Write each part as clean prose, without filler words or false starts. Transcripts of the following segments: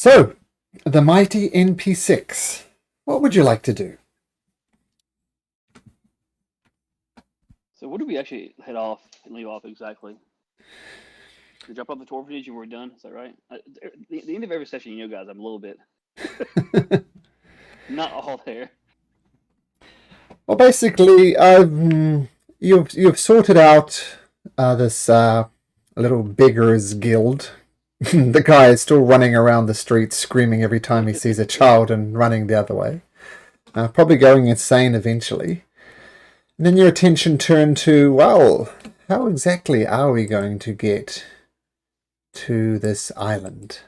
So, the Mighty MP6. What would you like to do? So what do we actually head off and leave off exactly? To drop off the tour footage and we're done. Is that right? The end of every session, guys, I'm a little bit not all there. Well, basically, you've sorted out this little beggars guild. The guy is still running around the streets, screaming every time he sees a child and running the other way. Probably going insane eventually. And then your attention turned to, well, how exactly are we going to get to this island?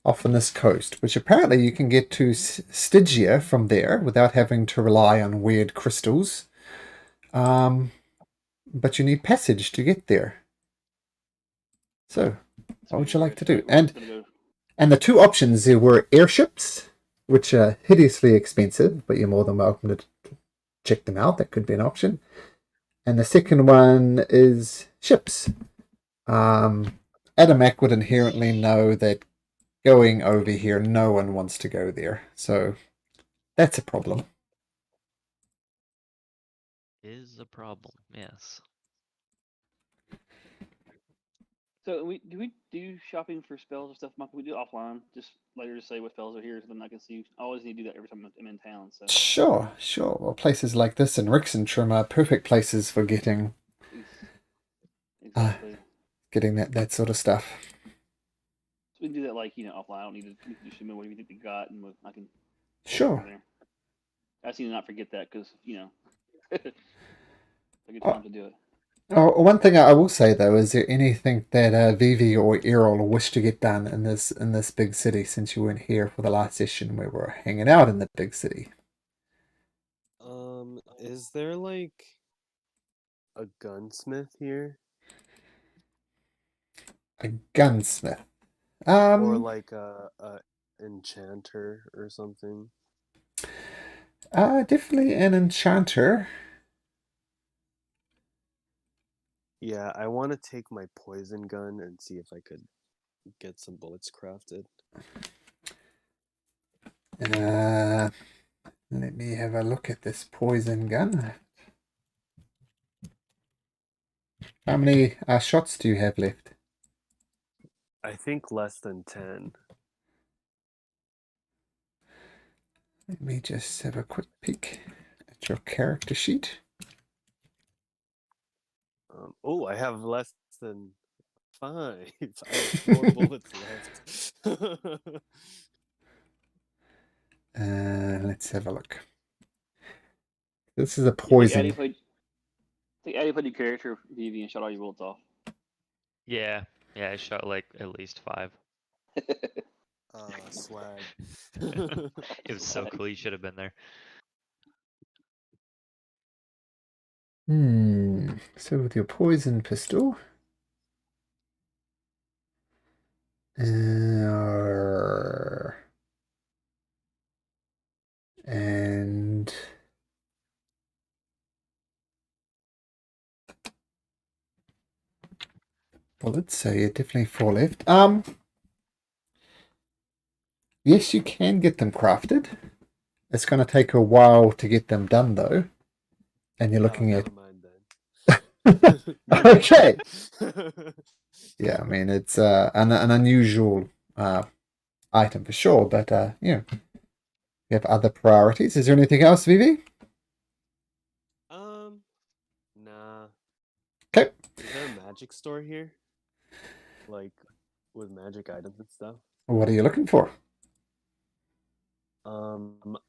Off on this coast, which apparently you can get to Stygia from there without having to rely on weird crystals. But you need passage to get there. So, what would you like to do? And the two options there were airships, which are hideously expensive, but you're more than welcome to check them out. That could be an option. And the second one is ships. Adamak would inherently know that going over here, no one wants to go there. So that's a problem. Is a problem, yes. So do we do shopping for spells or stuff, Michael? We do it offline, just later to say what spells are here, so then I can see. I always need to do that every time I'm in town. So Sure. Well, places like this in Rixentrum are perfect places for getting exactly getting that sort of stuff. So we can do that offline. I don't need to just show me what you think you got, and I can. Sure. I just need to not forget that because a good time to do it. Oh, one thing I will say though, is there anything that Vivi or Errol wish to get done in this big city, since you weren't here for the last session where we were hanging out in the big city? Is there like a gunsmith here? A gunsmith? Or like a enchanter or something? Definitely an enchanter. Yeah, I want to take my poison gun and see if I could get some bullets crafted. Let me have a look at this poison gun. How many shots do you have left? I think less than 10. Let me just have a quick peek at your character sheet. Oh, I have less than 5. I have 4 bullets left. Let's have a look. This is a poison. I think Addy played your character, Vivi, and shot all your bullets off. Yeah, I shot like at least 5. Swag. It was so cool. You should have been there. So with your poison pistol, and bullets, so you definitely 4 left. Yes, you can get them crafted. It's going to take a while to get them done, though. And you're looking at... Okay. Yeah, I mean, it's an unusual item for sure, but, you have other priorities. Is there anything else, Vivi? Nah. Okay. Is there a magic store here? Like, with magic items and stuff? What are you looking for?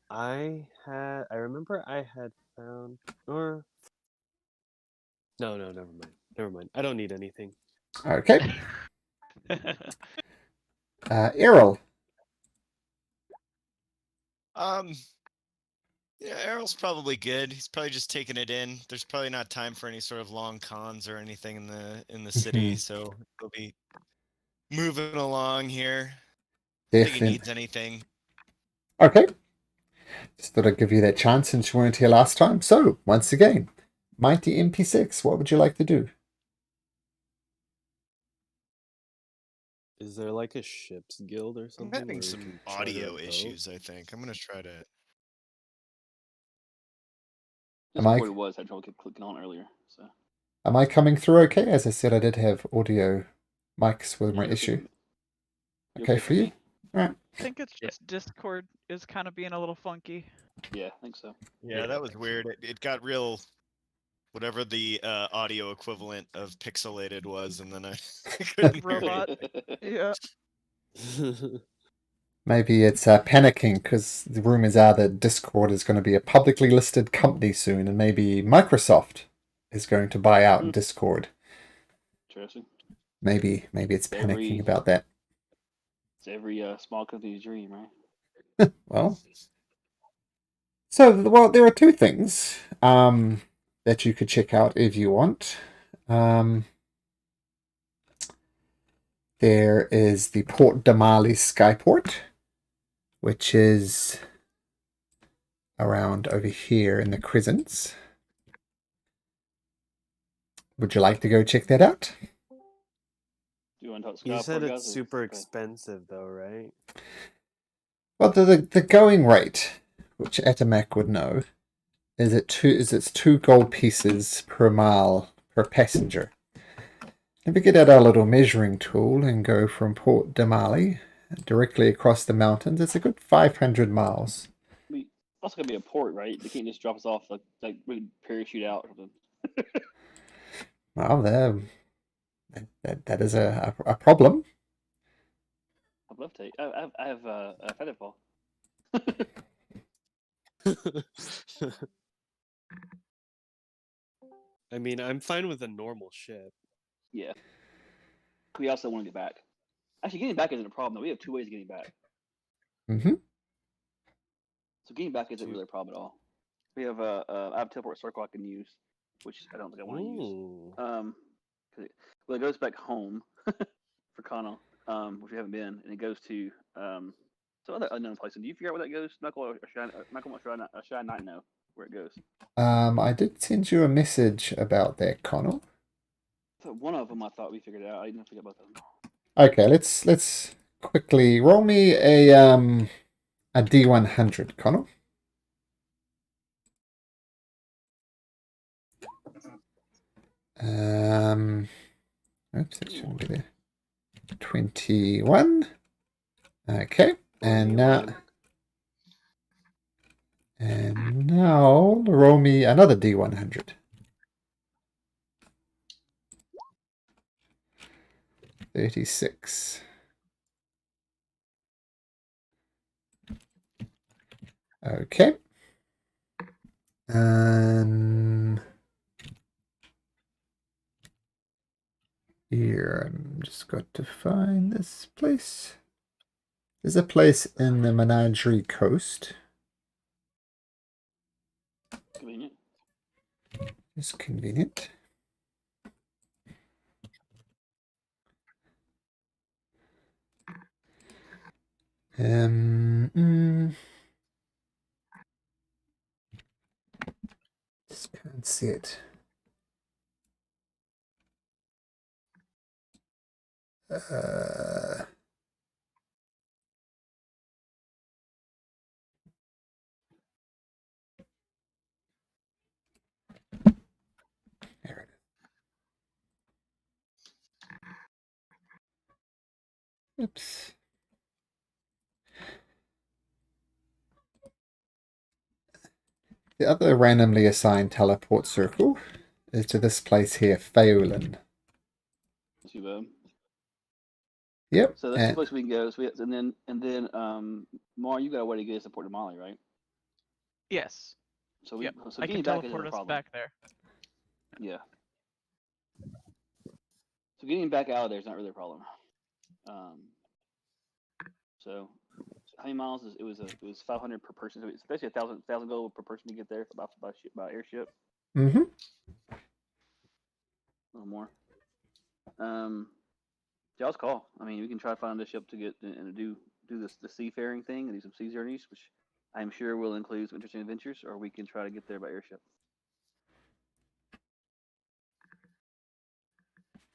I remember I had found, or... No, never mind. I don't need anything. Okay. Errol. Yeah, Errol's probably good. He's probably just taking it in. There's probably not time for any sort of long cons or anything in the city, so he'll be moving along here. I think he needs anything. Okay. Just thought I'd give you that chance since you weren't here last time. So, once again, Mighty MP6, what would you like to do? Is there like a ship's guild or I'm something? having where we some can charter a audio boat? issues, I think. I'm gonna try to. Am I- Discord was had trouble clicking on earlier. So Am I coming through okay? As I said, I did have audio mics with my you're okay issue. for me. You're Okay for you? me. Alright. I think it's Yeah. just Discord is kind of being a little funky. Yeah, I think so. Yeah, Yeah, that I was think so. weird. It got real, whatever the audio equivalent of pixelated was, and then I couldn't hear Robot. anything. Yeah. Maybe it's panicking because the rumors are that Discord is going to be a publicly listed company soon, and maybe Microsoft is going to buy out Discord. Interesting. Maybe it's panicking Every- about that. It's every small company's dream, right? Well, so there are two things that you could check out if you want. There is the Port Damali Skyport, which is around over here in the Crescents. Would you like to go check that out? Do you want to talk You Skyport, said guys, it's or- super okay. expensive though, right? Well, the going rate, which Atomac would know, is it's 2 gold pieces per mile per passenger. If we get out our little measuring tool and go from Port Damali directly across the mountains, it's a good 500 miles. Also gonna be a port, right? They can't just drop us off like we can parachute out or something. Well, that is a problem. I'd love to. I have a feather fall. I mean, I'm fine with a normal ship. Yeah. We also want to get back. Actually, getting back isn't a problem though. We have 2 ways of getting back. Mm-hmm. So getting back isn't really a problem at all. We have I have teleport circle I can use, which I don't think I want to use. Ooh. Well, it goes back home for Connell, which we haven't been, and it goes to some other unknown place. Do you figure out where that goes, Michael? Or should I not know where it goes? I did send you a message about that, Connell. So one of them I thought we figured out. I didn't figure about them. Okay, let's quickly roll me a D100, Connell. Oops, that shouldn't be there. 21. Okay, and now roll me another D100. 36. Okay. Here, I'm just got to find this place. There's a place in the Menagerie Coast. Convenient. It's convenient. Just can't see it. There it is. Oops. The other randomly assigned teleport circle is to this place here, Phelan. Too bad. Yep. So that's the place we can go. So and then Mar, you got a way to get us to Port Damali, right? Yes. So we Yep. so I getting can back isn't teleport a us problem. back there. Yeah. So getting back out of there is not really a problem. So how many miles is it was 500 per person. So it's basically 1,000 gold per person to get there by airship. Mm-hmm. A little more. Y'all's call. I mean, we can try to find a ship to get and do the seafaring thing and do some sea journeys, which I'm sure will include some interesting adventures, or we can try to get there by airship.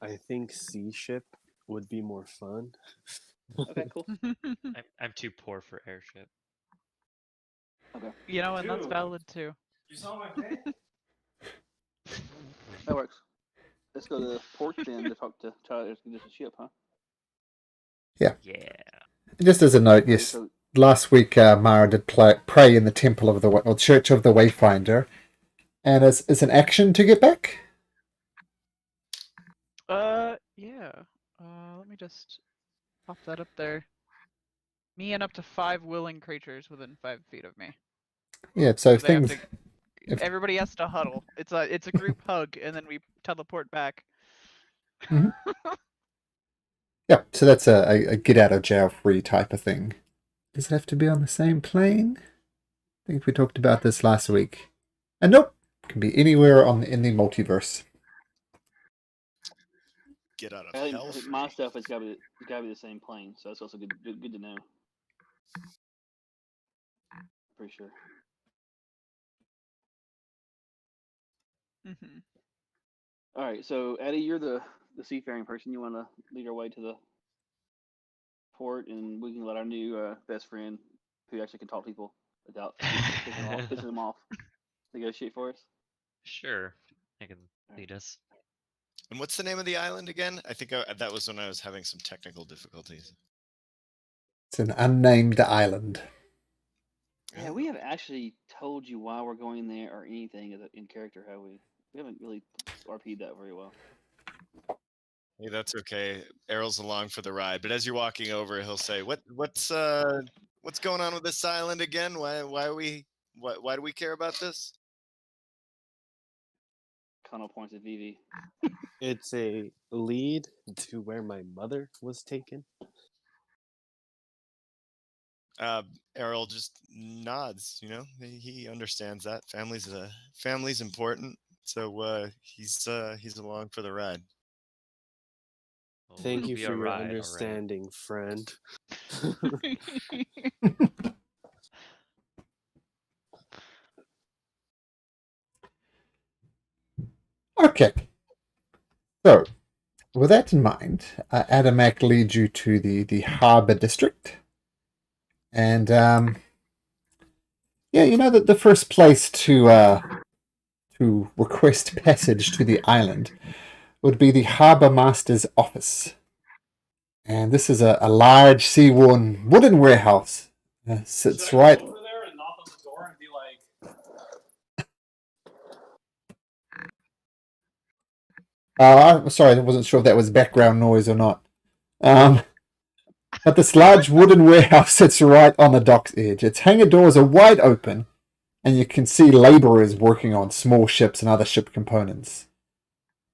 I think sea ship would be more fun. Okay, cool. I'm too poor for airship. Okay, You know, and that's valid too. You saw my face? that works. Let's go to the port then to talk to Tyler to get us a ship, huh? Yeah. Just as a note, Okay, yes, so last week Mara did pray in the Temple of the or Church of the Wayfinder, and is an action to get back. Yeah. Let me just pop that up there. Me and up to 5 willing creatures within 5 feet of me. Yeah, so They have things. to. Everybody has to huddle. It's a group hug, and then we teleport back. Mhm. Yeah, so that's a get out of jail free type of thing. Does it have to be on the same plane? I think we talked about this last week. And nope, can be anywhere in the multiverse. Get out of I hell. think my stuff has got to be the same plane, so that's also good to know. Pretty sure. Hmm. All right, so Eddie, you're the seafaring person. You want to lead our way to the port, and we can let our new best friend, who actually can talk to people without pissing them off, negotiate for us. Sure. I can Alright. lead us. And what's the name of the island again? I think that was when I was having some technical difficulties. It's an unnamed island. Yeah, we haven't actually told you why we're going there or anything in character, have we? We haven't really RP'd that very well. Hey, that's okay. Errol's along for the ride, but as you're walking over, he'll say, what's going on with this island again? Why do we care about this?" Connell points at Vivi. It's a lead to where my mother was taken. Errol just nods. You know, he understands that family's important, so he's along for the ride. Oh, Thank it'll you be for a your ride, all right. understanding, friend. Okay. So, with that in mind, Adamak leads you to the harbour district. And, yeah, you know that the first place to request passage to the island would be the harbour master's office. And this is a large sea-worn wooden warehouse. Sits Should I right. go over there and knock on the door and be like, I'm sorry, I wasn't sure if that was background noise or not. But this large wooden warehouse sits right on the dock's edge. Its hangar doors are wide open, and you can see labourers working on small ships and other ship components.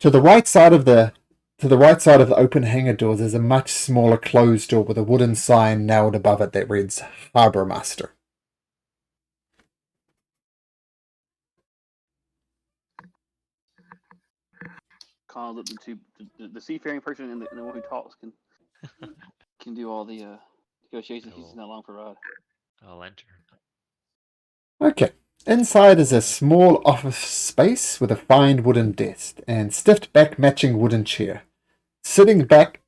To the right side of the open hangar doors is a much smaller closed door with a wooden sign nailed above it that reads Harbour Master. Connell, the seafaring person and the one who talks can do all the negotiations. He's not long for a ride. I'll enter. Okay. Inside is a small office space with a fine wooden desk and stiffed back matching wooden chair. Sitting at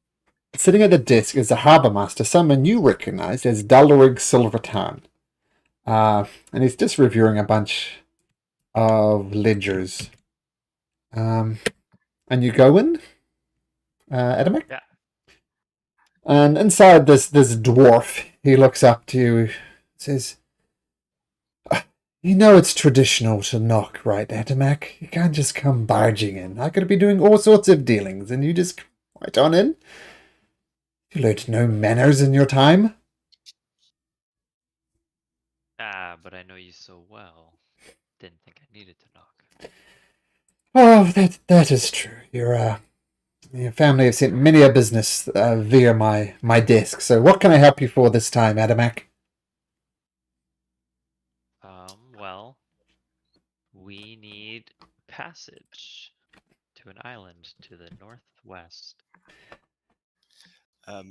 the desk is the harbour master, someone you recognise as Dulrig Silvertan. And he's just reviewing a bunch of ledgers. And you go in, Adamek? Yeah. And inside this dwarf, he looks up to you, says, "You know it's traditional to knock, right, Adamek? You can't just come barging in. I could be doing all sorts of dealings, and you just come right on in. You learned no manners in your time." But I know you so well. Didn't think I needed to knock. Oh, that is true. Your family have sent many a business via my desk. So what can I help you for this time, Adamak? Well, we need passage to an island to the northwest.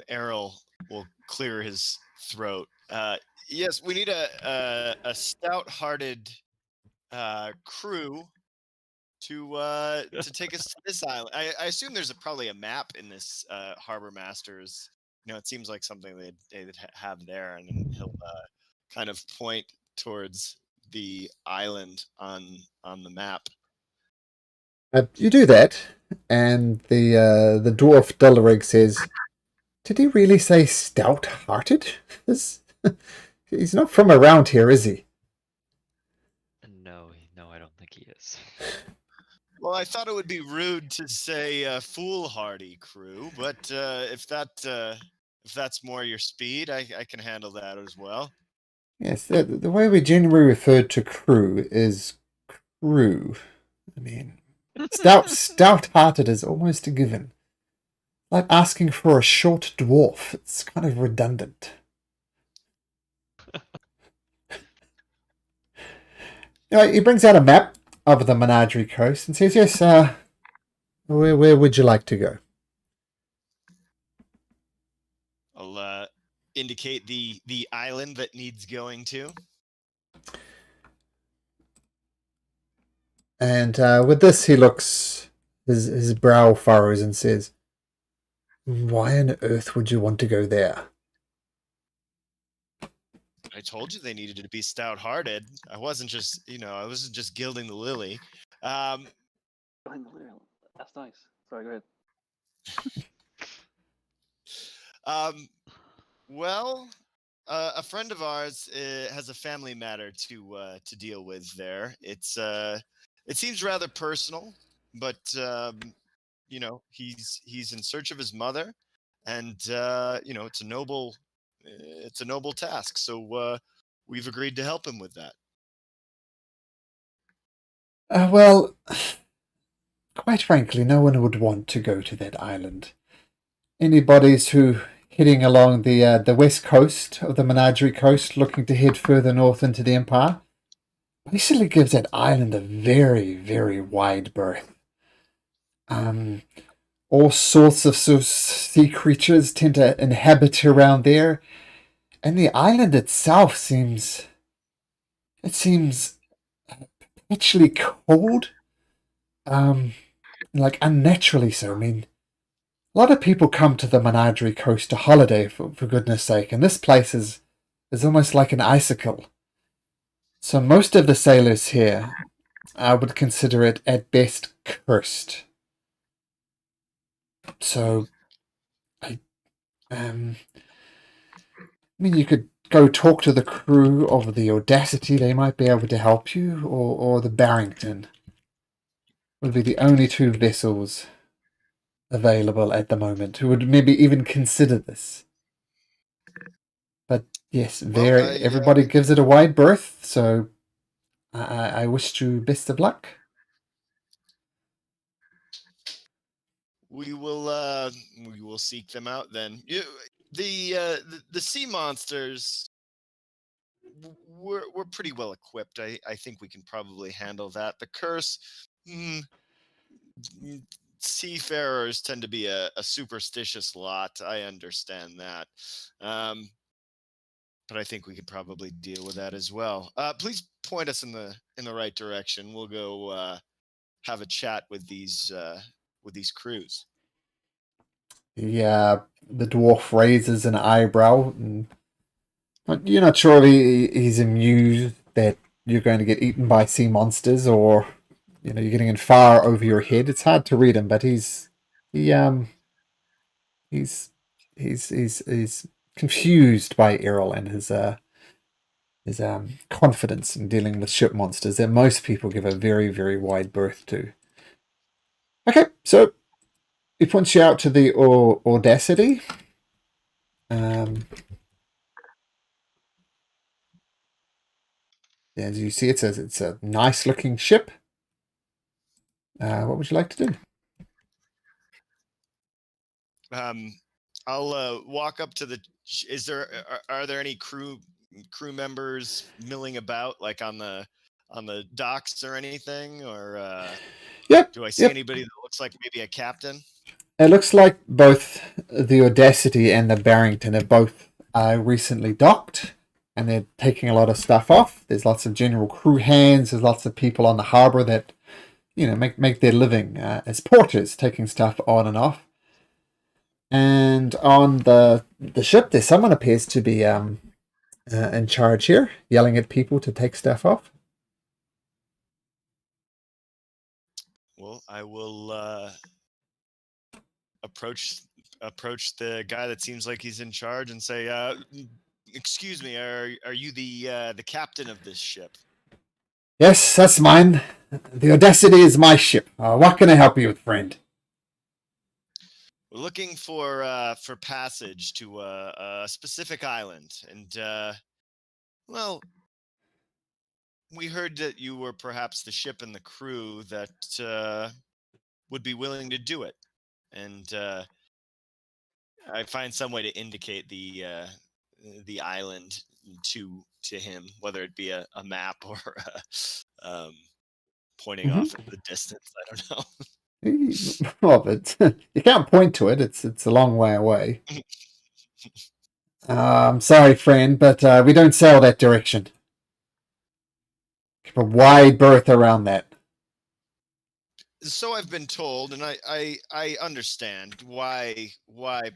Errol will clear his throat. Yes, we need a stout-hearted crew to take us to this island. I assume there's probably a map in this harbor master's. It seems like something they'd have there, and then he'll kind of point towards the island on the map. You do that, and the dwarf Dullarig says, "Did he really say stout-hearted? He's not from around here, is he?" No, I don't think he is. Well, I thought it would be rude to say foolhardy, crew, but if that's more your speed, I can handle that as well. Yes, the way we generally refer to crew is crew. I mean, stout-hearted is almost a given. Like asking for a short dwarf. It's kind of redundant. Anyway, he brings out a map of the Menagerie Coast and says, "Yes, where would you like to go?" I'll indicate the island that needs going to. And with this, he looks, his brow furrows and says, "Why on earth would you want to go there?" I told you they needed to be stout-hearted. I wasn't just gilding the lily. That's nice. Sorry, go ahead. Well, a friend of ours has a family matter to deal with there. It seems rather personal, but he's in search of his mother, and it's a noble task. So we've agreed to help him with that. Well, quite frankly, no one would want to go to that island. Anybody's who heading along the west coast of the Menagerie Coast, looking to head further north into the Empire, basically gives that island a very, very wide berth. All sorts of sea creatures tend to inhabit around there, and the island itself seems actually cold, like unnaturally so. I mean, a lot of people come to the Menagerie Coast to holiday, for goodness sake, and this place is almost like an icicle. So most of the sailors here, I would consider it at best cursed. So, I mean, you could go talk to the crew of the Audacity. They might be able to help you, or the Barrington would be the only two vessels available at the moment who would maybe even consider this. But yes, everybody gives it a wide berth, so I wish you best of luck. We will seek them out then. The sea monsters, we're pretty well equipped. I think we can probably handle that. The curse, seafarers tend to be a superstitious lot. I understand that. But I think we could probably deal with that as well. Please point us in the right direction. We'll go have a chat with these crews. Yeah, the dwarf raises an eyebrow. You're not sure if he's amused that you're going to get eaten by sea monsters, or you're getting in far over your head. It's hard to read him, but he's confused by Errol and his confidence in dealing with ship monsters that most people give a very, very wide berth to. Okay, so he points you out to the Audacity. As you see, it's a nice looking ship. What would you like to do? I'll walk up to the. Are there any crew members milling about, like on the docks or anything, or Yep. do I see anybody that looks like maybe a captain? It looks like both the Audacity and the Barrington have both recently docked, and they're taking a lot of stuff off. There's lots of general crew hands. There's lots of people on the harbour that make their living as porters, taking stuff on and off. And on the ship, there's someone appears to be in charge here, yelling at people to take stuff off. Well, I will approach the guy that seems like he's in charge and say, "Excuse me, are you the captain of this ship?" Yes, that's mine. The Audacity is my ship. What can I help you with, friend? We're looking for passage to a specific island, and well, we heard that you were perhaps the ship and the crew that would be willing to do it, and I find some way to indicate the island to him, whether it be a map or pointing off at the distance. I don't know. Well, but you can't point to it. It's a long way away. I'm sorry, friend, but we don't sail that direction. Keep a wide berth around that. So I've been told, and I understand why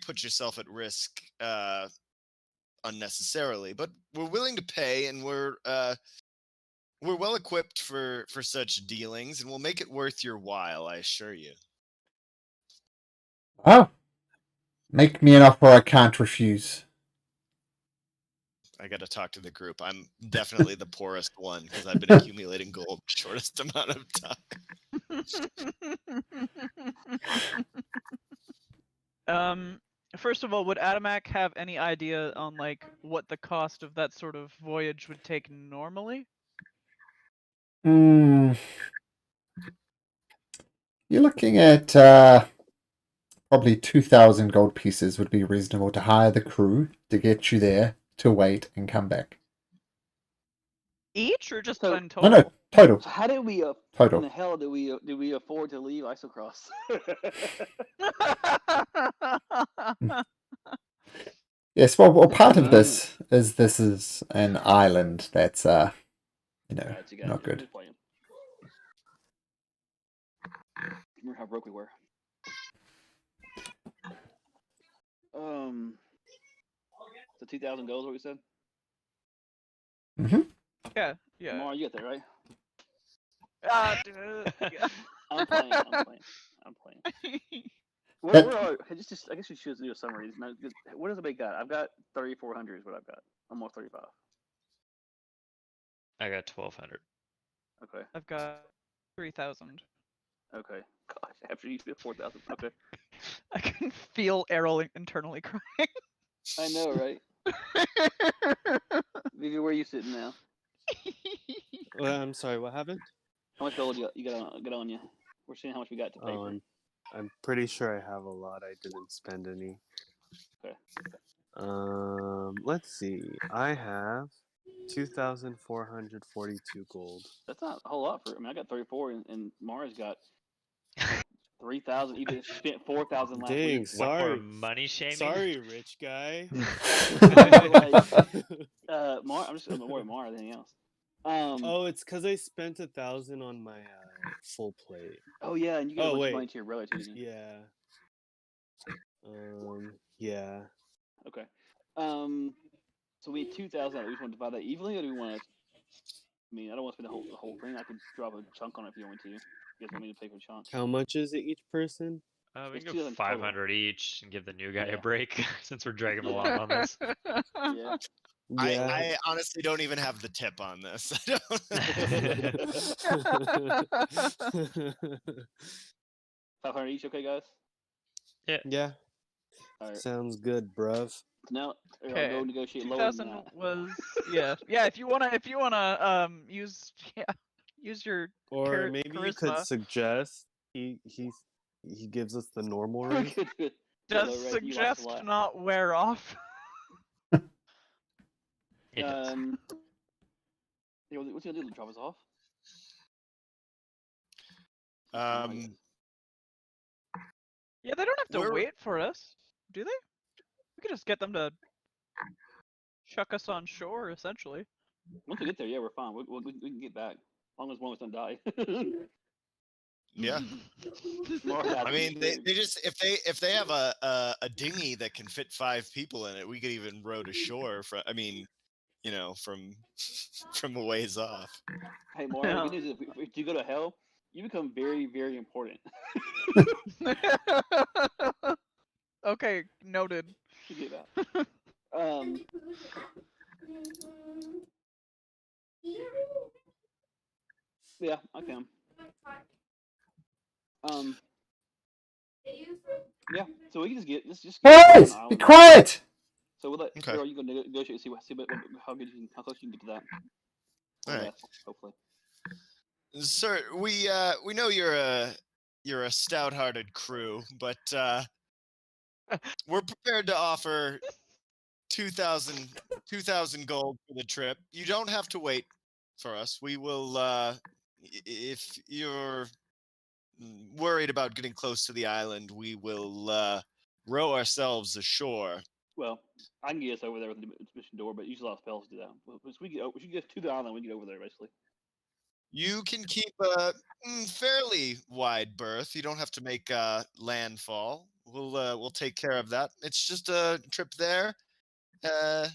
put yourself at risk unnecessarily, but we're willing to pay, and we're well equipped for such dealings, and we'll make it worth your while, I assure you. Oh, make me an offer I can't refuse. I got to talk to the group. I'm definitely the poorest one because I've been accumulating gold the shortest amount of time. First of all, would Adamak have any idea on like what the cost of that sort of voyage would take normally? You're looking at probably 2,000 gold pieces would be reasonable to hire the crew to get you there, to wait, and come back. Each or just So- in No, total? total. So how did we in Total. the hell did we afford to leave Isocross? Yes, well, part of this is an island that's Gotcha, not good. Just playing. Remember how broke we were. So 2,000 goals, what we said? Yeah, yeah. Mara, you got that right? Yeah. I'm playing. That- Where are, I guess we should do a summary. What does everybody got? I've got 3,400 is what I've got. Almost 35. I got 1,200. Okay. I've got 3,000. Okay. Gosh, after you feel 4,000. Okay. I can feel Errol internally crying. I know, right? Vivi, where are you sitting now? Well, I'm sorry, what happened? How much gold you got on you? We're seeing how much we got to pay Oh, for. I'm pretty sure I have a lot. I didn't spend any. Okay. Let's see. I have 2,442 gold. That's not a whole lot for. I mean, I got 34, and Mara's got 3,000. Even if she spent 4,000 last Dang, week. What, sorry. for money shaming? Sorry, rich guy. Mara, I'm just gonna worry Mara than anything else. Oh, it's because I spent 1,000 on my full plate. Oh yeah, and you got a Oh, bunch wait. of money to your brother too. Didn't you? Yeah. Yeah. Okay. So we had 2,000. We just want to divide that evenly, or do we want to? I mean, I don't want to spend the whole thing. I could drop a chunk on it if you want me to. You guys want me to pay for a chunk? How much is it each person? We It's can 2,000 go total. 500 each and give the new guy Yeah. a break since we're dragging him Yeah. along on this. Yeah. Yeah. I honestly don't even have the tip on this. I don't. 500 each, okay, guys? Yeah. All right. Sounds good, bruv. So now I'll Okay. go negotiate lower than 2,000 that. was yeah. If you wanna use your Or maybe you could charisma. suggest he gives us the normal We're rate. good, good. Does Low rate, you lost a suggest lot. not wear off. It does. Yeah, what's he gonna do? Drop us off? Yeah, they don't have to We're- wait for us, do they? We could just get them to chuck us on shore, essentially. Once we get there, yeah, we're fine. We can get back. As long as one of us don't die. Yeah. Smart ass I mean, P6. they just if they have a dinghy that can fit 5 people in it, we could even row to shore. From I mean, from from a ways off. Hey, Mario, the good news is if you go to hell, you become very, very important. Okay, noted. You get that. Yeah, I can. Um, yeah. So we can just get to an Boys, be island. quiet! So we'll let Okay. Errol, you go negotiate, how good how close you can get to that. All right. West, hopefully. Sir, we know you're a stout-hearted crew, but we're prepared to offer 2,000 gold for the trip. You don't have to wait for us. We will if you're worried about getting close to the island, we will row ourselves ashore. Well, I can get us over there with the mission door, but usually a lot of spells do that. Once we should get to the island, we can get over there basically. You can keep a fairly wide berth. You don't have to make landfall. We'll take care of that. It's just a trip there. I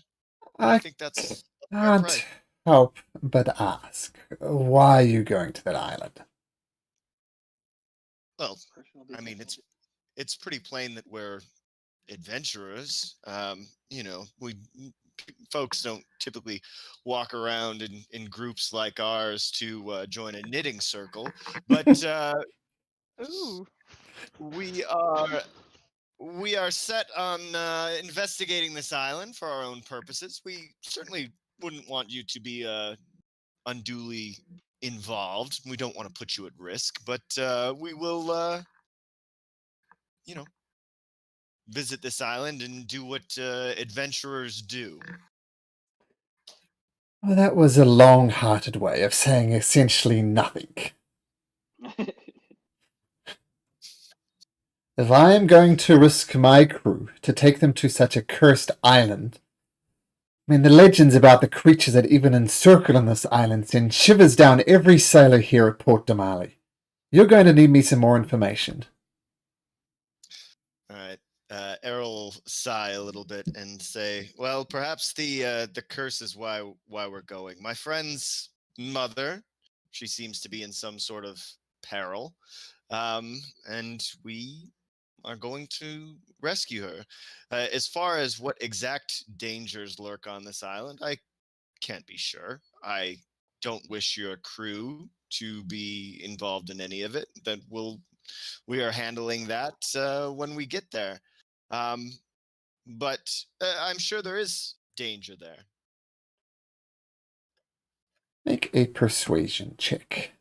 I think that's a fair can't price. help but ask, why are you going to that island? Well, Personal I mean, business. it's pretty plain that we're adventurers. We folks don't typically walk around in groups like ours to join a knitting circle, but Ooh. we are we are set on investigating this island for our own purposes. We certainly wouldn't want you to be unduly involved. We don't want to put you at risk, but we will, visit this island and do what adventurers do. Well, that was a long-hearted way of saying essentially nothing. If I am going to risk my crew to take them to such a cursed island, I mean, the legends about the creatures that even encircle on this island send shivers down every sailor here at Port Damali. You're going to need me some more information. All right. Errol will sigh a little bit and say, "Well, perhaps the curse is why we're going. My friend's mother, she seems to be in some sort of peril, and we are going to rescue her. As far as what exact dangers lurk on this island, I can't be sure. I don't wish your crew to be involved in any of it. We are handling that when we get there. Um, but I'm sure there is danger there." Make a persuasion check.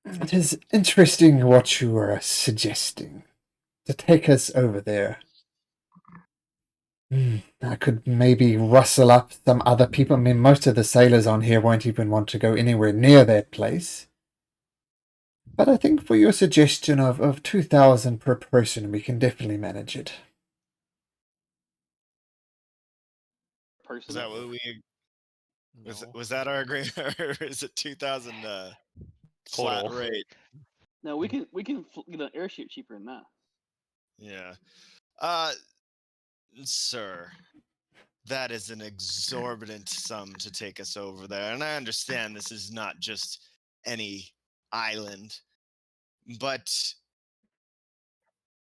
It is interesting what you are suggesting. To take us over there. I could maybe rustle up some other people. I mean, most of the sailors on here won't even want to go anywhere near that place. But I think for your suggestion of 2,000 per person, we can definitely manage it. Person. Is that what we? Was, No. was that our agreement, or is it 2,000 flat Total. rate? No, we can get an airship cheaper than that. Yeah. Uh, Sir, that is an exorbitant sum to take us over there, and I understand this is not just any island, but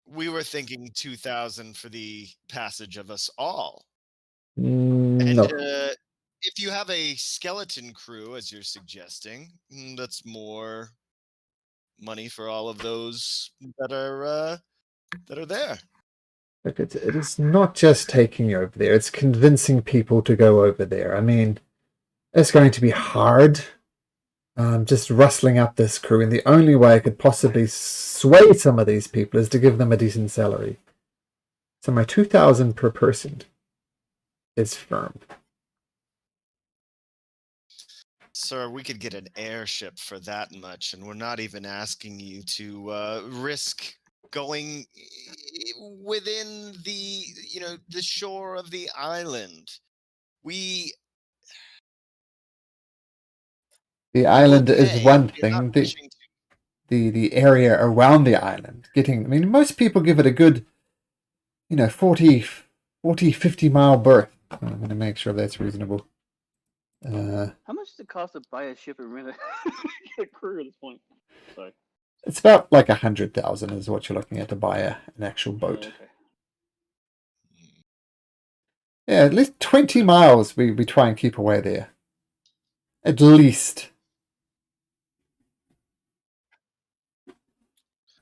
we were thinking 2,000 for the passage of us all. And No. if you have a skeleton crew, as you're suggesting, that's more money for all of those that are there. Look, it is not just taking you over there, it's convincing people to go over there. I mean, it's going to be hard. Just rustling up this crew, and the only way I could possibly sway some of these people is to give them a decent salary. So my 2,000 per person is firm. Sir, we could get an airship for that much, and we're not even asking you to risk going within the the shore of the island. The island is okay, one we're not thing. wishing to. The area around the island, most people give it a good, 40, 50-mile berth. I'm going to make sure that's reasonable. How much does it cost to buy a ship and rent a crew at this point? Sorry. It's about like 100,000 is what you're looking at to buy an actual boat. Okay. Yeah, at least 20 miles we try and keep away there. At least.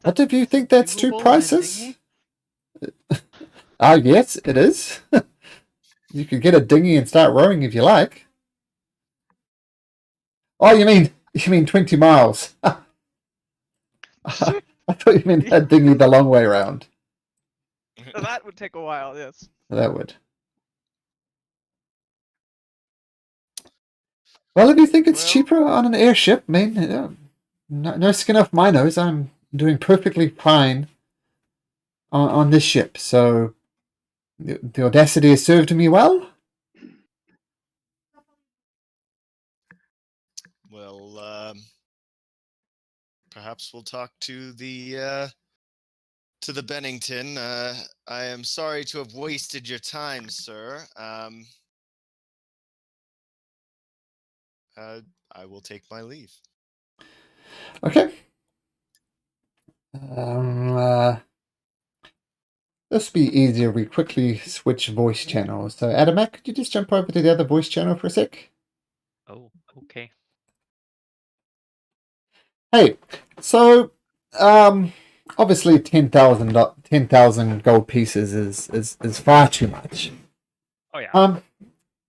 What if you think that's too doable in a prices? dinghy? Yes, it is. You could get a dinghy and start rowing if you like. Oh, you mean 20 miles? I thought you meant a dinghy the long way around. That would take a while, yes. That would. Well, if you think it's Well- cheaper on an airship, no skin off my nose. I'm doing perfectly fine on this ship. So the Audacity has served me well. Well, perhaps we'll talk to the Bennington. I am sorry to have wasted your time, sir. I will take my leave. Okay. This will be easier if we quickly switch voice channels. So, Adamak, could you just jump over to the other voice channel for a sec? Oh, okay. Hey, so, obviously 10,000 gold pieces is far too much. Oh yeah.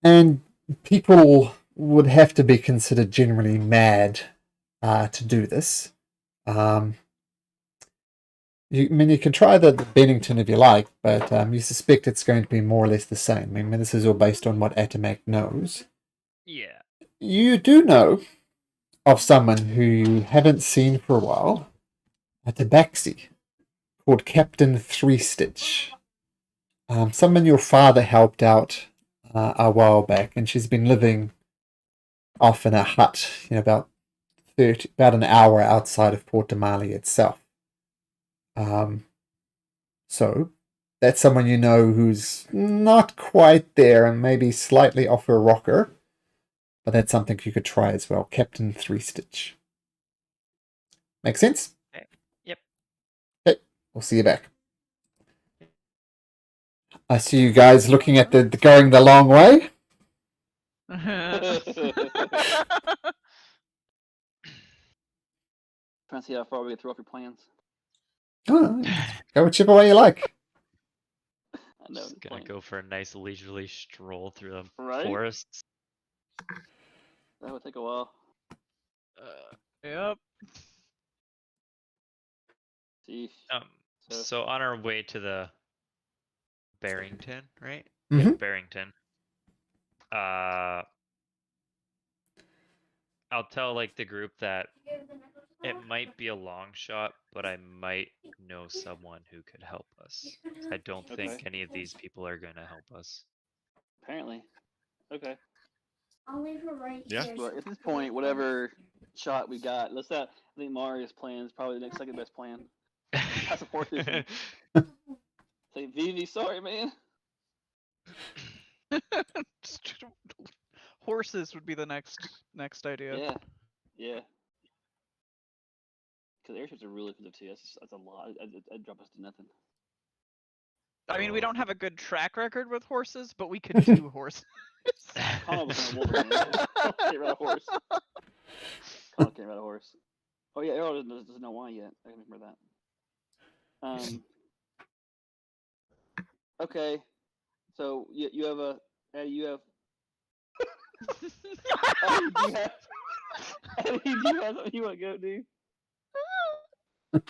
And people would have to be considered generally mad to do this. You can try the Bennington if you like, but you suspect it's going to be more or less the same. This is all based on what Atamak knows. Yeah. You do know of someone who you haven't seen for a while, a tabaxi, called Captain Three Stitch. Someone your father helped out a while back, and she's been living off in a hut, about an hour outside of Port Damali itself. So that's someone you know who's not quite there and maybe slightly off her rocker, but that's something you could try as well. Captain Three Stitch. Make sense? Okay. Yep. Okay, we'll see you back. I see you guys looking at the going the long way. Trying to see how far we can throw off your plans. Oh, go whichever way you like. I know. Just gonna go for a nice leisurely stroll through the Right? forests. That would take a while. Yep. See. So on our way to the Barrington, right? Mhm. Yeah, Barrington. I'll tell the group that it might be a long shot, but I might know someone who could help us. I don't think Okay. any of these people are gonna help us. Apparently. Okay. I'll leave her right Yeah. here. Well, at this point, whatever shot we got, I think Mari's plan is probably the next second best plan. I support this one. Say, Vivi, sorry, man. Horses would be the next idea. Yeah. Yeah. Because airships are really expensive too. That's a lot. I'd drop us to nothing. I mean, we don't have a good track record with horses, but we could do horses. Connell was on a wolf. Can't ride a horse. Connell can't ride a horse. Oh yeah, Errol doesn't know why yet. I remember that. Okay. So you have a you have. Eddie, do you have? Eddie, do you have something you want to go do? That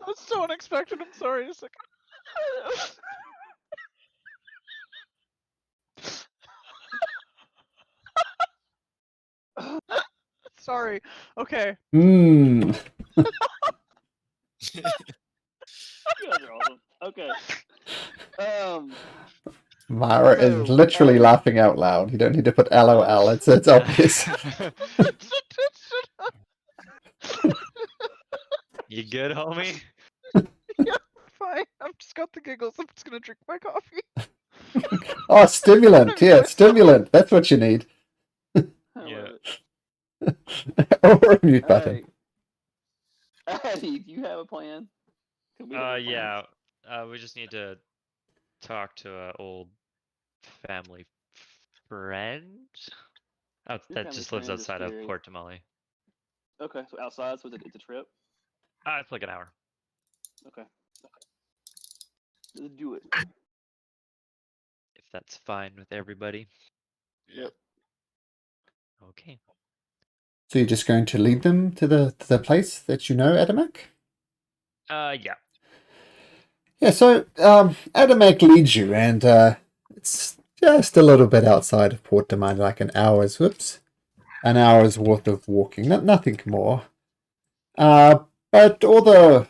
was so unexpected. I'm sorry. Just like... Sorry. Okay. Hmm. You guys are awesome. Okay. Myra is So, literally laughing out loud. You don't need to put LOL. It's obvious. You good, homie? Yeah, fine. I've just got the giggles. I'm just gonna drink my coffee. Oh, stimulant. Enjoy Yeah, myself. stimulant. That's what you need. I Yeah. love it. Or a mute button. Hey, Addy, do you have a plan? 'Cause we don't have a plan. Yeah. We just need to talk to an old family friend. Oh, Your that family just lives friend is outside of scary. Port Tamale. Okay, so outside, so it's a trip. It's like an hour. Okay. Let's do it. If that's fine with everybody. Yeah. Okay. So you're just going to lead them to the place that you know, Adamak? Yeah. Yeah, so Adamak leads you, and it's just a little bit outside of Port Demine, like an hour's worth of walking, nothing more. But all the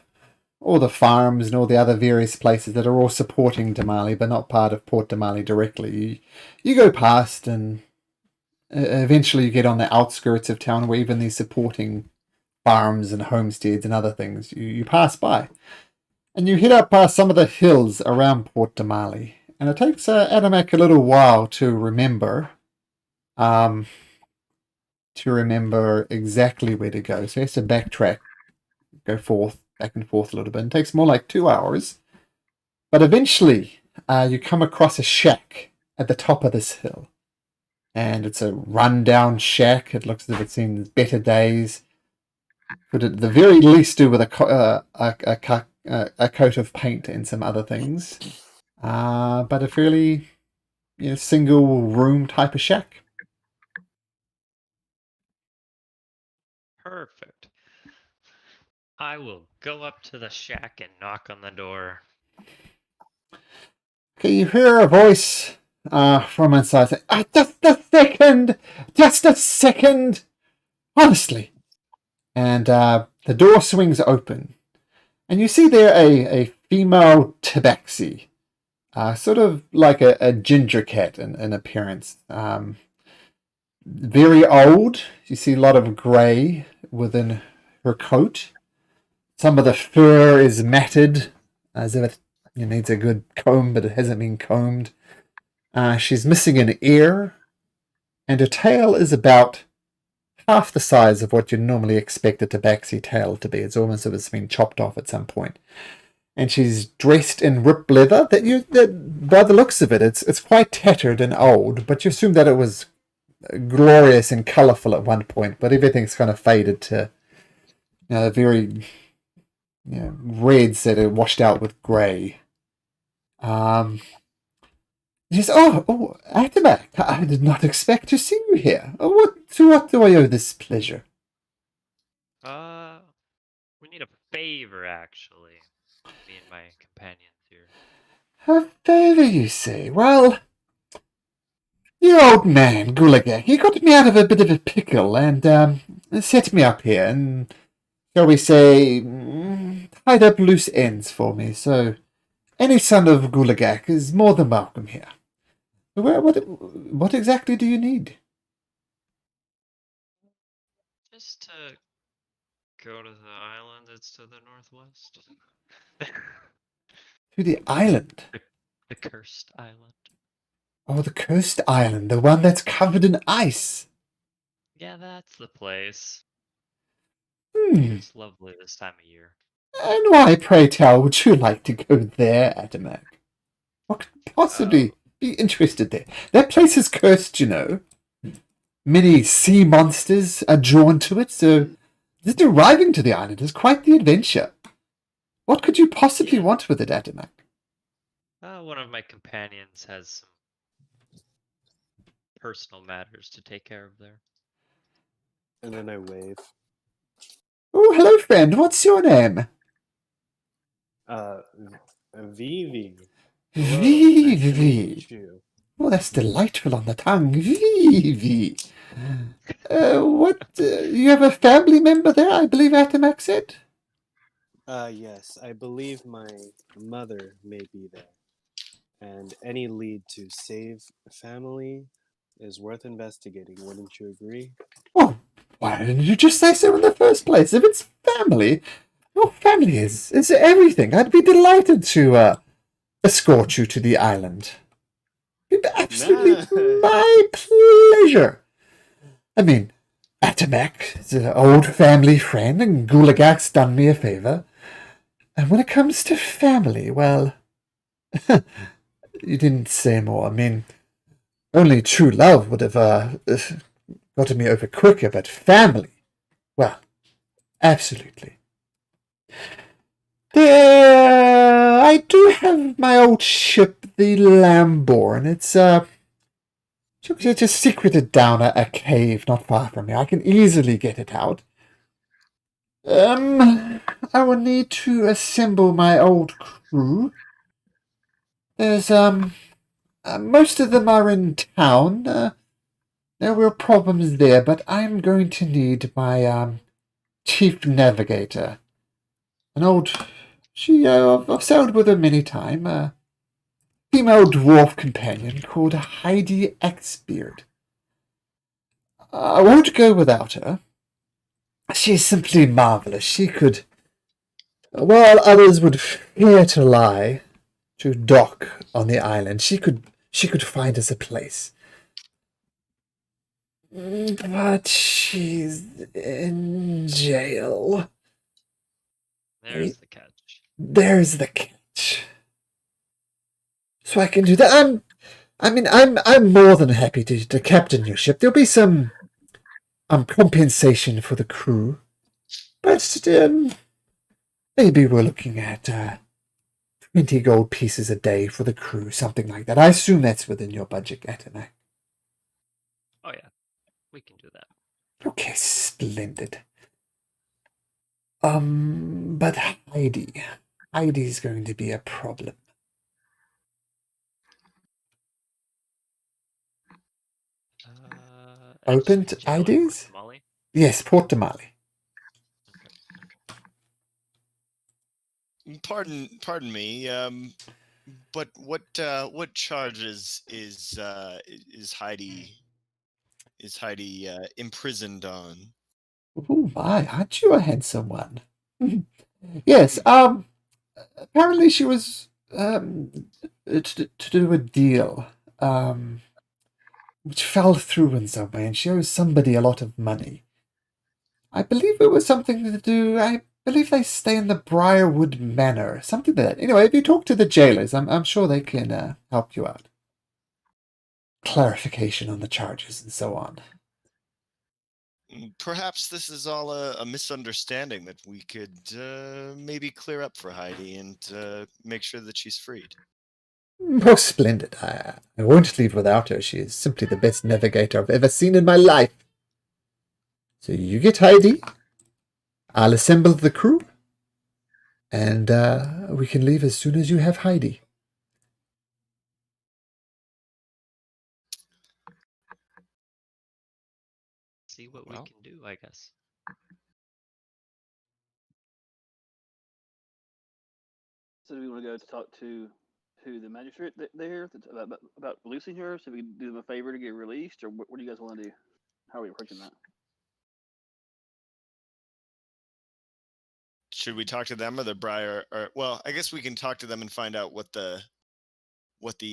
farms and all the other various places that are all supporting Damali, but not part of Port Damali directly, you go past, and eventually you get on the outskirts of town, where even these supporting farms and homesteads and other things you pass by. And you head up past some of the hills around Port Damali. And it takes Adamak a little while to remember exactly where to go. So he has to backtrack, go back and forth a little bit. And it takes more like 2 hours. But eventually you come across a shack at the top of this hill. And it's a rundown shack. It looks as if it's seen better days. Could at the very least do with a coat of paint and some other things. But a fairly single room type of shack. Perfect. I will go up to the shack and knock on the door. Okay, you hear a voice from inside saying, just a second, honestly. And the door swings open, and you see there a female tabaxi, sort of like a ginger cat in appearance. Very old. You see a lot of grey within her coat. Some of the fur is matted, as if it needs a good comb, but it hasn't been combed. She's missing an ear, and her tail is about half the size of what you'd normally expect a tabaxi tail to be. It's almost as if it's been chopped off at some point. And she's dressed in ripped leather. That by the looks of it, it's quite tattered and old, but you assume that it was glorious and colourful at one point, but everything's kind of faded to very reds that are washed out with grey. Yes, Adamak, I did not expect to see you here. To what do I owe this pleasure? We need a favor, actually. Me and my companions here. A favour, you say? Well, your old man, Gulaga, he got me out of a bit of a pickle and set me up here and, shall we say, tied up loose ends for me, so any son of Gulagak is more than welcome here. What exactly do you need? Just to go to the island that's to the northwest. To the island? The cursed island. Oh, the cursed island, the one that's covered in ice. Yeah, that's the place. Hmm. It's lovely this time of year. And why, pray tell, would you like to go there, Adamak? What could possibly be interested there? That place is cursed, you know. Many sea monsters are drawn to it, so just arriving to the island is quite the adventure. What could you possibly want with it, Adamak? One of my companions has some personal matters to take care of there. And then I wave. Oh, hello, friend. What's your name? Vivi. Hello, nice to Vivi. meet you. Oh, that's delightful on the tongue. Vivi. What? You have a family member there, I believe Atomac said? Yes, I believe my mother may be there. And any lead to save family is worth investigating, wouldn't you agree? Well, why didn't you just say so in the first place? If it's family, well, family is everything. I'd be delighted to escort you to the island. It'd be absolutely Nah. my pleasure. I mean, Atamak is an old family friend, and Gulagak's done me a favor. And when it comes to family, well, you didn't say more. I mean, only true love would have gotten me over quicker, but family, well, absolutely. There, I do have my old ship, the Lamborn. It's just secreted down a cave not far from here. I can easily get it out. I will need to assemble my old crew. There's most of them are in town. No real problems there, but I'm going to need my chief navigator. An old, I've sailed with her many times. Female dwarf companion called Heidi Axbeard. I won't go without her. She's simply marvelous. She could, while others would fear to lie, to dock on the island, she could find us a place. But she's in jail. There's the catch. There's the catch. So I can do that. I'm more than happy to captain your ship. There'll be some compensation for the crew, but maybe we're looking at 20 gold pieces a day for the crew, something like that. I assume that's within your budget, Atana. Oh yeah, we can do that. Okay, splendid. But Heidi's going to be a problem. Open to jail in IDs? Guatemala? Yes, Port Damali. Pardon me. But what charges is Heidi imprisoned on? Oh my, aren't you a handsome one? Yes, apparently she was to do a deal which fell through in some way, and she owes somebody a lot of money. I believe it was something to do. I believe they stay in the Briarwood Manor, something like that. Anyway, if you talk to the jailers, I'm sure they can help you out. Clarification on the charges and so on. Perhaps this is all a misunderstanding that we could maybe clear up for Heidi and make sure that she's freed. Most splendid. I won't leave without her. She is simply the best navigator I've ever seen in my life. So you get Heidi, I'll assemble the crew, and we can leave as soon as you have Heidi. See what we Well. can do, I guess. So do we want to go to talk to the magistrate there about releasing her, so we can do them a favor to get released, or what do you guys want to do? How are we approaching that? Should we talk to them or the Briar? Or well, I guess we can talk to them and find out what the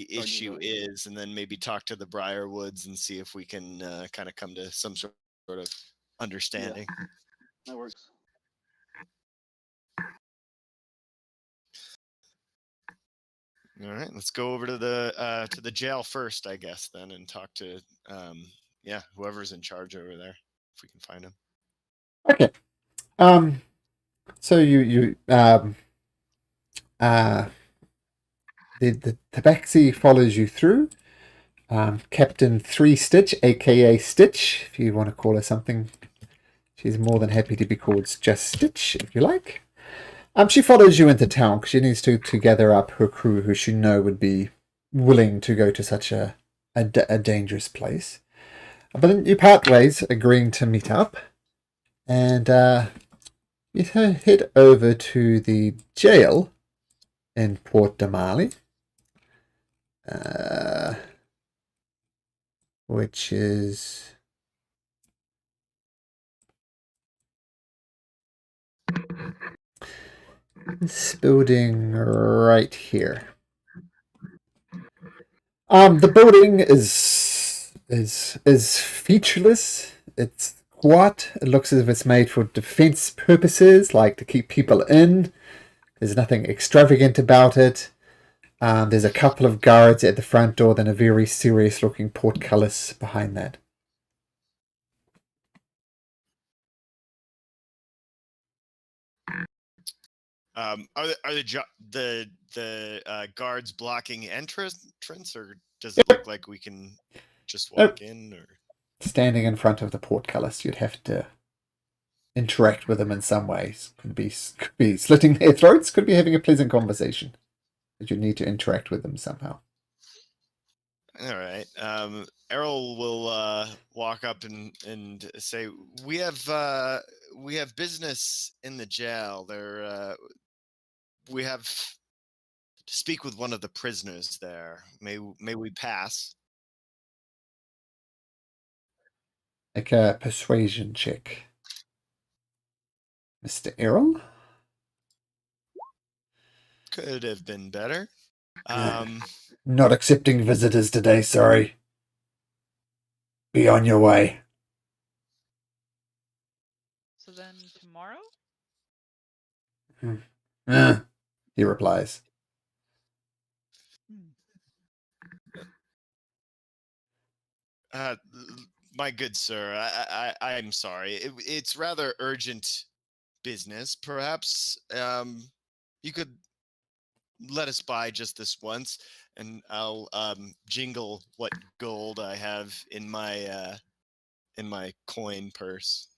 issue is, and then maybe talk to the Briarwoods and see if we can kind of come to some sort of understanding. Yeah, that works. All right, let's go over to the jail first, I guess, then, and talk to whoever's in charge over there, if we can find him. Okay. So the tabaxi follows you through. Captain 3 Stitch, aka Stitch, if you want to call her something. She's more than happy to be called just Stitch, if you like. She follows you into town because she needs to gather up her crew, who she know would be willing to go to such a dangerous place. But then you part ways, agreeing to meet up, and you head over to the jail in Port Damali, which is this building right here. The building is featureless. It's squat. It looks as if it's made for defense purposes, like to keep people in. There's nothing extravagant about it. There's a couple of guards at the front door, then a very serious-looking portcullis behind that. Are the guards blocking entrance, or does it look like we can just walk in? Or Standing in front of the portcullis, you'd have to interact with them in some ways. Could be slitting their throats, could be having a pleasant conversation. But you need to interact with them somehow. all right, Errol will walk up and say, "We have business in the jail. We have to speak with one of the prisoners there. May we pass?" Like a persuasion check. Mr. Errol? Could have been better. Not accepting visitors today, sorry. Be on your way. So then tomorrow? He replies. My good sir, I'm sorry. It's rather urgent business. Perhaps you could let us by just this once, and I'll jingle what gold I have in my coin purse.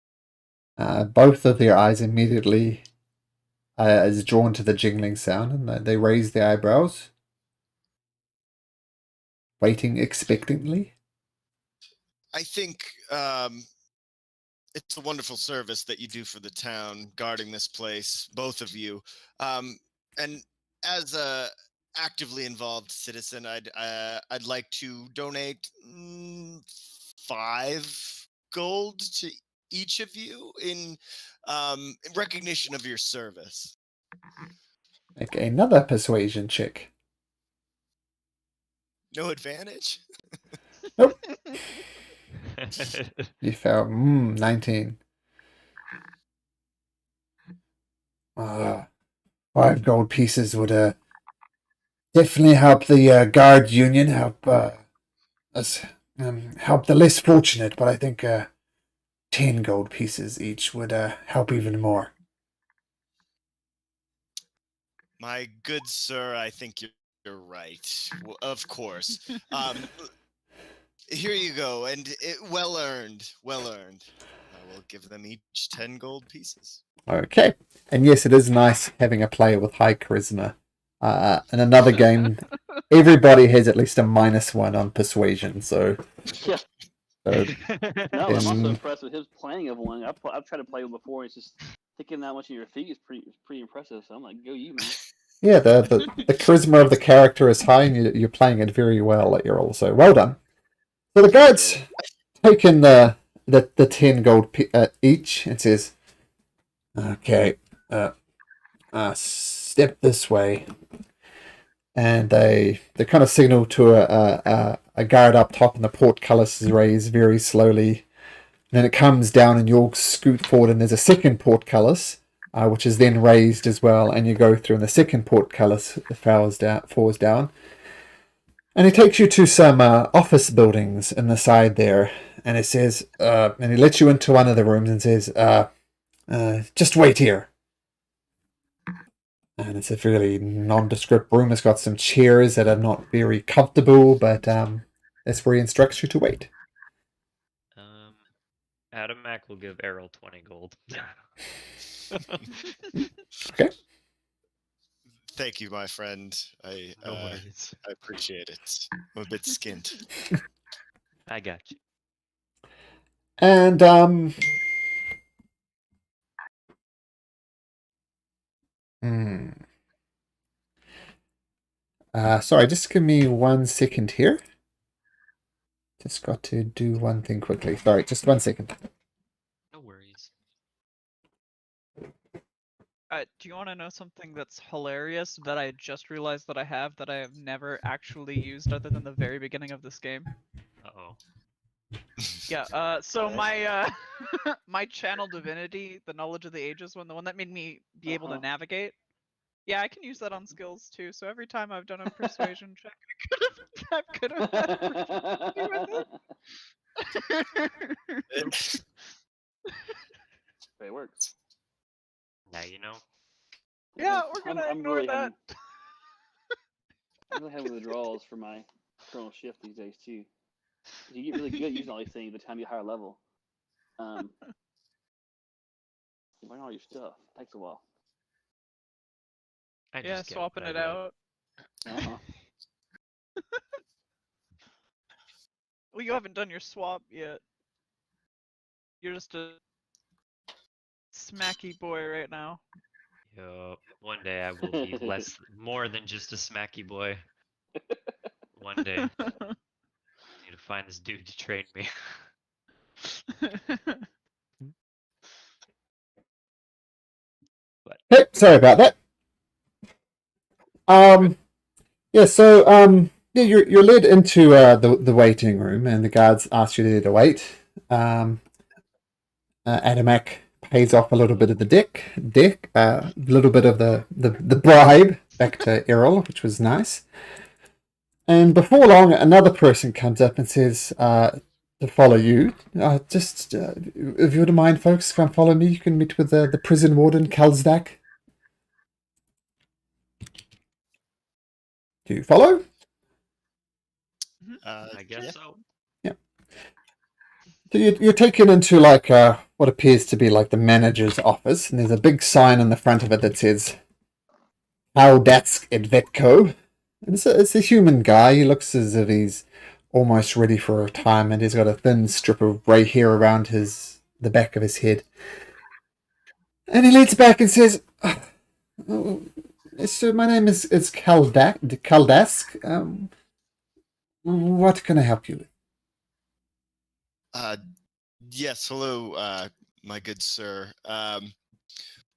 Both of their eyes immediately is drawn to the jingling sound, and they raise their eyebrows, waiting expectantly. I think it's a wonderful service that you do for the town, guarding this place, both of you. And as a actively involved citizen, I'd like to donate 5 gold to each of you in recognition of your service. Make another persuasion check. No advantage? Nope. You fell 19. 5 gold pieces would definitely help the guard union, help us, help the less fortunate. But I think 10 gold pieces each would help even more. My good sir, I think you're right. Well, of course. Here you go, and well earned. Well earned. I will give them each 10 gold pieces. Okay. And yes, it is nice having a player with high charisma. In another game, everybody has at least a -1 on persuasion, so... Yeah. So No, I'm also in- impressed with his planning of one. I've tried to play one before. It's just thinking that much on your feet is pretty impressive. So I'm like, go you, man. yeah, the charisma of the character is high, and you're playing it very well. You're also well done. So the guards taking the 10 gold each and says, "Okay, step this way," and they kind of signal to a guard up top, and the portcullis is raised very slowly. And then it comes down, and you'll scoot forward, and there's a second portcullis, which is then raised as well, and you go through, and the second portcullis falls down. And he takes you to some office buildings in the side there, and it says, and he lets you into one of the rooms and says, just wait here. And it's a fairly nondescript room. It's got some chairs that are not very comfortable, but that's where he instructs you to wait. Adam Mack will give Errol 20 gold. Okay. Thank you, my friend. I No worries. appreciate it. I'm a bit skint. I got you. And sorry, just give me 1 second here. Just got to do one thing quickly. Sorry, just 1 second. No worries. Do you want to know something that's hilarious that I just realized that I have that I have never actually used other than the very beginning of this game? Uh-oh. Yeah, so Okay. my my channel divinity, the knowledge of the ages one, the one that made me be able to navigate. Yeah, I can use that on skills too. So every time I've done a persuasion check, I could have had proficiency with it. It works. Now you know. Yeah, we're gonna I'm ignore really that. I'm really having withdrawals for my Chronal Shift these days too. You get really good at using all these things by the time you higher level. You learn all your stuff. It takes a while. I Yeah, just get swapping what I it read. out. Uh-huh. Well, you haven't done your swap yet. You're just a smacky boy right now. Yup. One day I will be more than just a smacky boy. One day. I need to find this dude to train me. Hey, sorry about that. Yeah, so yeah, you're led into the waiting room, and the guards ask you to wait. Adamak pays off a little bit of the a little bit of the bribe back to Errol, which was nice. And before long, another person comes up and says to follow you. Just if you wouldn't mind, folks, come follow me. You can meet with the prison warden, Kalzdak. Do you follow? I guess Yeah. so. Yeah. So you're taken into like what appears to be like the manager's office, and there's a big sign on the front of it that says Howdatsk Edvetko. And it's a human guy. He looks as if he's almost ready for retirement. He's got a thin strip of grey hair around the back of his head. And he leans back and says, oh, so my name is Kaldask. What can I help you with? Yes, hello, my good sir.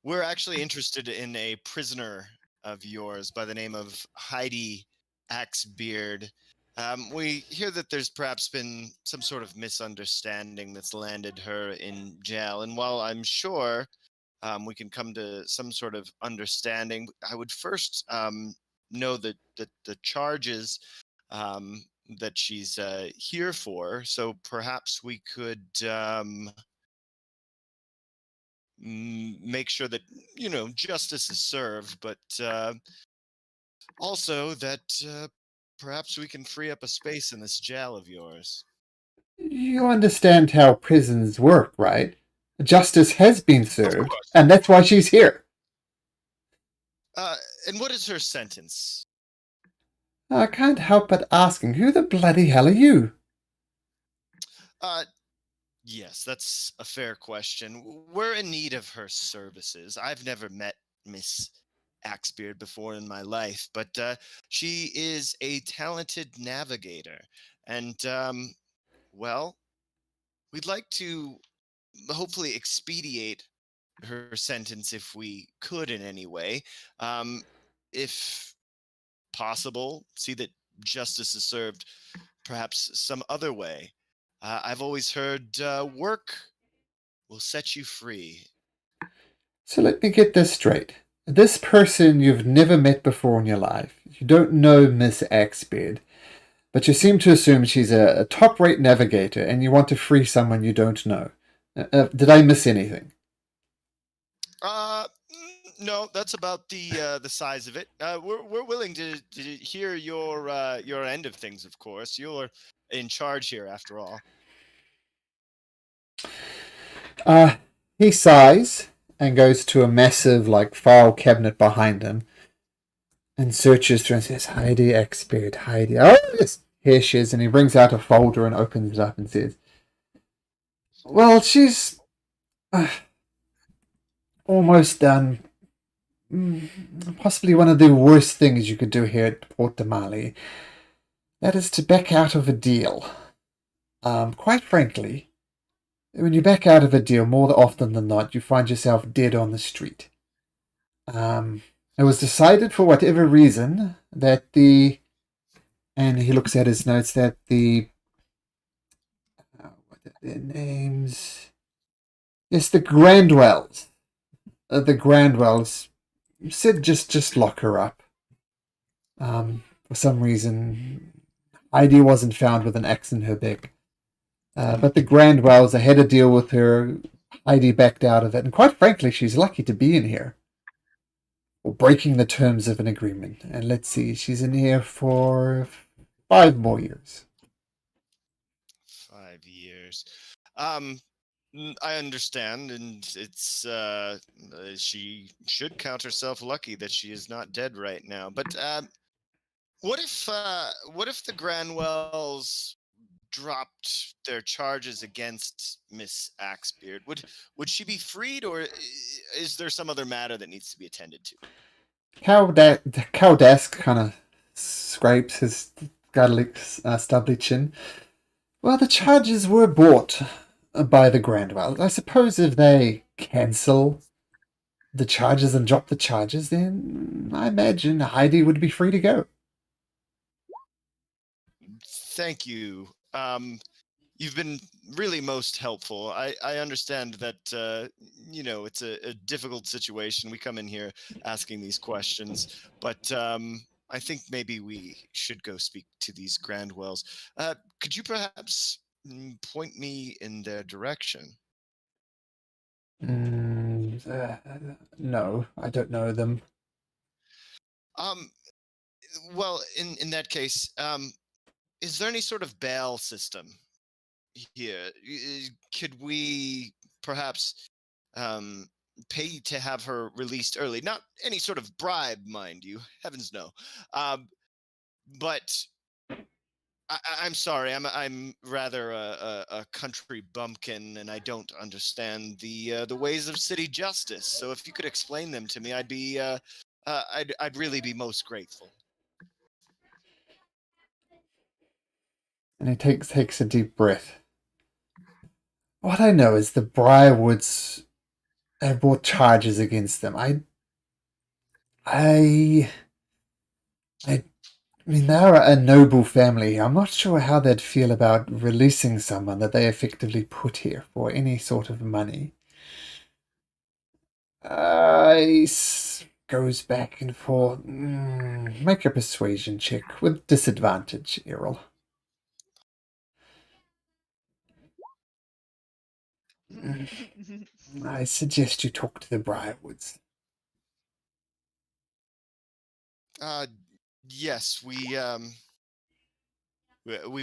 We're actually interested in a prisoner of yours by the name of Heidi Axebeard. We hear that there's perhaps been some sort of misunderstanding that's landed her in jail, and while I'm sure we can come to some sort of understanding, I would first know the charges that she's here for. So perhaps we could make sure that justice is served, but also that perhaps we can free up a space in this jail of yours. You understand how prisons work, right? Justice has been Of served, course. and that's why she's here. And what is her sentence? I can't help but asking, who the bloody hell are you? Yes, that's a fair question. We're in need of her services. I've never met Miss Axebeard before in my life, but she is a talented navigator. And, well, we'd like to hopefully expedite her sentence if we could in any way. If possible, see that justice is served perhaps some other way. I've always heard work will set you free. So let me get this straight. This person you've never met before in your life. You don't know Miss Axebeard, but you seem to assume she's a top-rate navigator, and you want to free someone you don't know. Did I miss anything? No, that's about the size of it. We're willing to hear your end of things, of course. You're in charge here, after all. He sighs and goes to a massive like file cabinet behind him and searches through and says, Heidi Axebeard, Heidi. Oh, yes. Here she is. And he brings out a folder and opens it up and says, Well, she's almost done possibly one of the worst things you could do here at Port Damali. That is to back out of a deal. Quite frankly, when you back out of a deal, more often than not, you find yourself dead on the street. It was decided for whatever reason that and he looks at his notes, that what are their names? Yes, the Grandwells. The Grandwells said just lock her up. For some reason, Heidi wasn't found with an axe in her back. But the Grandwells, they had a deal with her. Heidi backed out of it, and quite frankly, she's lucky to be in here. Or breaking the terms of an agreement. And let's see, she's in here for 5 more years. 5 years. I understand, and it's she should count herself lucky that she is not dead right now. But what if the Granwells dropped their charges against Miss Axebeard? Would she be freed, or is there some other matter that needs to be attended to? Cowdesk kind of scrapes his stubbly chin. Well, the charges were brought by the Grandwell. I suppose if they cancel the charges and drop the charges, then I imagine Heidi would be free to go. Thank you. You've been really most helpful. I understand that, it's a difficult situation. We come in here asking these questions, but I think maybe we should go speak to these Grandwells. Could you perhaps point me in their direction? No, I don't know them. Well, in that case, is there any sort of bail system here? Could we perhaps pay to have her released early? Not any sort of bribe, mind you. Heavens no. But I'm sorry. I'm rather a country bumpkin, and I don't understand the ways of city justice. So if you could explain them to me, I'd really be most grateful. And he takes a deep breath. What I know is the Briarwoods have brought charges against them. I mean, they're a noble family. I'm not sure how they'd feel about releasing someone that they effectively put here for any sort of money. He goes back and forth. Make a persuasion check with disadvantage, Errol. I suggest you talk to the Briarwoods. Yes, we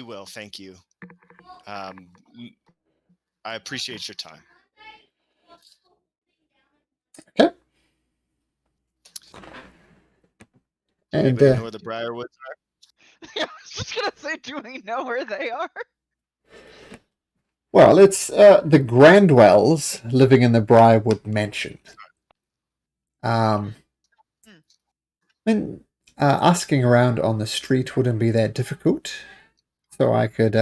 will. Thank you. I appreciate your time. Okay. Does anybody know where the Briarwoods are? I was just gonna say, do we know where they are? Well, it's the Grandwells living in the Briarwood mansion. I mean, asking around on the street wouldn't be that difficult, so I could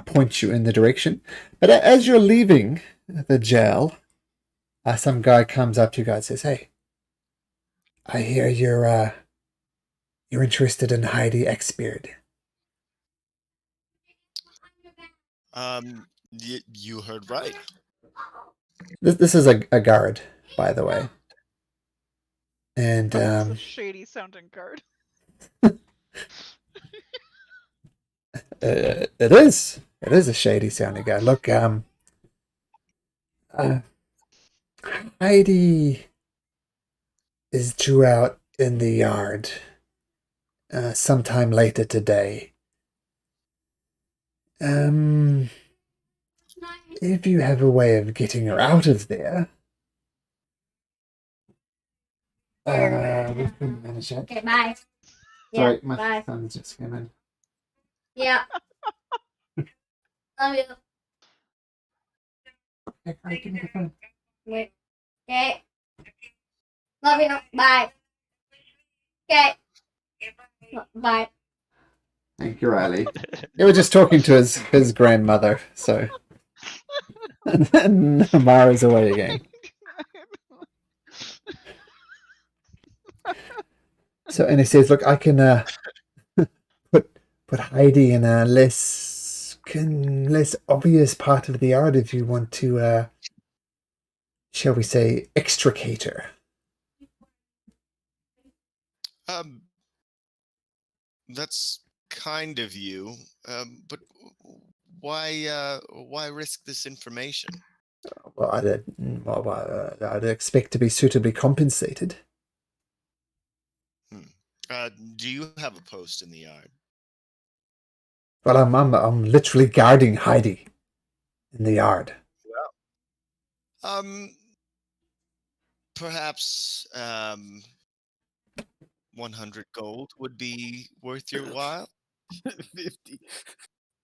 point you in the direction. But as you're leaving the jail, some guy comes up to you guys and says, "Hey, I hear you're interested in Heidi Axebeard." You heard right. This is a guard, by the way. And It's a shady sounding card. it is a shady sounding guy. Look, Heidi is due out in the yard sometime later today. If you have a way of getting her out of there, we can manage that. Okay, bye. Sorry, Yeah, my bye. son just came in. Yeah. Love you. Okay, Carly, give me the phone. Wait. Okay. Love you. Bye. Okay. Bye. Thank you, Riley. He was just talking to his grandmother, so. And then Mara's away again. So, and he says, "Look, I can put Heidi in a less obvious part of the yard if you want to, shall we say, extricate her." That's kind of you. But why risk this information? Well, I'd expect to be suitably compensated. Do you have a post in the yard? Well, I'm literally guarding Heidi in the yard. Perhaps 100 gold would be worth your while. 50.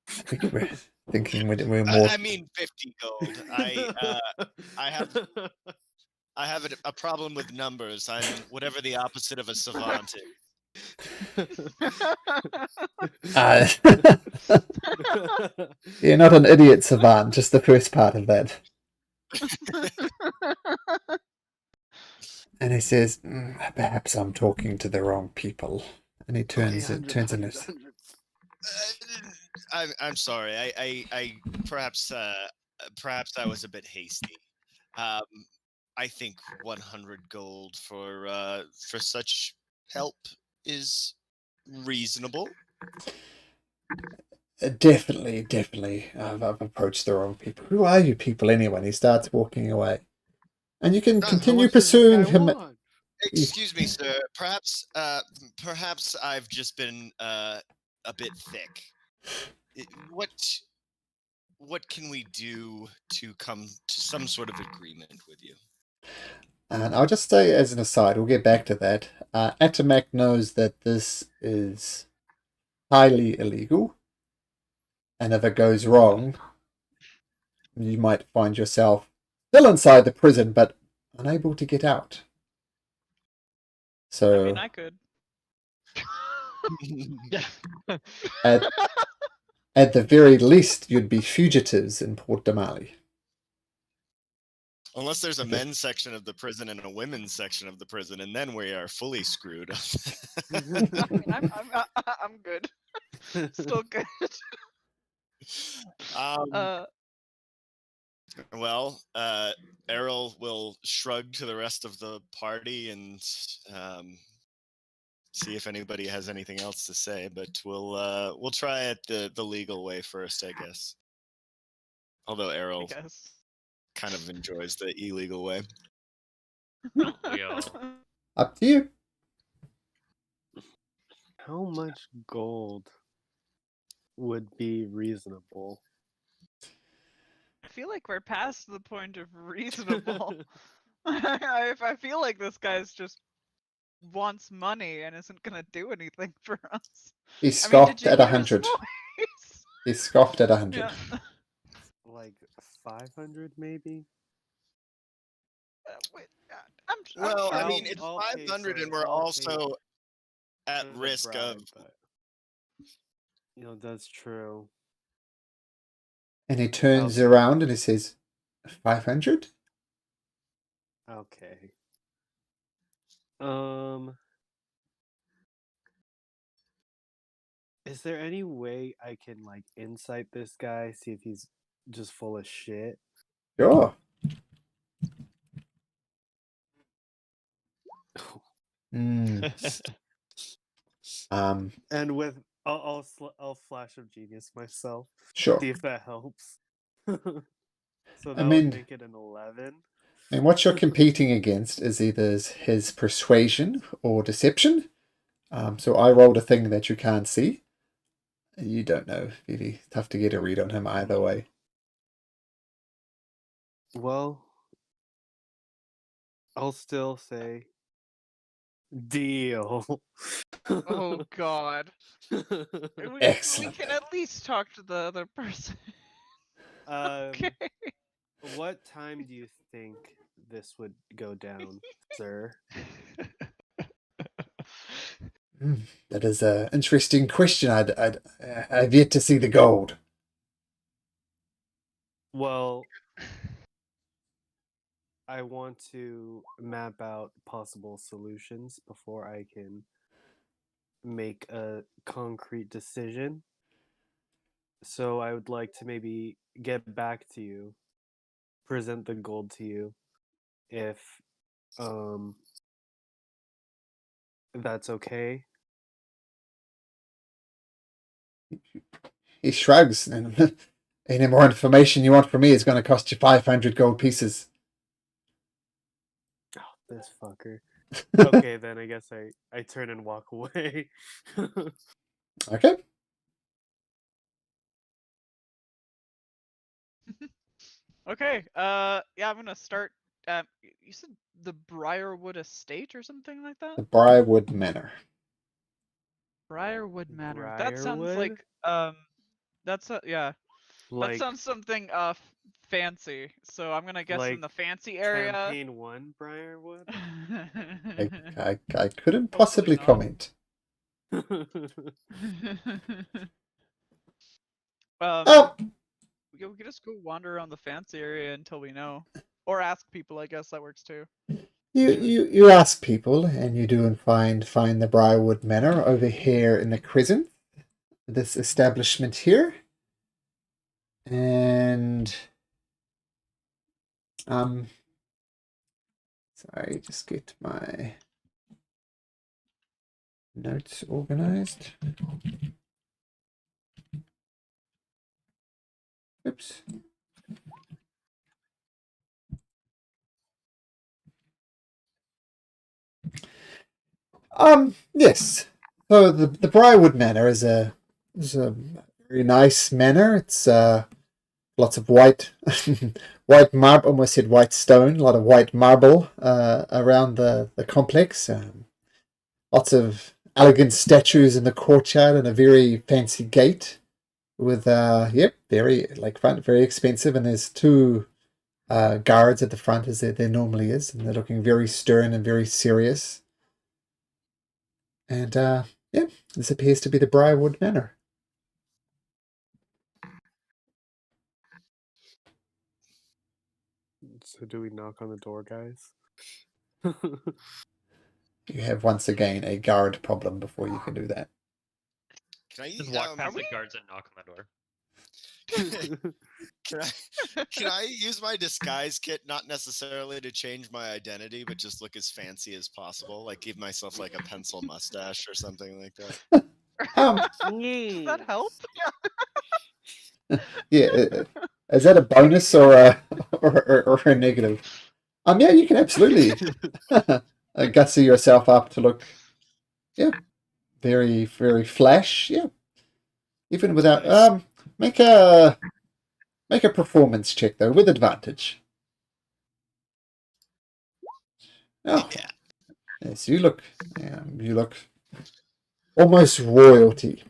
I think we're thinking we're more. I mean 50 gold. I have a problem with numbers. I'm whatever the opposite of a savant is. You're not an idiot savant, just the first part of that. And he says, "Perhaps I'm talking to the wrong people." And he turns and looks. I'm sorry. I perhaps I was a bit hasty. I think 100 gold for such help is reasonable. Definitely. I've approached the wrong people. Who are you people anyway? And he starts walking away. And you can continue pursuing him. Excuse me, sir. Perhaps I've just been a bit thick. What can we do to come to some sort of agreement with you? And I'll just say as an aside, we'll get back to that. Atamak knows that this is highly illegal. And if it goes wrong, you might find yourself still inside the prison, but unable to get out. So, I mean, I could. at the very least, you'd be fugitives in Port Damali. Unless there's a men's section of the prison and a women's section of the prison, and then we are fully screwed. I mean, I'm good. Still good. Well, Errol will shrug to the rest of the party and see if anybody has anything else to say. But we'll try it the legal way first, I guess. Although Errol kind of enjoys the illegal way. Up to you. How much gold would be reasonable? I feel like we're past the point of reasonable. I feel like this guy's just wants money and isn't gonna do anything for us. He scoffed at 100. He scoffed at 100. Yeah. Like 500, maybe. Wait, I mean, it's 500, and we're also at risk of. You know, that's true. And he turns around and he says, 500? Okay. Is there any way I can like insight this guy, see if he's just full of shit? Sure. And with I'll flash of genius myself. Sure. See if that helps. So that I mean, would make it an 11. I mean, what you're competing against is either his persuasion or deception. So I rolled a thing that you can't see. You don't know. Really tough to get a read on him either way. Well, I'll still say deal. Oh God. Excellent. We can at least talk to the other person. Okay. What time do you think this would go down, sir? That is an interesting question. I've yet to see the gold. Well, I want to map out possible solutions before I can make a concrete decision. So I would like to maybe get back to you, present the gold to you, if um that's okay. He shrugs, and any more information you want from me is going to cost you 500 gold pieces. Oh, this fucker. Okay, then I guess I turn and walk away. Okay. Okay. Yeah, I'm gonna start. You said the Briarwood Estate or something like that. The Briarwood Manor. Briarwood Manor. That sounds Briarwood? like That's yeah. That Like sounds something fancy. So I'm gonna guess in like the fancy area. Campaign 1 Briarwood? I couldn't Hopefully possibly not. comment. We could just go wander around the fancy area until we know, or ask people. I guess that works too. You ask people, and you do and find the Briarwood Manor over here in the Crescent. This establishment here. And sorry, just get my notes organized. Oops. Yes. So the Briarwood Manor is a very nice manor. It's lots of white white marble, almost said white stone, a lot of white marble around the complex. Lots of elegant statues in the courtyard and a very fancy gate with very front, very expensive, and there's two guards at the front as there normally is, and they're looking very stern and very serious. And this appears to be the Briarwood Manor. So do we knock on the door, guys? You have once again a guard problem before you can do that. Can I Just walk are past we- the guards and knock on the door. can I use my disguise kit not necessarily to change my identity, but just look as fancy as possible? Like give myself like a pencil mustache or something like that. Does that help? Yeah, is that a bonus or a negative? Yeah, you can absolutely gussy yourself up to look, very very flash. Yeah, even without Nice. make a performance check though with advantage. Oh, Yeah. yes, you look almost royalty.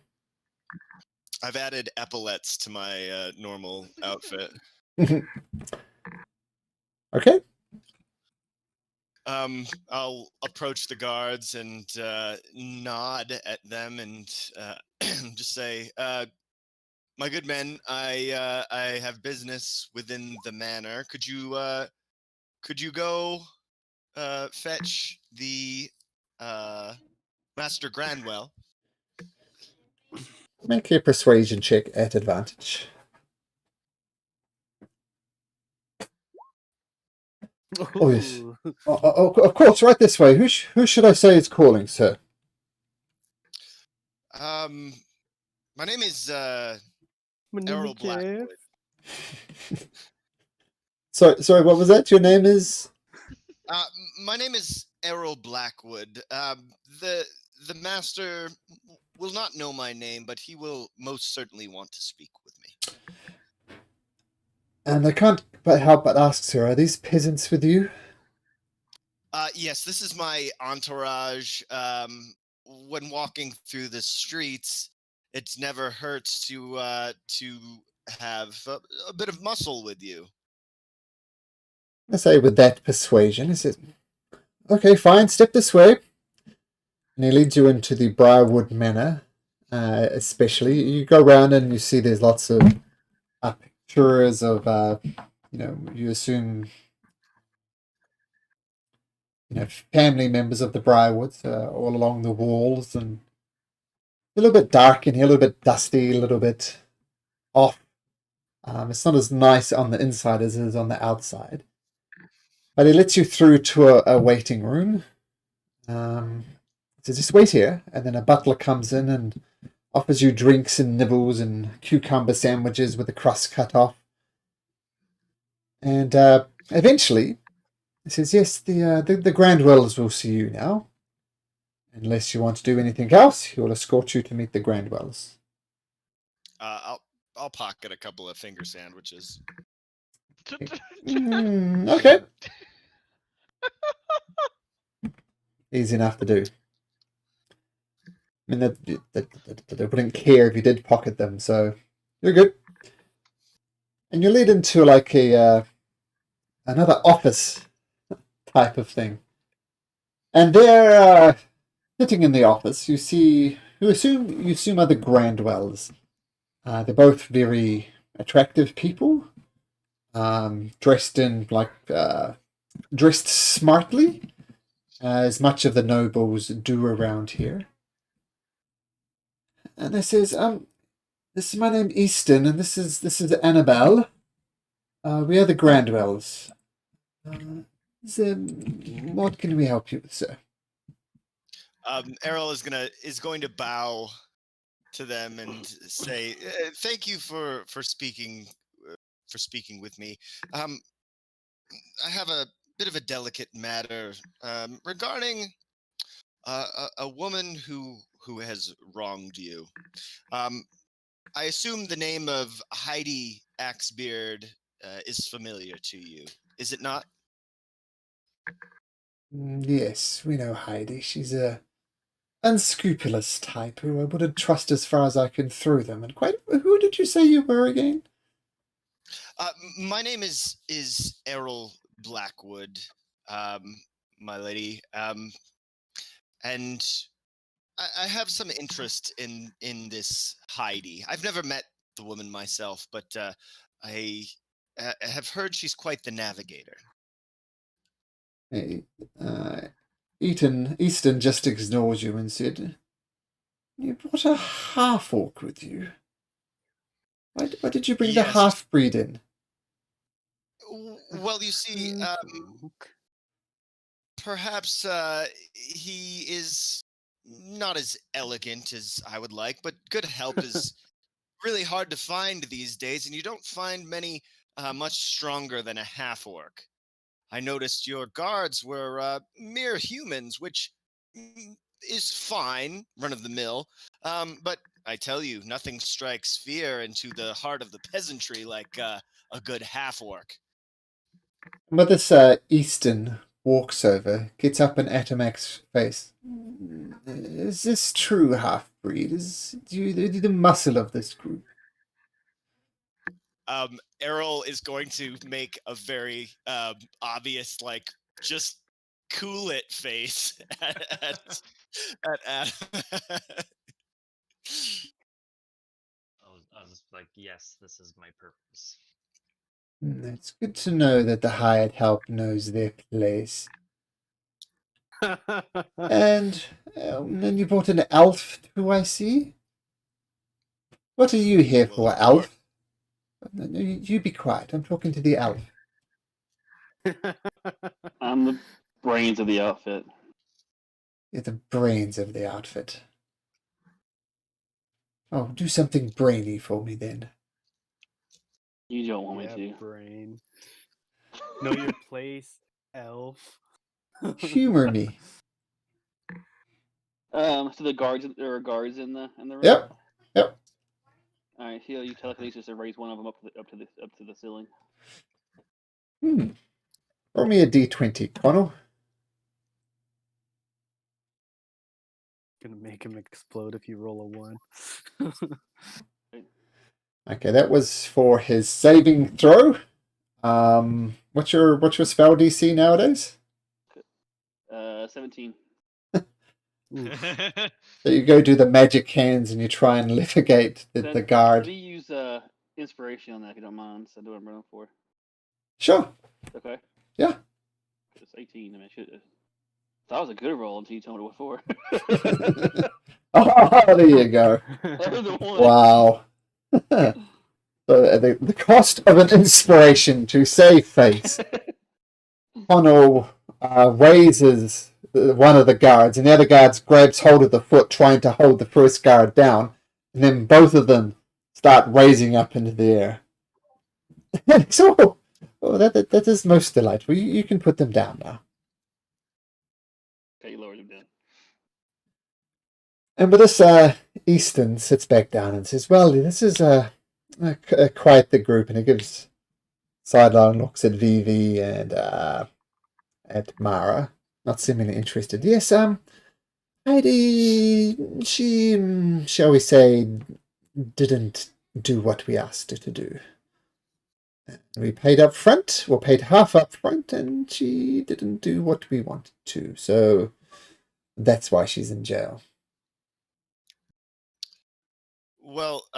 I've added epaulets to my normal outfit. Okay. I'll approach the guards and nod at them and just say, "My good men, I have business within the manor. Could you go fetch the Master Granwell?" Make a persuasion check at advantage. Oh, yes. Ooh. Of course, right this way. Who should I say is calling, sir? My name is My name Errol is Jeff. Blackwood. Sorry, what was that? Your name is? My name is Errol Blackwood. The master will not know my name, but he will most certainly want to speak with me. And I can't help but ask, sir, are these peasants with you? Yes, this is my entourage. When walking through the streets, it never hurts to have a bit of muscle with you. I say with that persuasion, he says, "Okay, fine, step this way." And he leads you into the Briarwood Manor, especially. You go around and you see there's lots of pictures of, you assume, family members of the Briarwoods all along the walls, and a little bit dark in here, a little bit dusty, a little bit off. It's not as nice on the inside as it is on the outside. But he lets you through to a waiting room. So just wait here, and then a butler comes in and offers you drinks and nibbles and cucumber sandwiches with the crust cut off. And eventually, he says, "Yes, the Grandwells will see you now. Unless you want to do anything else, he will escort you to meet the Grandwells." I'll pocket a couple of finger sandwiches. Okay. Easy enough to do. I mean, they wouldn't care if you did pocket them, so you're good. And you lead into like another office type of thing. And there, sitting in the office, you assume are the Grandwells. They're both very attractive people, dressed smartly, as much of the nobles do around here. And it says, "This is my name Easton, and this is Annabelle. We are the Grandwells. What can we help you with, sir?" Errol is going to bow to them and say, "Thank you for speaking with me. I have a bit of a delicate matter regarding a woman who has wronged you. I assume the name of Heidi Axebeard is familiar to you, is it not?" Yes, we know Heidi. She's a unscrupulous type who I wouldn't trust as far as I can throw them. And quite, who did you say you were again? My name is Errol Blackwood, my lady, and I have some interest in this Heidi. I've never met the woman myself, but I have heard she's quite the navigator. Hey, Easton just ignores you and said, "You brought a half-orc with you. Why did you bring the Yes. half-breed in?" Well, you see, perhaps he is not as elegant as I would like, but good help is really hard to find these days, and you don't find many much stronger than a half-orc. I noticed your guards were mere humans, which is fine, run-of-the-mill, but I tell you, nothing strikes fear into the heart of the peasantry like a good half-orc. But this Easton walks over, gets up in Atomac's face. "Is this true half-breed? Is you the muscle of this group?" Errol is going to make a very obvious, like, just cool it face at Adam. I was like, yes, this is my purpose. It's good to know that the hired help knows their place. And then you brought an elf too, I see. What are you here Well, for, of elf? No, you be quiet. I'm talking to the elf. I'm the brains of the outfit. You're the brains of the outfit. Oh, do something brainy for me then. You don't want me Yeah, to. brain. Know your place, elf. Humor me. So there are guards in the room. Yep. All right, Theo, you telekinesis and raise one of them up to the ceiling. Roll me a d20, Connell. Gonna make him explode if you roll a 1. Okay, that was for his saving throw. What's your spell DC nowadays? 17. So you go do the magic hands and you try and litigate the guard. Let me use inspiration on that if you don't mind. So I know what I'm running for. Sure. Okay. Yeah. It's 18. I mean, that was a good roll until you told me what for. Oh, there you go. That was a 1. Wow. The cost of an inspiration to save face. Connell raises one of the guards, and the other guard grabs hold of the foot, trying to hold the first guard down, and then both of them start raising up into the air. So, that is most delightful. You can put them down now. Okay, you lowered him down. And with this, Easton sits back down and says, "Well, this is quite the group," and he gives sideline looks at Vivi and at Mara, not seemingly interested. Yes, Heidi, she, shall we say, didn't do what we asked her to do. We paid up front, or paid half up front, and she didn't do what we wanted to. So that's why she's in jail. Well,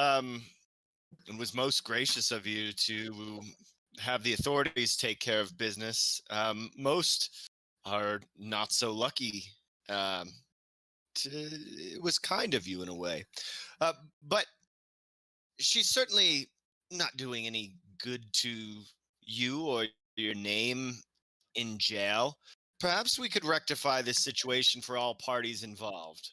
it was most gracious of you to have the authorities take care of business. Most are not so lucky. It was kind of you in a way. But she's certainly not doing any good to you or your name in jail. Perhaps we could rectify this situation for all parties involved.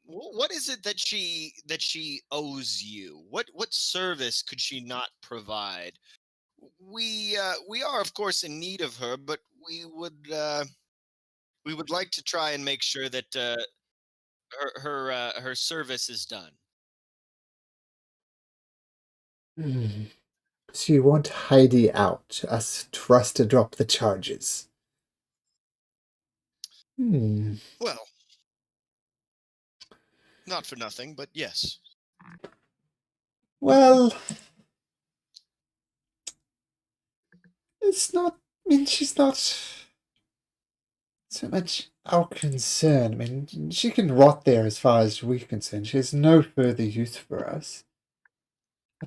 What is it that she owes you? What service could she not provide? We are of course in need of her, but we would like to try and make sure that her service is done. So you want Heidi out, for us to drop the charges? Well, not for nothing, but yes. Well, it's not. I mean, she's not so much our concern. I mean, she can rot there as far as we're concerned. She has no further use for us.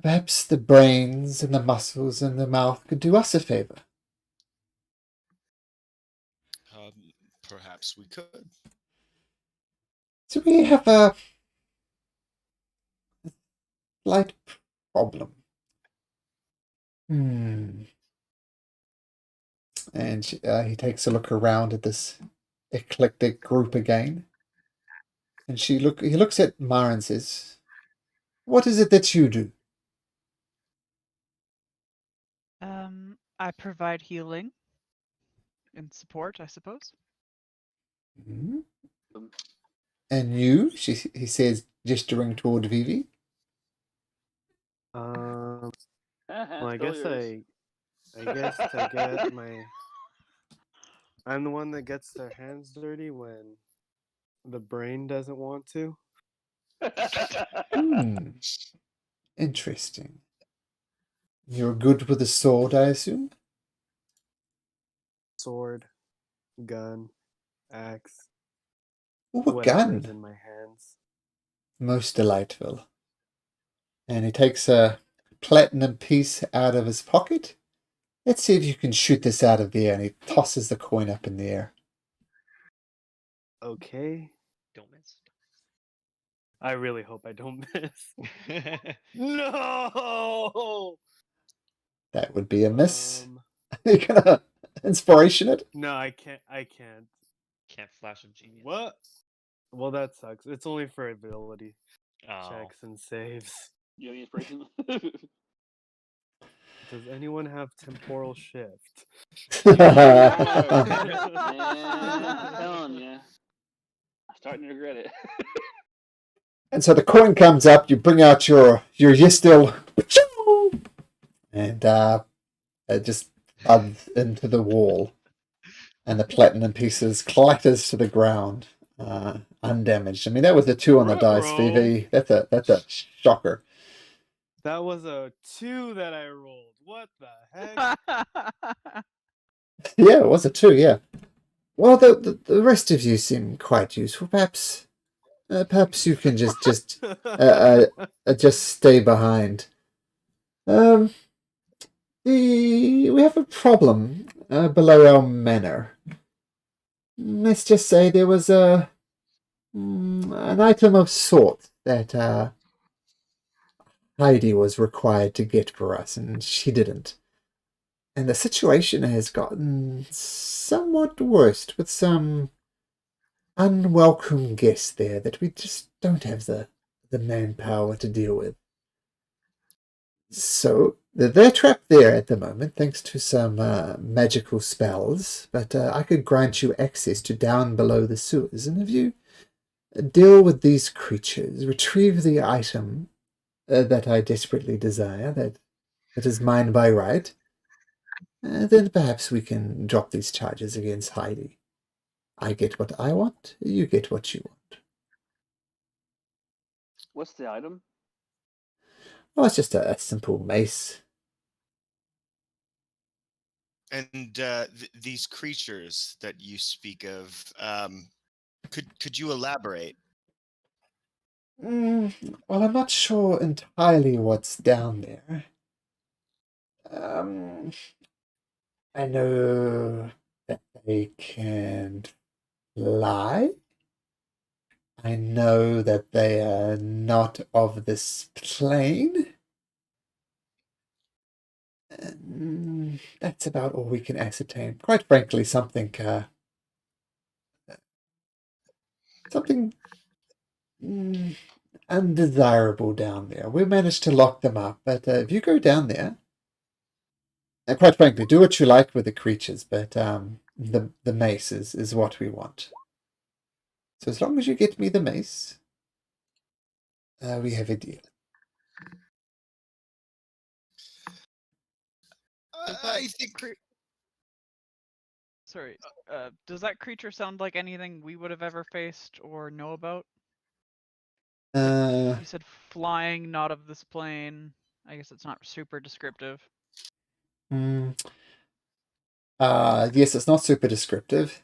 Perhaps the brains and the muscles and the mouth could do us a favor. Perhaps we could. So we have a slight problem. And he takes a look around at this eclectic group again. And he looks at Mara and says, "What is it that you do?" I provide healing and support, I suppose. Mm-hmm. And you? He says, gesturing toward Vivi. Well, I Still guess yours. I guess to get my. I'm the one that gets their hands dirty when the brain doesn't want to. Interesting. You're good with a sword, I assume? Sword, gun, axe. Ooh, a whatever is gun. in my hands. Most delightful. And he takes a platinum piece out of his pocket. Let's see if you can shoot this out of the air. And he tosses the coin up in the air. Okay. Don't miss. I really hope I don't miss. No. That would be a miss. You're gonna inspiration it? No, I can't. I can't. Can't flash of genius. What? Well, that sucks. It's only for ability Oh. checks and saves. You have any inspiration? Does anyone have temporal shift? Man, I'm telling you. I'm starting to regret it. And so the coin comes up, you bring out your Yistil, and it just thuds into the wall. And the platinum pieces clatters to the ground, undamaged. I mean, that was a 2 on the dice, Ruh-roh. Vivi. That's a shocker. That was a 2 that I rolled. What the heck? Yeah, it was a 2, yeah. Well, the rest of you seem quite useful. Perhaps you can just stay behind. We have a problem below our manor. Let's just say there was an item of sort that Heidi was required to get for us, and she didn't. And the situation has gotten somewhat worse with some unwelcome guests there that we just don't have the manpower to deal with. So they're trapped there at the moment thanks to some magical spells, but I could grant you access to down below the sewers, and if you deal with these creatures, retrieve the item that I desperately desire, that is mine by right, then perhaps we can drop these charges against Heidi. I get what I want, you get what you want. What's the item? Oh, it's just a simple mace. And these creatures that you speak of, could you elaborate? Well, I'm not sure entirely what's down there. I know that they can fly. I know that they are not of this plane. That's about all we can ascertain. Quite frankly, something undesirable down there. We managed to lock them up, but if you go down there, and quite frankly, do what you like with the creatures, but the mace is what we want. So as long as you get me the mace, we have a deal. I think Sorry. Does that creature sound like anything we would have ever faced or know about? You said flying, not of this plane. I guess it's not super descriptive. Yes, it's not super descriptive.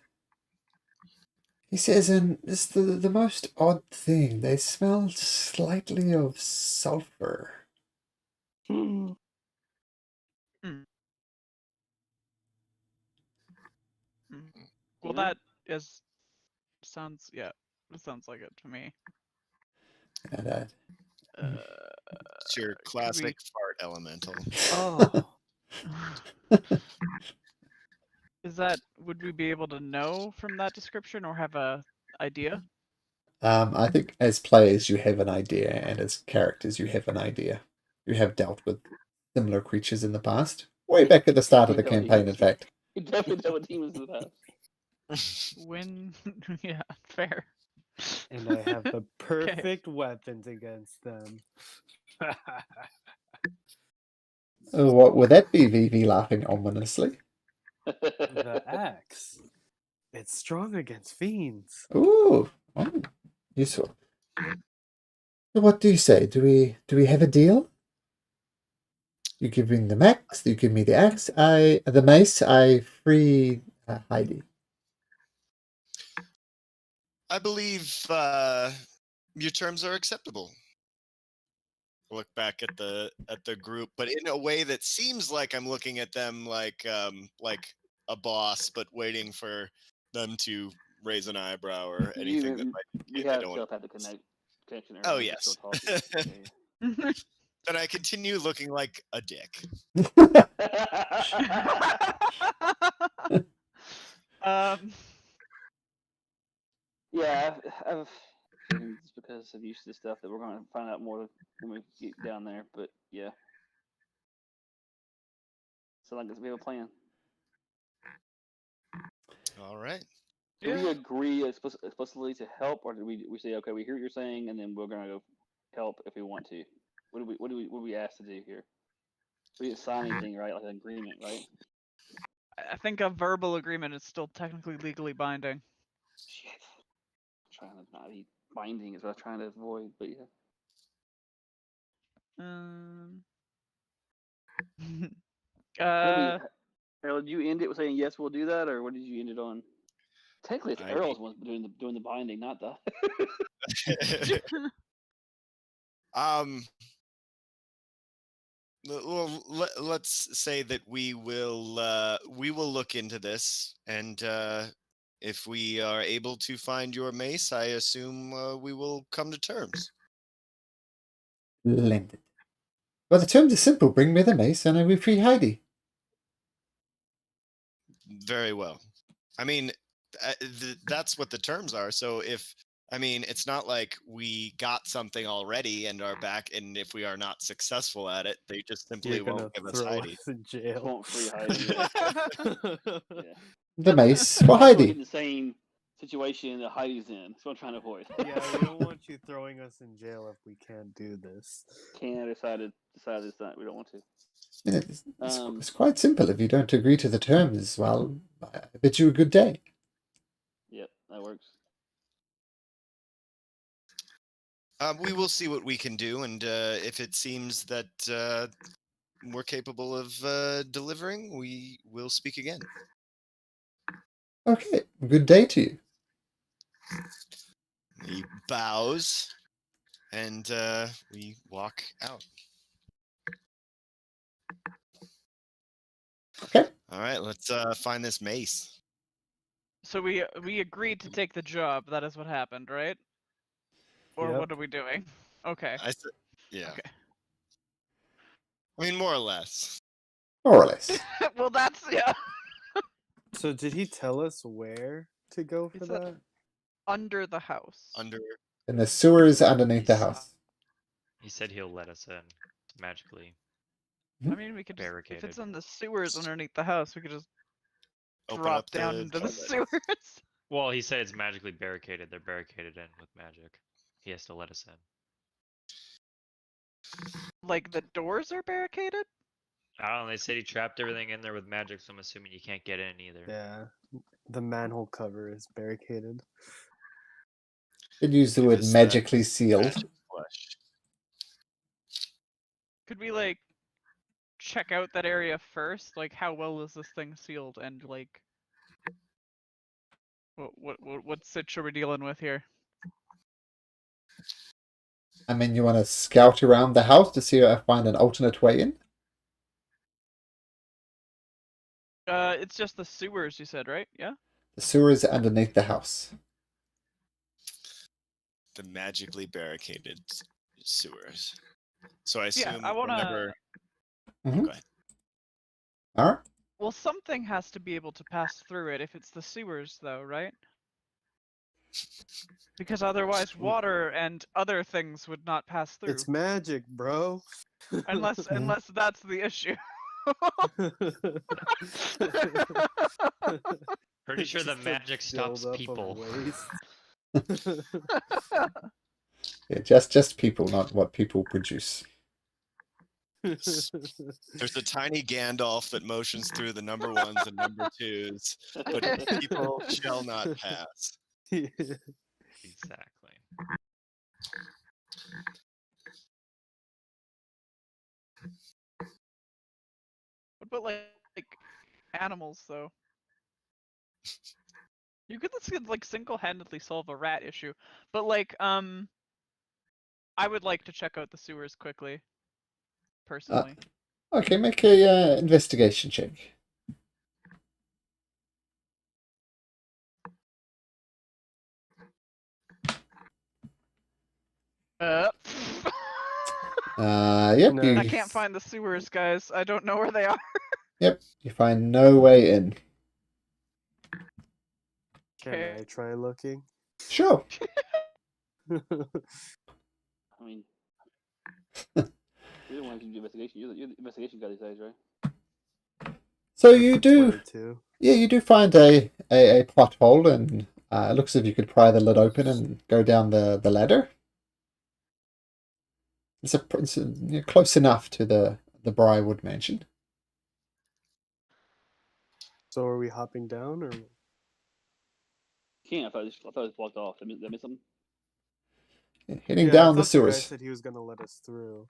He says, and it's the most odd thing. They smell slightly of sulfur. Well, that sounds it sounds like it to me. And, it's your classic fart elemental. Oh. Would we be able to know from that description or have a idea? I think as players you have an idea, and as characters you have an idea. You have dealt with similar creatures in the past. Way back at the start of the campaign, in fact. You definitely dealt with demons in the past. Yeah, fair. And I have the perfect weapons against them. Oh, what would that be, Vivi laughing ominously? The axe. It's strong against fiends. Ooh, useful. So what do you say? Do we have a deal? You give me the max, you give me the axe, the mace, I free Heidi. I believe your terms are acceptable. Look back at the group, but in a way that seems like I'm looking at them like a boss, but waiting for them to raise an eyebrow or anything that might. You have telepathic connection. Oh yes. But I continue looking like a dick. Yeah, I've just because I'm used to stuff that we're going to find out more when we get down there. But yeah, so like we have a plan. All right. Do we agree explicitly to help, or do we say, okay, we hear what you're saying, and then we're gonna go help if we want to? What do we ask to do here? We didn't sign anything, right? Like an agreement, right? I think a verbal agreement is still technically legally binding. Shit. I'm trying to not be binding is what I'm trying to avoid, but yeah. Errol, did you end it with saying yes, we'll do that, or what did you end it on? Technically, it's I- Errol's one doing the binding, not the. um. Well, let's say that we will look into this, and if we are able to find your mace, I assume we will come to terms. Splendid. Well, the terms are simple. Bring me the mace and I will free Heidi. Very well. I mean, that's what the terms are. So it's not like we got something already and are back, and if we are not successful at it, they just simply You're gonna won't give us throw Heidi. us in jail. Won't free Heidi. Yeah. Yeah. The mace I for don't want to get in Heidi. the same situation that Heidi's in. That's what I'm trying to avoid. Yeah, we don't want you throwing us in jail if we can't do this. Can't decided this night. We don't want to. It's quite simple. If you don't agree to the terms, well, I bid you a good day. Yep, that works. We will see what we can do, and if it seems that we're capable of delivering, we will speak again. Okay, good day to you. He bows, and we walk out. Okay. All right, let's find this mace. So we agreed to take the job. That is what happened, right? Or Yep. what are we doing? Okay. I said, yeah. Okay. I mean, more or less. More or less. Well, that's yeah. So did he tell us where to go He for said- that? Under the house. Under. And the sewers underneath the house. He said he'll let us in magically. I mean, we could just, if Barricaded. it's in the sewers underneath the house, we could just Open drop up the down into the toilet. sewers. Well, he said it's magically barricaded. They're barricaded in with magic. He has to let us in. Like the doors are barricaded? I don't know. They said he trapped everything in there with magic, so I'm assuming you can't get in either. Yeah. The manhole cover is barricaded. Did use the Give word us that magically sealed. magic flesh. Could we like check out that area first? Like, how well is this thing sealed? And like, what sitch are we dealing with here? I mean, you want to scout around the house to see if I find an alternate way in? It's just the sewers, you said, right? Yeah. The sewers underneath the house. The magically barricaded sewers. So I assume Yeah, I wanna. whenever. Mhm. Go ahead. All right. Well, something has to be able to pass through it if it's the sewers, though, right? Because otherwise, water and other things would not pass through. It's magic, bro. Unless that's the issue. Pretty sure the Just a magic stops buildup of people. waste. Yeah, just people, not what people produce. There's a tiny Gandalf that motions through the number ones and number twos, but people shall not pass. Exactly. What about like animals though? You could like single-handedly solve a rat issue, but like I would like to check out the sewers quickly. Personally. Okay, make a investigation check. Yep. No. You, I can't find the sewers, guys. I don't know where they are. Yep. You find no way in. Can Okay. I try looking? Sure. I mean, you're the one who can do investigation. You're the investigation guy these days, right? So you do, 22. yeah, you do find a pothole, and it looks as if you could pry the lid open and go down the ladder. It's close enough to the Briarwood mansion. So are we hopping down or? You can't. I thought it was blocked off. Did I miss something? Heading Yeah, I down the thought the guy sewers. said he was gonna let us through.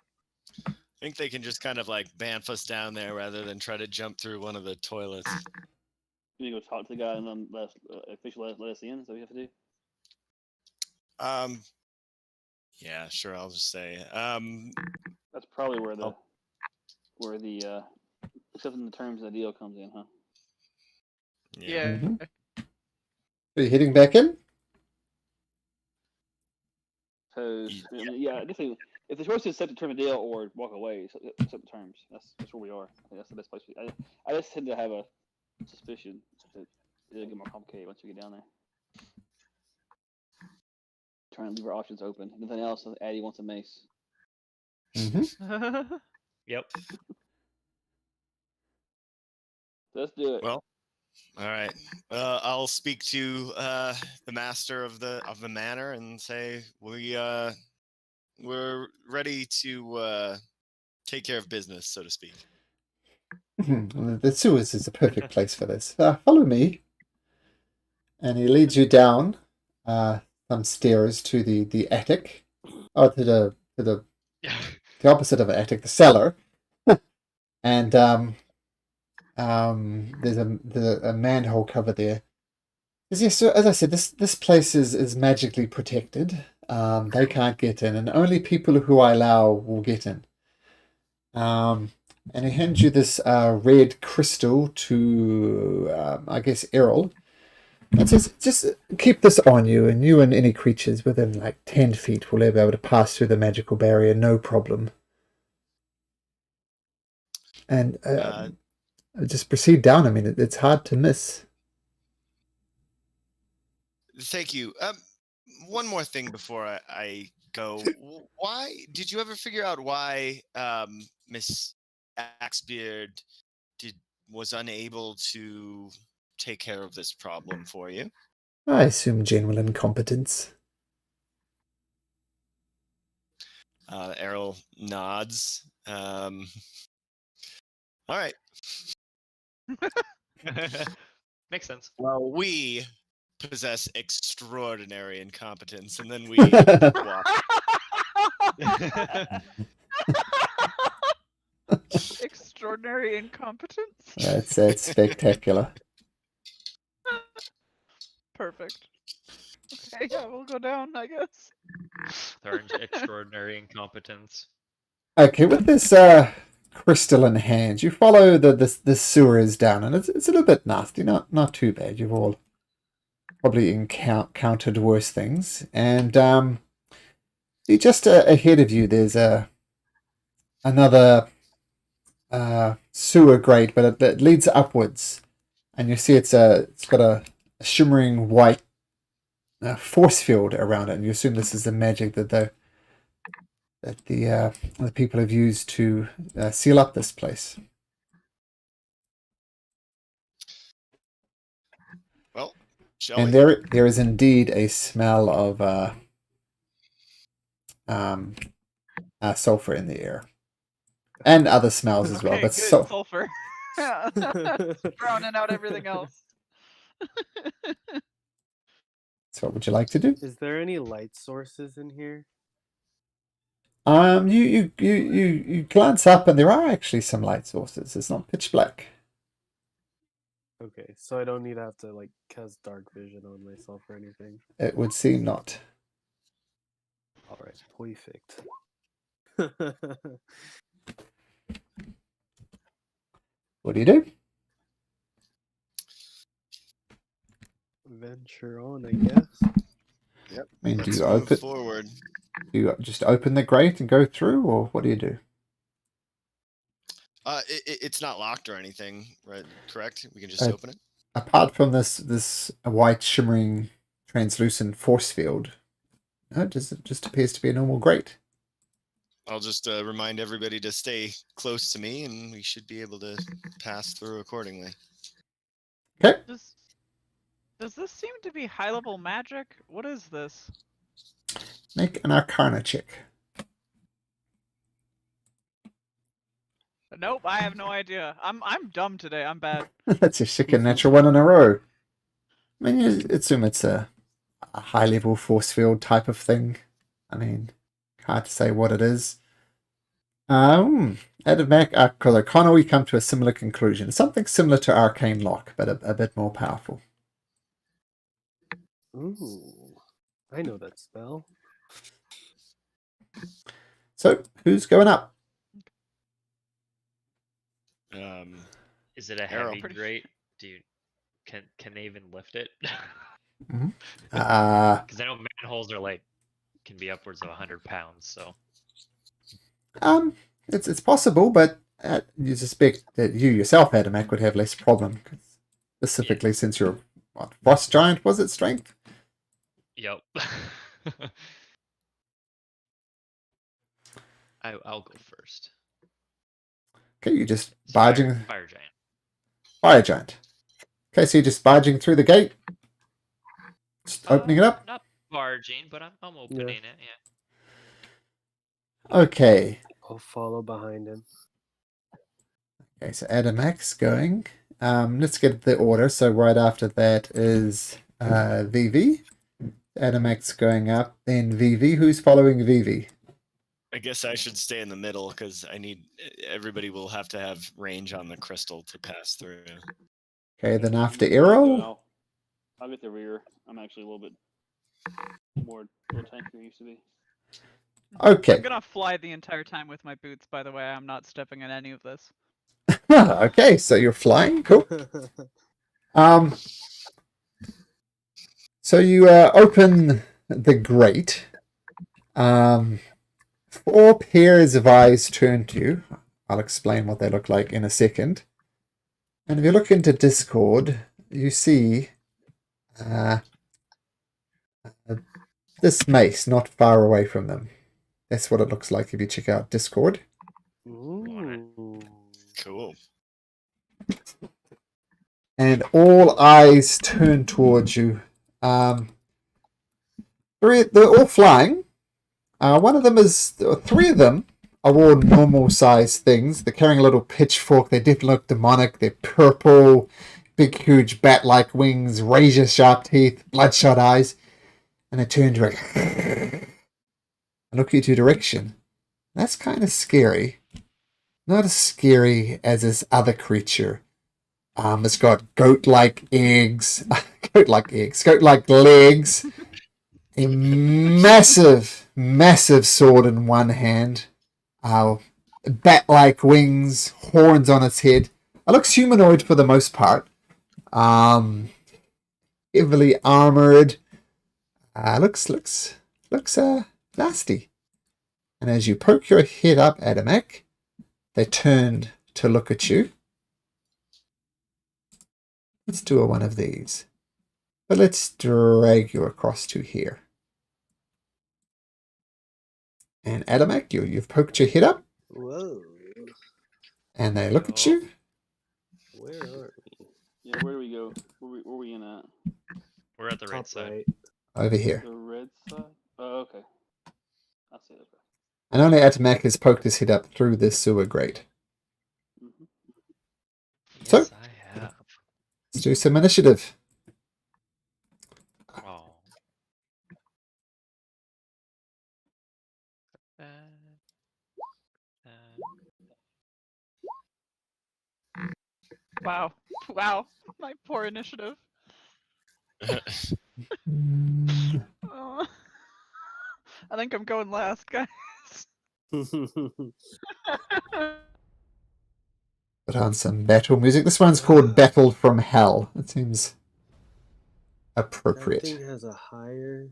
think they can just kind of like bamf us down there rather than try to jump through one of the toilets. You go talk to the guy and then officially let us in. Is that what you have to do? Yeah, sure. I'll just say. That's probably where the Oh. accepting the terms of the deal comes in, huh? Yeah. Mhm. Are you heading back in? So Ye- I mean, yeah, definitely. If the choice is accept the term of the deal or walk away, accept the terms. That's where we are. I think that's the best place. I just tend to have a suspicion that it'll get more complicated once you get down there. Trying to leave our options open. Anything else? Addy wants a mace. Mm-hmm. Yep. Let's do it. Well, all right. I'll speak to the master of the manor and say we're ready to take care of business, so to speak. The sewers is a perfect place for this. Follow me. And he leads you down some stairs to the attic. Oh, to the opposite of an attic, the cellar. And there's a manhole cover there. Yes, so as I said, this place is magically protected. They can't get in, and only people who I allow will get in. And he hands you this red crystal to, I guess, Errol. And says, just keep this on you, and you and any creatures within like 10 feet will be able to pass through the magical barrier, no problem. And just proceed down. I mean, it's hard to miss. Thank you. One more thing before I go. Why did you ever figure out why Miss Axebeard was unable to take care of this problem for you? I assume general incompetence. Errol nods. All right. Makes sense. Well, we possess extraordinary incompetence, and then we walk. Extraordinary incompetence. That's spectacular. Perfect. Okay, yeah, we'll go down, I guess. Their extraordinary incompetence. Okay, with this crystal in hand, you follow the sewers down, and it's a little bit nasty, not too bad. You've all probably encountered worse things, and just ahead of you, there's another sewer grate, but it leads upwards, and you see it's got a shimmering white force field around it, and you assume this is the magic that the people have used to seal up this place. Well, shall And we? there is indeed a smell of sulfur in the air, and other smells as well. Okay, But good. Sulfur. Drowning out everything else. so what would you like to do? Is there any light sources in here? You glance up, and there are actually some light sources. It's not pitch black. Okay, so I don't need to have to like cast dark vision on myself or anything. It would seem not. All right, perfect. What do you do? Venture on, I guess. Yep. I mean, do Let's you move open? forward? Do you just open the grate and go through, or what do you do? It's not locked or anything, right? Correct? We can just Uh, open it. Apart from this white shimmering translucent force field, no, it just appears to be a normal grate. I'll just remind everybody to stay close to me, and we should be able to pass through accordingly. Okay. Does this seem to be high level magic? What is this? Make an Arcana check. Nope, I have no idea. I'm dumb today. I'm bad. That's your second natural one in a row. I mean, you assume it's a high level force field type of thing. I mean, hard to say what it is. Adamac, Connor, we come to a similar conclusion. Something similar to Arcane Lock, but a bit more powerful. Ooh, I know that spell. So, who's going up? Is it a Arrow. heavy Pretty grate? Dude, can they even lift it? Uh, Because I know manholes are like can be upwards of 100 pounds. So it's possible, but you suspect that you yourself, Adamac, would have less problem, specifically since you're what frost giant? Was it strength? yep. I'll go first. Okay, you just It's barging fire giant. fire giant. Okay, so you're just barging through the gate, just opening it up. Not barging, but I'm opening it. Yeah. Okay. I'll follow behind him. Okay, so Adamac's going. Let's get the order. So right after that is VV. Adamac's going up, then VV. Who's following VV? I guess I should stay in the middle because everybody will have to have range on the crystal to pass through. Okay, then after I'll Errol. get the rear. I'm actually a little bit more tankier than I used to be. Okay. I'm gonna fly the entire time with my boots, by the way. I'm not stepping in any of this. Okay, so you're flying. Cool. So you open the grate. 4 pairs of eyes turn to you. I'll explain what they look like in a second. And if you look into Discord, you see this mace not far away from them. That's what it looks like if you check out Discord. Ooh. Cool. And all eyes turn towards you. They're all flying. One of them is... 3 of them are all normal-sized things. They're carrying a little pitchfork. They definitely look demonic. They're purple, big, huge bat-like wings, razor-sharp teeth, bloodshot eyes. And they turn to and look at your direction. That's kind of scary. Not as scary as this other creature. It's got goat-like legs, a massive, massive sword in one hand, bat-like wings, horns on its head. It looks humanoid for the most part. Heavily armored. Looks nasty. And as you poke your head up, Adamac, they turned to look at you. Let's do one of these. But let's drag you across to here. And Adamac, you've poked your head up. Whoa. And they look at you. Where are we? Yeah, where do we go? Where we in at? We're at the right Top side. right. Over here. The red side? Oh, okay. I see it. And only Adamac has poked his head up through this sewer grate. Mm-hmm. So- Yes, I have. Let's do some initiative. Oh. Wow. Wow. My poor initiative. Mm, Oh. I think I'm going last, guys. Put on some battle music. This one's called Battle from Hell. It seems That appropriate. thing has a higher.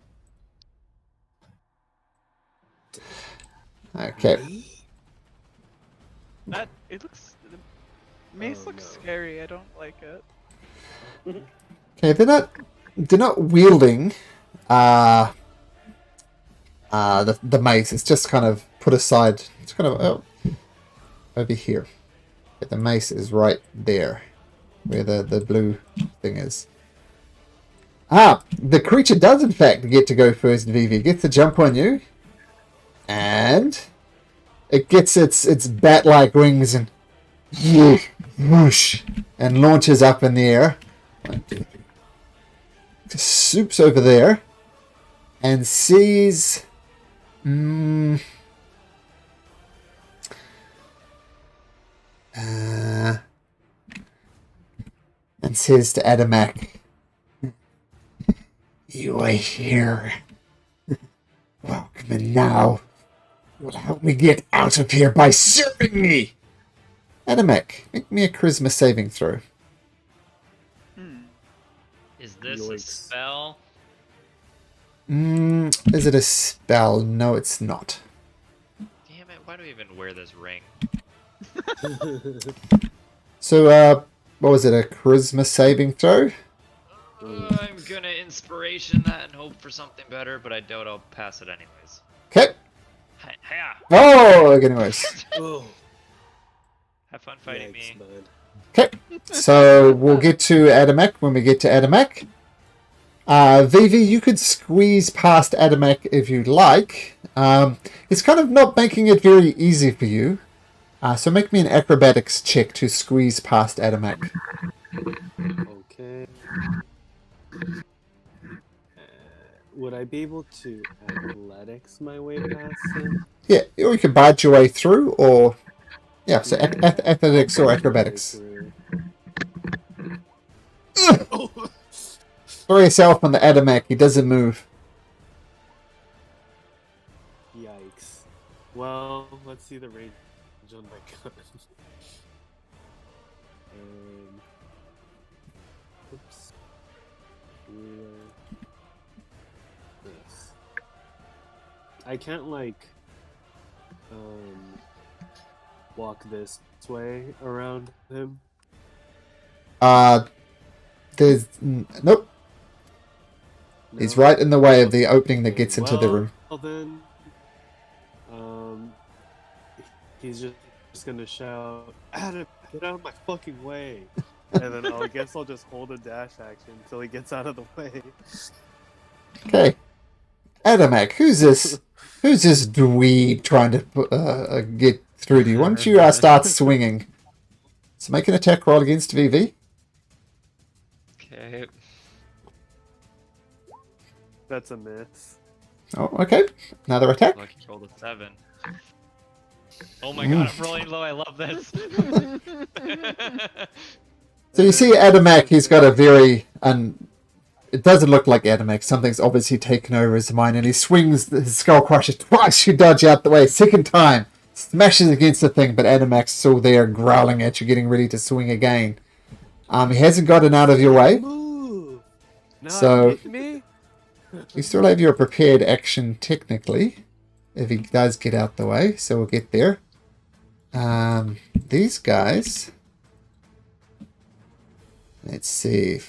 Okay. It looks. The mace Oh, looks no. scary. I don't like it. Okay, they're not wielding the mace. It's just kind of put aside. It's kind of over here. But the mace is right there, where the blue thing is. The creature does in fact get to go first. VV gets to jump on you, and it gets its bat-like wings and whoosh, and launches up in the air. Just swoops over there and sees and says to Adamak, "You are here. Welcome, and now you will help me get out of here by serving me." Adamak, make me a charisma saving throw. Is this a Yikes. spell? Is it a spell? No, it's not. Damn it! Why do we even wear this ring? So, what was it? A charisma saving throw? I'm gonna inspiration that and hope for something better, but I doubt I'll pass it anyways. Okay. Hiya! Oh, anyways. Oh, Have fun fighting yikes, me. bud. Okay. So we'll get to Adamak when we get to Adamak. Vivi, you could squeeze past Adamak if you like. It's kind of not making it very easy for you. So make me an acrobatics check to squeeze past Adamak. Okay. Would I be able to athletics my way past him? Yeah, or you can barge your way through, or... Yeah, so athletics or I'll acrobatics. through. Throw yourself on the Adamak, he doesn't move. Yikes. Well, let's see the range on my gun. Oops. This. I can't walk this way around him. There's... Nope. He's No? right in the way of the opening that Okay, gets into the room. Well then, he's just gonna shout, "Adam, get out of my fucking way!" And then I guess I'll just hold a dash action until he gets out of the way. Okay. Adamak, who's this? Who's this dweeb trying to get through to you? Why don't you start swinging? So make an attack roll against VV. Okay. That's a miss. Oh, okay. Another attack. Lucky rolled a 7. Oh my god, I'm rolling low. I love this. So you see Adamak, he's got a very... it doesn't look like Adamak. Something's obviously taken over his mind, and he swings his skull crusher twice. You dodge out the way. Second time, smashes against the thing, but Adamak's still there growling at you, getting ready to swing again. He hasn't gotten out of your way. Move! Not So- hit me? You still have your prepared action, technically, if he does get out the way, so we'll get there. These guys... Let's see.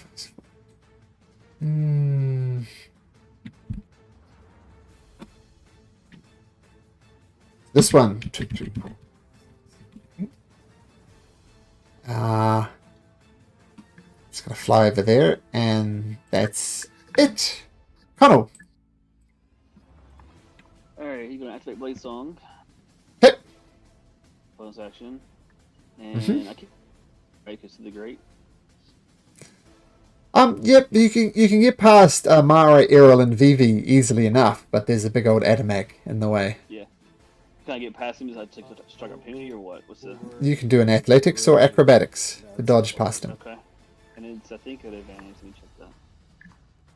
This one. Just gonna fly over there, and that's it. Connell. Alright, he's gonna activate Blade Song. Hit. Bonus action. And I can break us to the Great. Yep, you can get past Mara, Errol, and Vivi easily enough, but there's a big old Adamak in the way. Yeah. Can I get past him? Does I take the strike opportunity or what? What's the... You can do an athletics or acrobatics to dodge past him. Okay. And it's, I think, an advantage. Let me check that.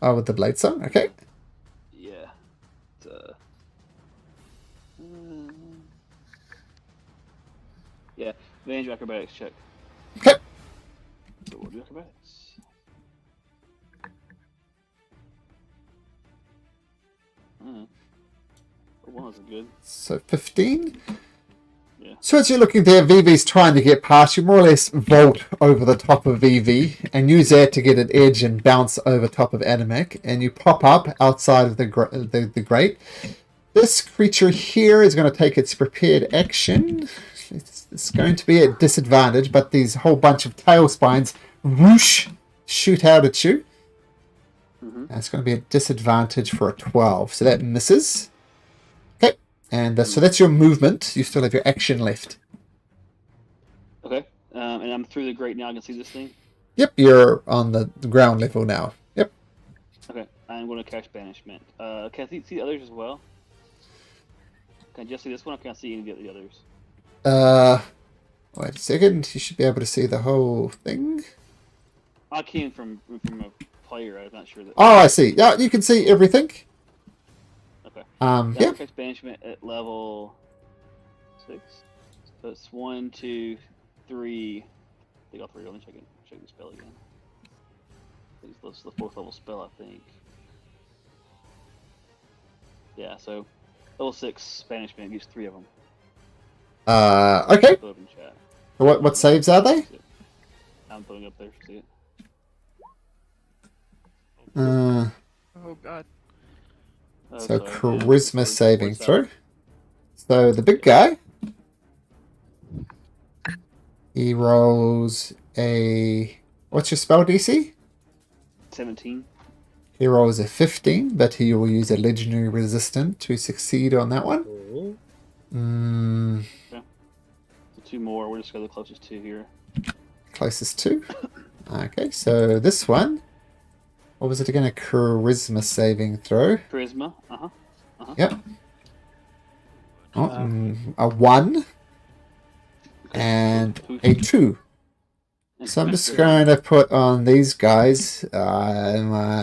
Oh, with the blade song? Okay. Yeah. It's, yeah. Advantage acrobatics check. Okay. So we'll do acrobatics. Well, that's good. So 15? Yeah. So as you're looking there, Vivi's trying to get past you, more or less vault over the top of Vivi and use that to get an edge and bounce over top of Adamak, and you pop up outside of the grate. This creature here is going to take its prepared action. It's going to be at disadvantage, but these whole bunch of tail spines whoosh, shoot out at you. And it's going to be a disadvantage for a 12, so that misses. Okay, and so that's your movement. You still have your action left. Okay. And I'm through the grate now. I can see this thing. Yep, you're on the ground level now. Yep. Okay. I'm going to cast Banishment. Can I see the others as well? Can I just see this one, or can I see any of the others? Wait a second. You should be able to see the whole thing. I came from a player. I'm not sure that. Oh, I see. Yeah, you can see everything. Okay. Yeah. That affects banishment at level 6. So it's 1, 2, 3. I think all 3. Let me check the spell again. I think it's the 4th level spell, I think. Yeah, so level 6 banishment gives 3 of them. Okay. Put up in chat. What saves are they? I'm putting up there. See it? Uh, Oh god. Oh, so sorry, man. charisma Word saving salad. throw. So the big guy, he rolls a. What's your spell DC? 17. He rolls a 15, but he will use a legendary resistant to succeed on that one. Oh. So 2 more. We'll just go the closest 2 here. Closest to. Okay, so this one. What was it again? A charisma saving throw. Charisma. Yep. Oh, a 1 Okay. and Who- a 2. So I'm just going to put on these guys. I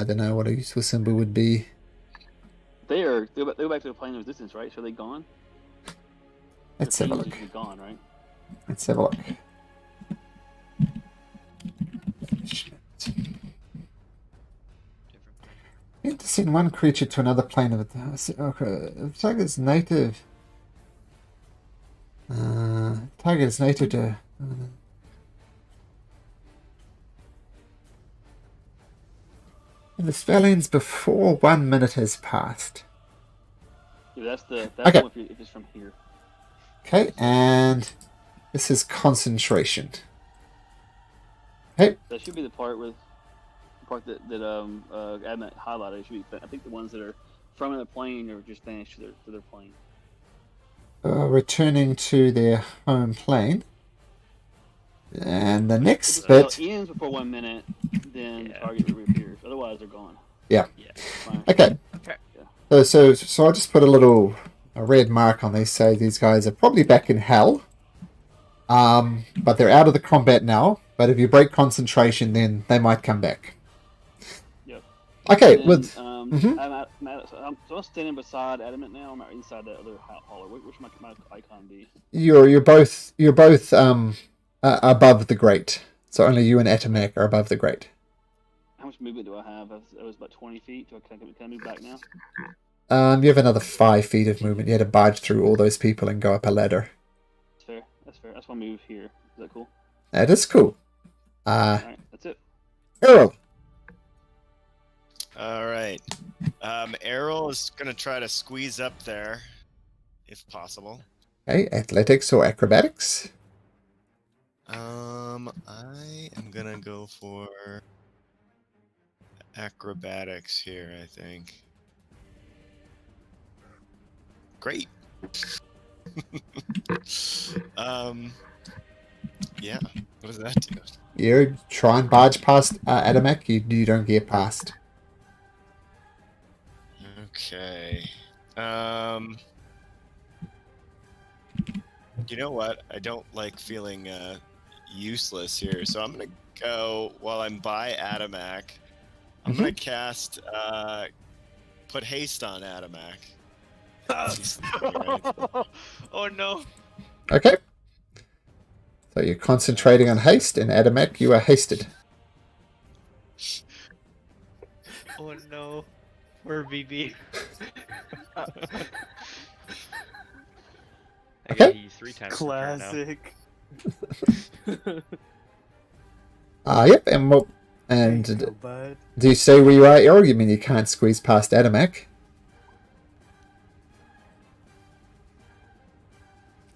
don't know what a useful symbol would be. They go back to the plane of resistance, right? So are they gone? Let's The have a fiends look. usually gone, right? Let's have a look. You to send one creature to another plane of it. Okay, target is native. Target is native to. And the spell ends before 1 minute has passed. Yeah, that's the Okay. one if it's from here. Okay, and this is concentration. Okay, That should be the part that Adamant highlighted. It should be, I think the ones that are from the plane are just banished to their plane. returning to their home plane. And the next If the bit. spell ends before 1 minute, then the Yeah. target reappears. Otherwise, they're gone. Yeah. Yeah. Fine. Okay. Okay. So I'll just put a red mark on these. So these guys are probably back in hell. But they're out of the combat now. But if you break concentration, then they might come back. Yep. Okay. And then, With I'm standing beside Adamant now. I'm inside that other holler. Which my icon be? you're both above the grate. So only you and Etamek are above the grate. How much movement do I have? It was about 20 feet. Can I move back now? You have another 5 feet of movement. You had to barge through all those people and go up a ladder. That's fair. That's fair. That's why I move here. Is that cool? That is cool. Alright, that's it. Errol. All right. Errol is gonna try to squeeze up there, if possible. Okay, athletics or acrobatics? I am gonna go for acrobatics here, I think. Great. Yeah. What does that do? You try and barge past Adamek, you don't get past. Okay. You know what? I don't like feeling useless here, so I'm gonna go while I'm by Adamak. I'm gonna cast put haste on Adamak. Oh no. Okay. So you're concentrating on haste, and Adamek, you are hasted. Oh no. Poor BB. I Okay. gotta use 3 times per turn now. Classic. Yep, and There you go, bud. do you stay where you are, Errol? You mean you can't squeeze past Adamek?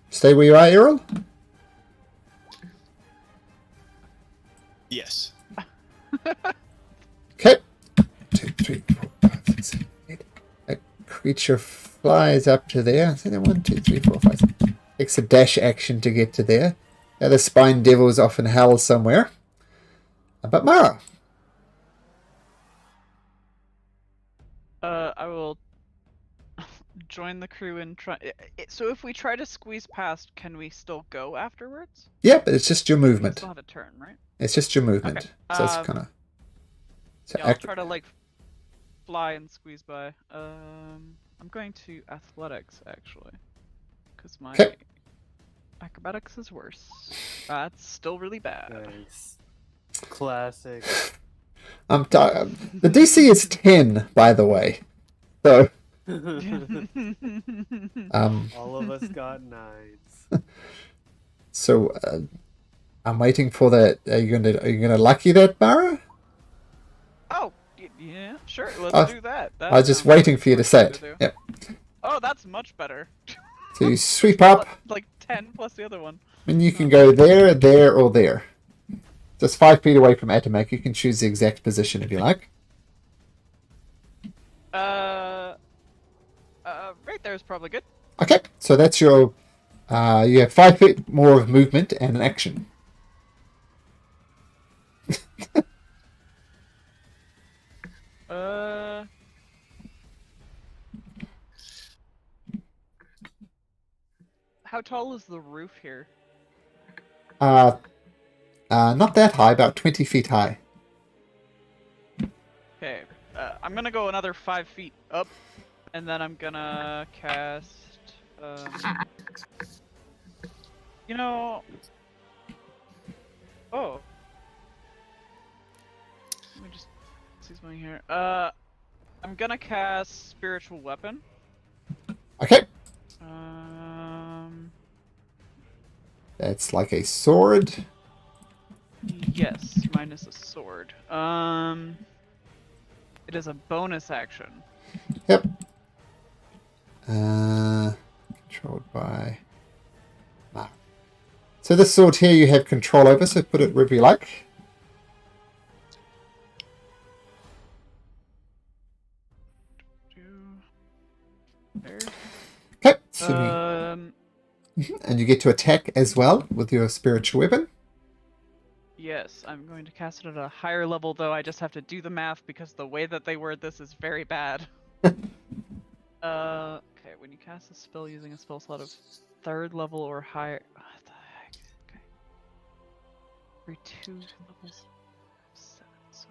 Stay where you are, Errol? Yes. Okay. 2, 3, 4, 5, 6, 7, 8. A creature flies up to there. So 1, 2, 3, 4, 5, 6. Takes a dash action to get to there. The other spine devil's off in hell somewhere. But Mara. I will join the crew and try. So if we try to squeeze past, can we still go afterwards? Yeah, but it's just your We movement. still have a turn, right? It's just your movement. Okay, So it's kind of. So Yeah, I'll try to like fly and squeeze by. I'm going to athletics actually, because my Okay. acrobatics is worse. That's still really bad. Nice. Classic. The DC is 10, by the way. So All of us got 9s. so I'm waiting for that. Are you gonna lucky that, Mara? Oh, yeah, sure. Let's I- do that. I was just sounds like waiting a for you to smart say thing it. do. Yep. Oh, that's much better. So you sweep up, Like 10 plus the other one. and you can go there, there, or there. Just 5 feet away from Atomac. You can choose the exact position if you like. Right there is probably good. Okay, so that's your. You have 5 feet more of movement and an action. How tall is the roof here? Not that high, about 20 feet high. Okay, I'm gonna go another 5 feet up, and then I'm gonna cast. You know. Oh. Let me just see something here. I'm gonna cast spiritual weapon. Okay, Um. that's like a sword. Yes, minus a sword. It is a bonus action. Yep. Controlled by. Nah. So this sword here you have control over, so put it wherever you like. There. Okay. So and you get to attack as well with your spiritual weapon. Yes, I'm going to cast it at a higher level, though I just have to do the math because the way that they word this is very bad. Okay, when you cast a spell using a spell slot of 3rd level or higher. What the heck? Okay. Every 2 levels. 7, so.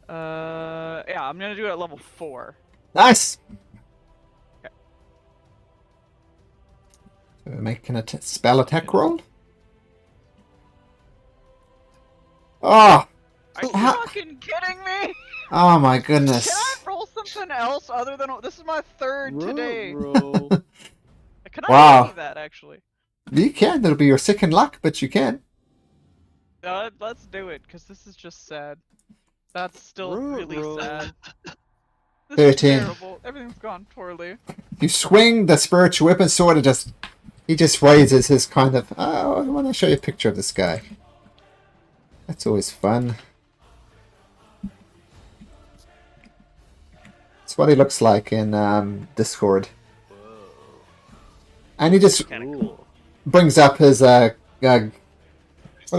Yeah, I'm gonna do it at level 4. Nice. Okay. So make an spell attack roll. Oh, Are you Ah. fucking kidding me? oh my goodness. Can I roll something else other than this is my 3rd today? Roll. Can I Wow. see that actually? You can. It'll be your second luck, but you can. Let's do it, because this is just sad. That's still really Roll. sad. This 13. is terrible. Everything's gone poorly. You swing the spiritual weapon sword and he just raises his kind of. Oh, I want to show you a picture of this guy. That's always fun. It's what he looks like in Discord. And he just Cool. brings up his what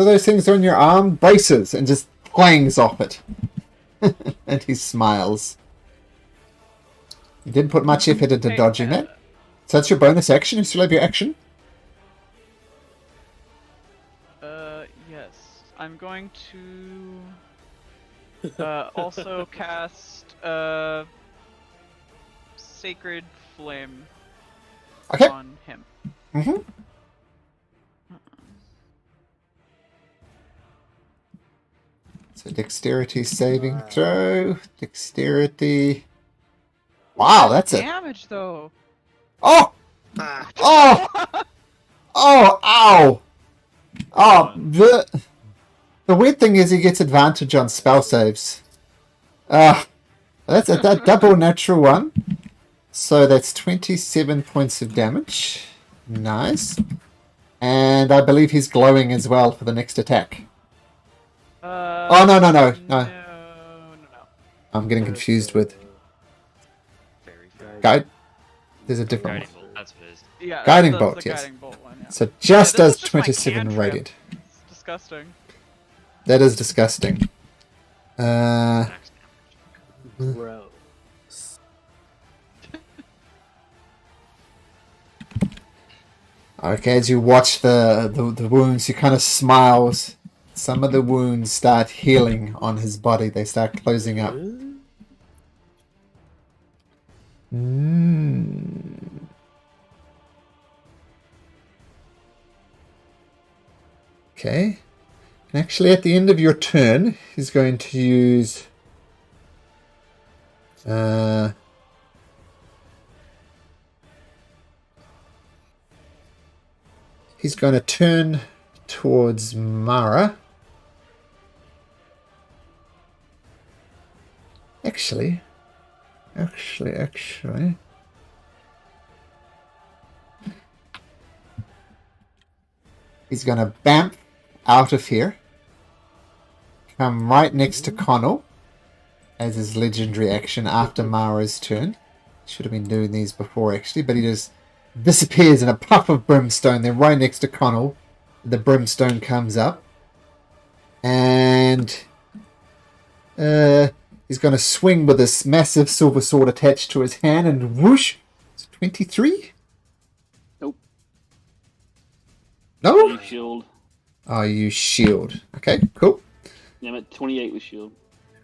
are those things on your arm? Braces, and just clangs off it. And he smiles. You didn't put much effort into Hey, dodging that. So that's your bonus action. You still have your action. Yes. I'm going to also cast Sacred Flame Okay. on him. Mm-hmm. So dexterity saving throw. Dexterity. Wow, that's a. Damage though. Oh! Oh! Oh! Ow! Oh, the weird thing is he gets advantage on spell saves. That's a double natural one. So that's 27 points of damage. Nice. And I believe he's glowing as well for the next attack. Oh, no. No. I'm getting confused with Very guide. There's a different guiding one. bolt. That's what it is. Yeah, Guiding that's bolt, the yes. guiding bolt one, yeah. So just this does is just my 27 cantrip. radiant. It's disgusting. That is disgusting. Max damage. Gross. Okay, as you watch the wounds, he kind of smiles. Some of the wounds start healing on his body. They start closing up. Okay. And actually, at the end of your turn, he's going to use... he's going to turn towards Mara. Actually. He's going to bamf out of here. Come right next to Connell as his legendary action after Mara's turn. Should have been doing these before, actually, but he just disappears in a puff of brimstone. Then right next to Connell, the brimstone comes up. And he's going to swing with this massive silver sword attached to his hand, and whoosh! It's 23? Nope. No? Shield. Oh, you shield. Okay, cool. Yeah, I'm at 28 with shield.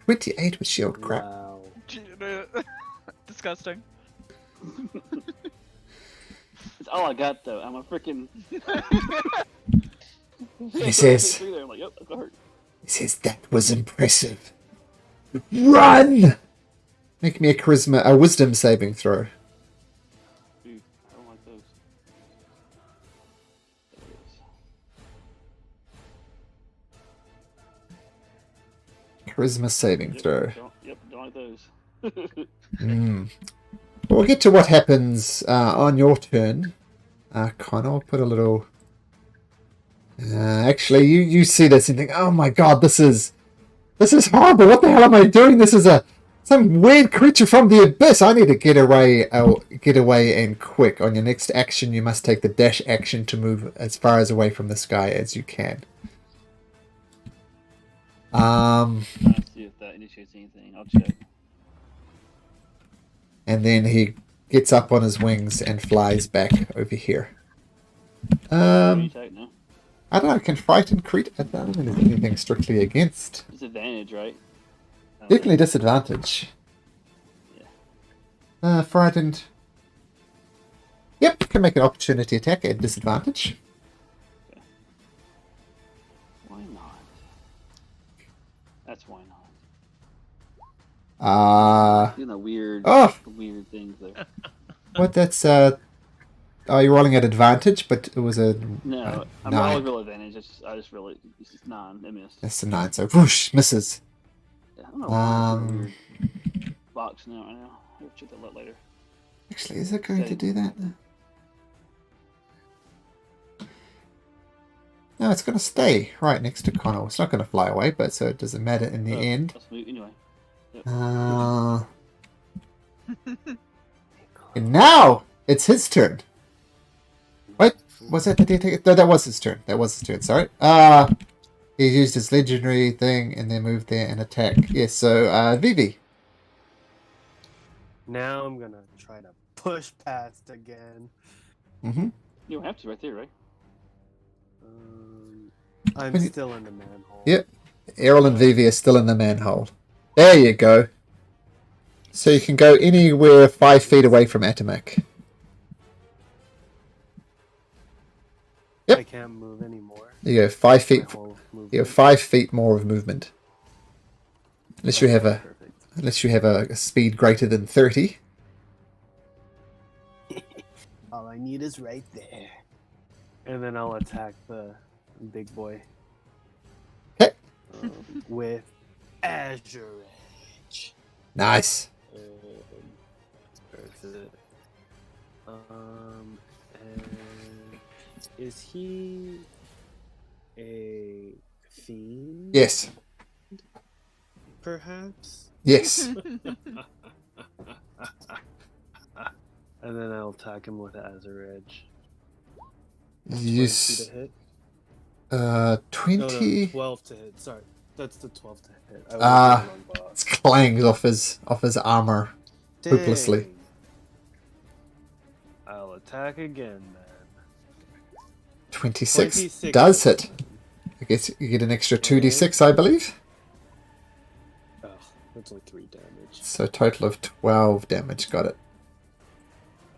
28 with shield, crap. Wow. Disgusting. That's all I got, though. I'm a freaking. He says, I'm like, yep, that got hurt. he says, that was impressive. Run! Make me a wisdom saving throw. Dude, I don't like those. There it is. Charisma saving throw. Don't like those. We'll get to what happens on your turn. Connor, I'll put a little... actually, you see this and think, oh my god, this is horrible. What the hell am I doing? This is some weird creature from the abyss. I need to get away and quick. On your next action, you must take the dash action to move as far as away from this guy as you can. Let's see if that initiates anything. I'll check. And then he gets up on his wings and flies back over here. Attack, no? I don't know, can frighten creature... I don't think there's anything strictly against. Disadvantage, right? Definitely disadvantage. Yeah. Frightened... Yep, can make an opportunity attack at disadvantage. Okay. Why not? That's why not. Doing the weird things there. What, that's... Oh, you're rolling at advantage, but it was a... No, I'm 9. not always real advantage. It's just 9. It missed. That's a 9, so whoosh, misses. Yeah, I don't know why it's a weird box now. Right now. I'll check that out later. Actually, is it going to do that? No, it's going to stay right next to Connell. It's not going to fly away, but so it doesn't matter in the end. That's me anyway. Yep. And now it's his turn. Wait, was that the take? No, that was his turn. Sorry. He used his legendary thing and then moved there and attack. Yes, so Vivi. Now I'm gonna try to push past again. Mm-hmm. You don't have to right there, right? I'm still in the manhole. Yep. Errol and Vivi are still in the manhole. There you go. So you can go anywhere 5 feet away from Atomic. Yep. I can't move anymore. You go 5 feet. My whole movement. You have 5 feet more of movement. Unless you have a speed greater than 30. All I need is right there. And then I'll attack the big boy. Okay. With Azure Edge. Nice. Where is it? And is he a fiend? Yes. Perhaps? Yes. And then I'll attack him with Azure Edge. You 20 to hit? 20. No, 12 to hit. Sorry. That's the 12 to hit. I was It clangs off his armor hopelessly. Dang. I'll attack again then. 26 26 does this hit. time. I guess you get an extra Okay. 2d6, I believe. Oh, that's only 3 damage. So a total of 12 damage. Got it.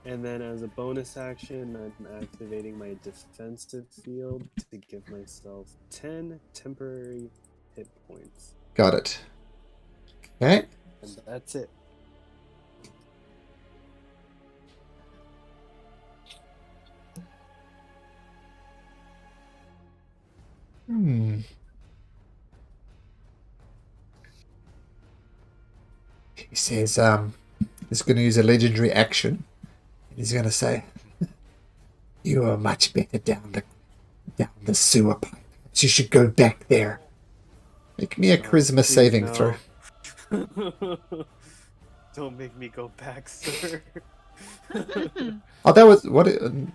And then as a bonus action, I'm activating my defensive field to give myself 10 temporary hit points. Got it. Okay. And that's it. Hmm. He says, he's going to use a legendary action. He's going to say, "You are much better down the sewer pipe. You should go back there." Make me a charisma Please saving no. throw. Don't make me go back, sir. Oh, that was what?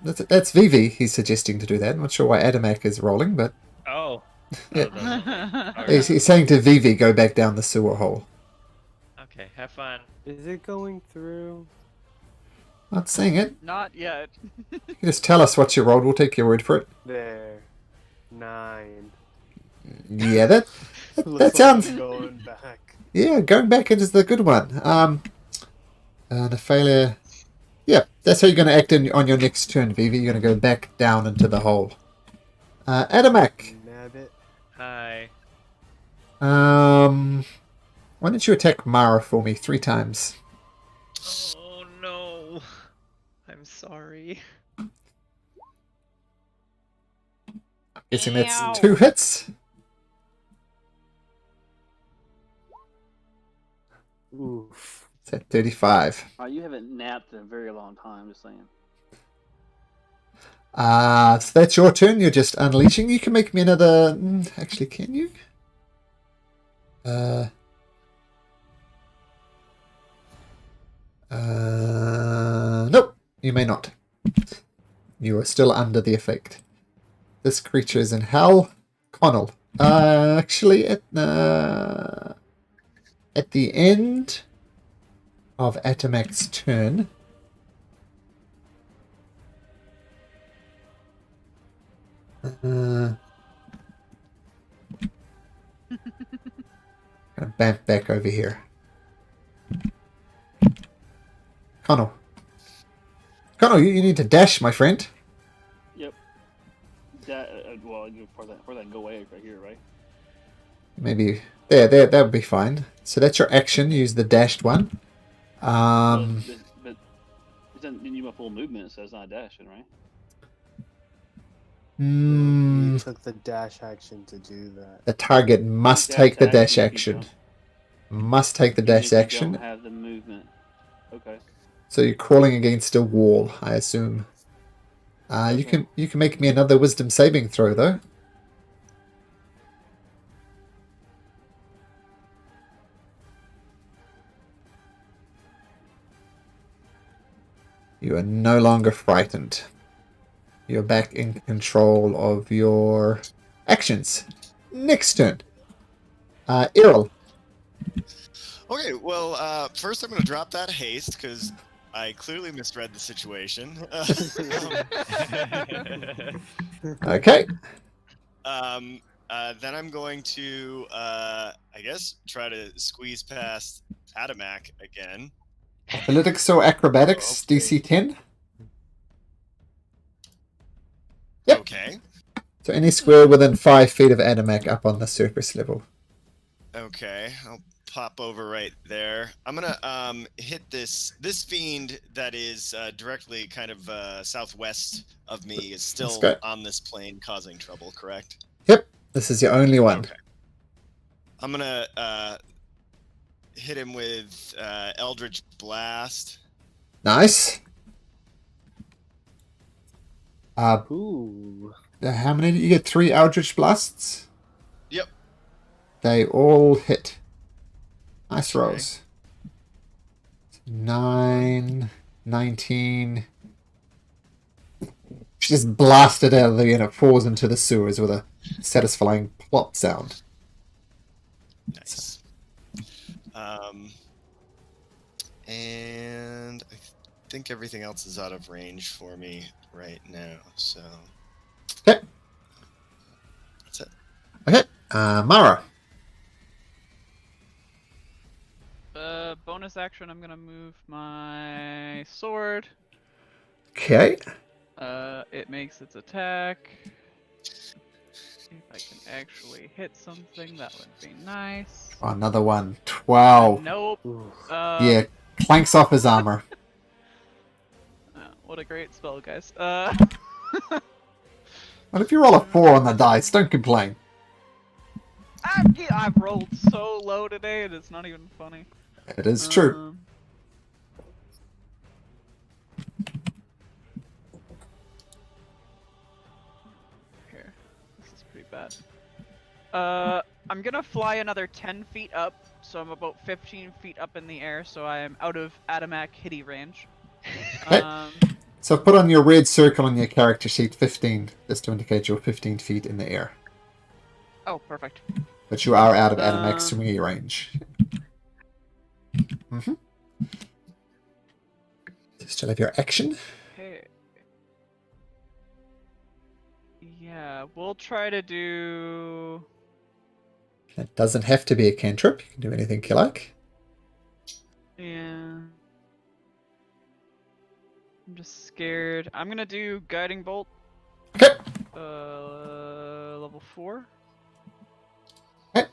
That's Vivi. He's suggesting to do that. I'm not sure why Adamak is rolling, but Oh. Yeah. Oh, that's okay. he's saying to Vivi, "Go back down the sewer hole." Okay, have fun. Is it going through? Not saying it. Not yet. You can just tell us what you rolled. We'll take your word for it. There. 9. Yeah, that Looks that like sounds. I'm going back. Yeah, going back is the good one. And a failure. Yeah, that's how you're going to act on your next turn, Vivi. You're going to go back down into the hole. Adamak. Nabbit. Hi. Why don't you attack Mara for me 3 times? Oh no. I'm sorry. Guessing that's Ow. 2 hits. Oof. It's at 35. You haven't napped in a very long time. Just saying. So that's your turn. You're just unleashing. You can make me another. Actually, can you? Nope. You may not. You are still under the effect. This creature is in hell. Connell. Actually, at the end of Atamak's turn. Gonna bamf back over here. Connell. Connell, you need to dash, my friend. Yep. That well, for that go away right here, right? Maybe there. That would be fine. So that's your action. Use the dashed one. But it doesn't give you a full movement, so it's not dashing, right? You took the dash action to do that. The target must Dash take the action dash if you action. don't- Must take the even dash if you action. Don't have the movement. Okay. So you're crawling against a wall, I assume. You can make me another wisdom saving throw though. You are no longer frightened. You're back in control of your actions. Next turn. Errol. Okay, well, first I'm going to drop that haste because I clearly misread the situation. Okay. Then I'm going to, I guess, try to squeeze past Adamak again. Athletics or acrobatics, Okay. DC 10. Yep. Okay. So any square within 5 feet of Adamak up on the surface level. Okay, I'll pop over right there. I'm gonna hit this fiend that is directly kind of southwest of me is still good. on this plane causing trouble, correct? Yep. This is your only one. Okay. I'm gonna hit him with Eldritch Blast. Nice. Ooh. How many? You get 3 Eldritch Blasts? Yep. They all hit. Nice Okay. rolls. 9, 19. She just blasted out of the and it falls into the sewers with a satisfying plop sound. Nice. And I think everything else is out of range for me right now. So Okay. That's it. Okay. Mara. Bonus action. I'm gonna move my sword. Okay. It makes its attack. If I can actually hit something, that would be nice. Another one. 12. Nope. Ooh. Yeah. Clanks off his armor. What a great spell, guys. Well, if you roll a 4 on the dice, don't complain. I've rolled so low today, and it's not even funny. It is true. Here, this is pretty bad. I'm gonna fly another 10 feet up, so I'm about 15 feet up in the air, so I am out of Adamak hitty range. Okay. So put on your red circle on your character sheet 15, just to indicate you're 15 feet in the air. Oh, perfect. But you are out of Adamak's swingy range. Mm-hmm. Still have your action. Okay. Yeah, we'll try to do... It doesn't have to be a cantrip. You can do anything you like. Yeah. I'm just scared. I'm gonna do Guiding Bolt. Okay. Level 4. Okay.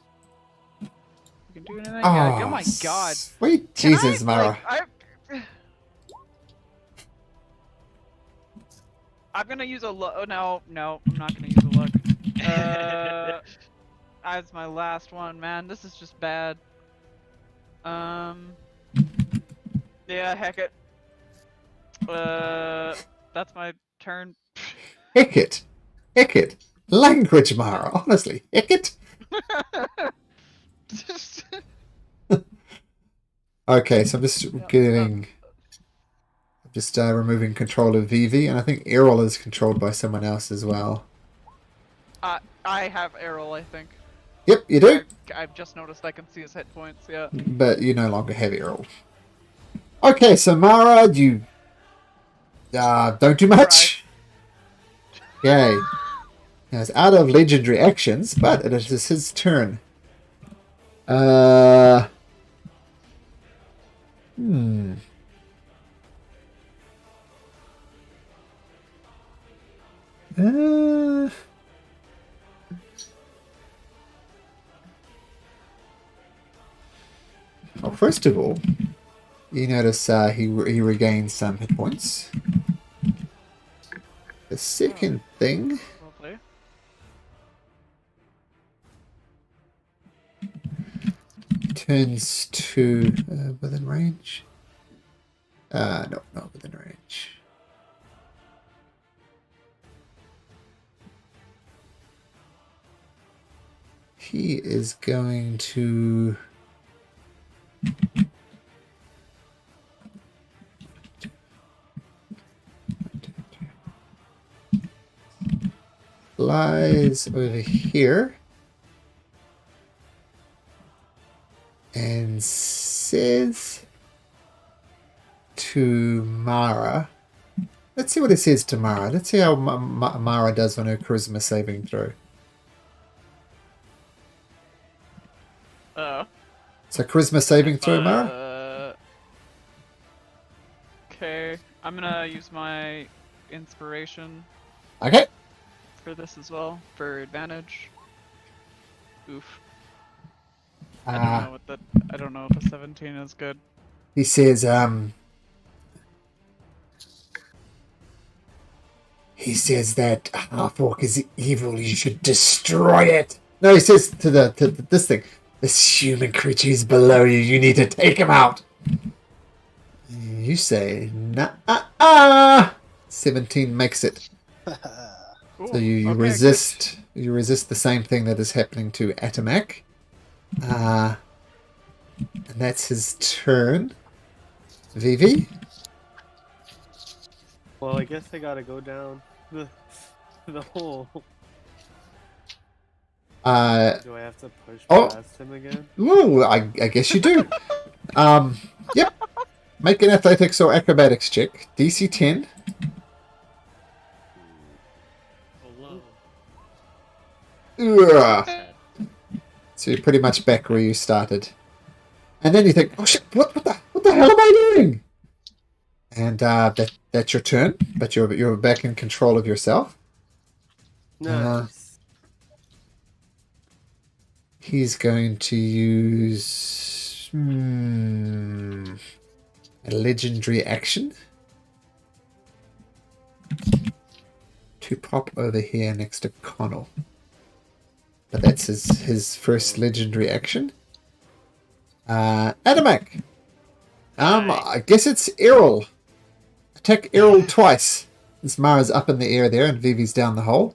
You can do anything? Yeah. Oh my god. Sweet Can Jesus, I, Mara. I'm gonna use a luck. Oh, no, I'm not gonna use a luck. That's my last one, man. This is just bad. Yeah, heck it. That's my turn. Heck it. Heck it. Language, Mara. Honestly. Heck it. Okay, so I'm just removing control of Vivi, and I think Errol is controlled by someone else as well. I have Errol, I think. Yep, you do. I've just noticed I can see his hit points, yeah. But you no longer have Errol. Okay, so Mara, you don't do much. Okay. Now it's out of legendary actions, but it is his turn. Well, first of all, you notice he regains some hit points. The second thing, Lovely. turns to within range. No, not within range. He is going to flies over here and says to Mara, let's see what it says to Mara. Let's see how Mara does on her charisma saving throw. So charisma saving throw, Mara? Okay, I'm gonna use my inspiration Okay. for this as well, for advantage. Oof. I don't know if a 17 is good. He says, that half-orc is evil, you should destroy it. No, he says to this thing, this human creature is below you, you need to take him out. You say, nah, 17 makes it. Cool. So you Okay, resist the same thing that is happening to Atomac. And that's his turn. Vivi? Well, I guess I gotta go down the hole. Do I have to push past him again? Ooh, I guess you do. Yep. Make an athletics or acrobatics check. DC 10. Ugh. Sad. So you're pretty much back where you started. And then you think, oh shit, what the hell am I doing? And that's your turn, but you're back in control of yourself. Nice. He's going to use a legendary action to pop over here next to Connell. But that's his first legendary action. Adamak. I guess it's Errol. Attack Errol twice. Since Mara's up in the air there and Vivi's down the hole.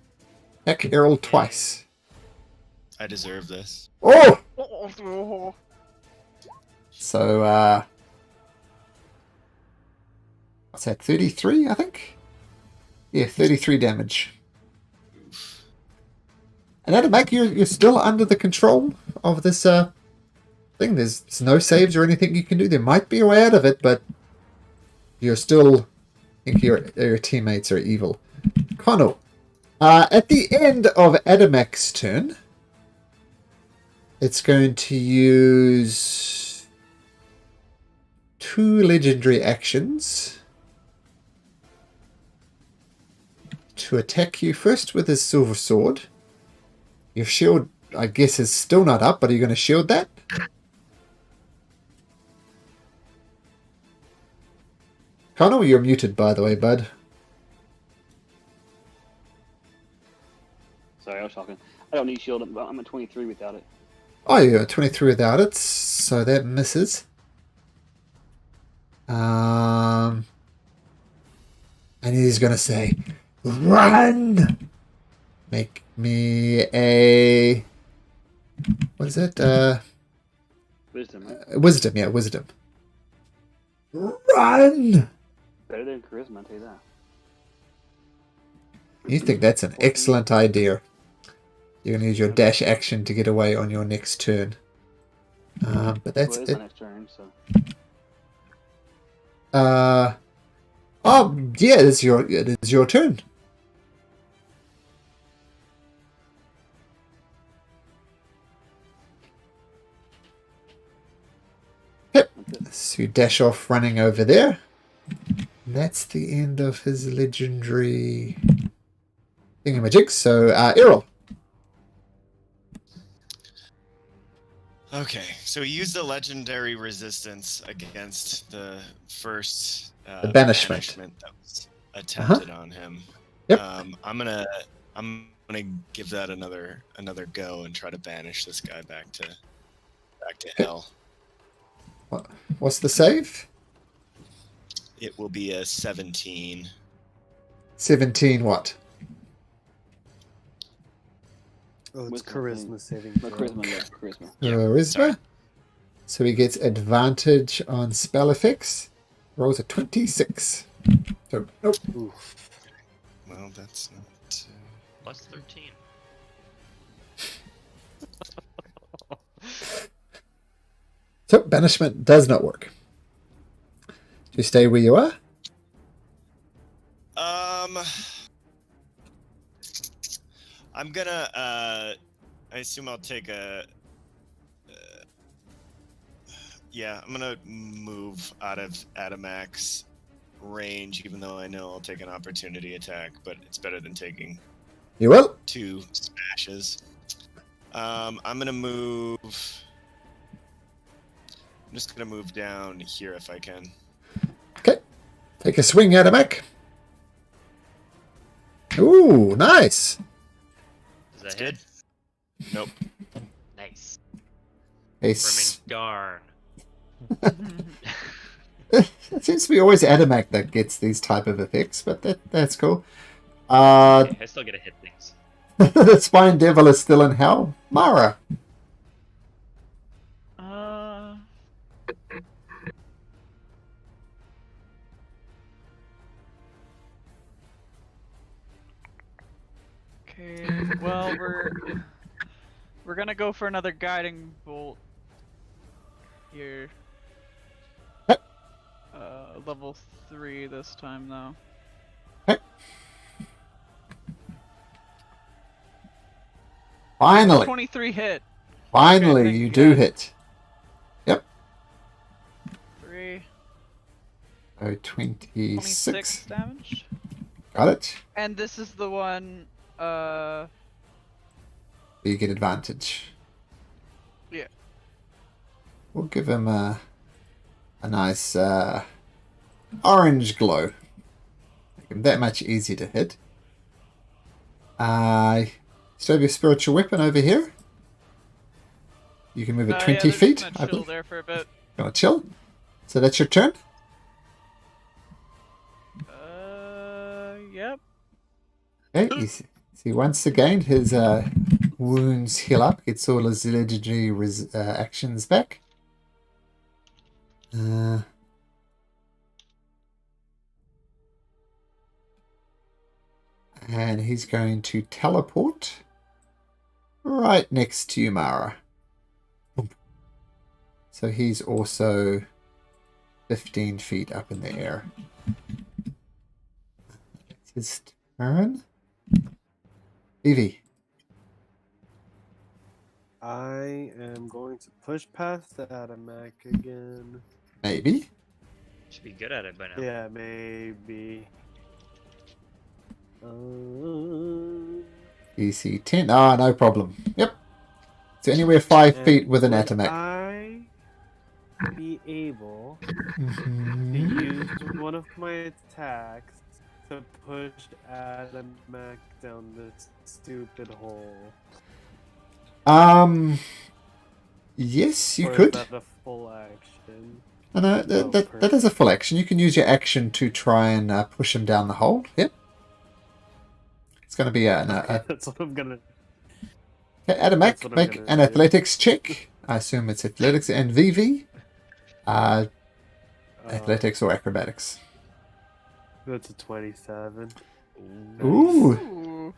Attack Errol twice. I deserve this. Oh! Oh, So, what's that, 33, I think? Yeah, 33 damage. And Adamak, you're still under the control of this thing. There's no saves or anything you can do. There might be a way out of it, but you're still... I think your teammates are evil. Connell, at the end of Adamak's turn, it's going to use 2 legendary actions to attack you. First with his silver sword. Your shield, I guess, is still not up, but are you going to shield that? Connell, you're muted, by the way, bud. Sorry, I was talking. I don't need shield. I'm at 23 without it. Oh, you're at 23 without it, so that misses. And he's going to say, run! Make me a... What is it? Wisdom, right? Wisdom, yeah, wisdom. Run! Better than charisma, I'll tell you that. You think that's an excellent idea. You're going to use your dash action to get away on your next turn. But that's Well, it's it. my next turn, so. Oh, yeah, it is your turn. Yep. So you dash off running over there. That's the end of his legendary thingamajig. So, Errol. Okay, so we used the legendary resistance against the first The banishment. that was attempted on him. Yep. I'm gonna give that another go and try to banish this guy back to hell. What's the save? It will be a 17. 17 what? Oh, it's Wisdom charisma saving No, throw. charisma, yeah, charisma. Charisma. So he gets advantage on spell effects. Rolls a 26. So, nope. Oof. Well, that's not. Plus 13. So, banishment does not work. Do you stay where you are? I'm gonna. I assume I'll take a. Yeah, I'm gonna move out of Adamak's range, even though I know I'll take an opportunity attack, but it's better than taking You will. 2 smashes. I'm gonna move. I'm just gonna move down here if I can. Okay. Take a swing, Adamak. Ooh, nice. Is that hit? Nope. Nice. A Darn. It seems to be always Adamak that gets these type of effects, but that's cool. Okay, I still get to hit things. The Spine Devil is still in hell. Mara. Okay, well we're gonna go for another guiding bolt here. Level 3 this time though. Finally. 23 hit. Finally, thank you you, do guys. hit. Yep. 3, So 26. 26 damage. Got it. And this is the one, You get advantage. yeah. We'll give him a nice orange glow. Make him that much easier to hit. Still have your spiritual weapon over here. You can move it 20 yeah, feet. Gonna I chill believe. there for a bit. Gonna chill. So that's your turn. Yep. Okay. See, once again, his wounds heal up. Gets all his legendary actions back. And he's going to teleport right next to you, Mara. So he's also 15 feet up in the air. It's his turn. Evie. I am going to push past the Atomac again. Maybe. Should be good at it by now. Yeah, maybe. DC 10. Ah, no problem. Yep. So anywhere 5 And feet with an would Atomac. I be able Mhm. to use one of my attacks to push Atomac down this stupid hole? Yes, you Or could. Is that a full action? No, that is a full action. You can use your action to try and push him down the hole. Yep. It's going to be That's what I'm gonna. Okay, That's Atomac, what I'm make gonna an do. athletics check. I assume it's athletics. And VV, athletics or acrobatics. That's a 27. Ooh. Ooh.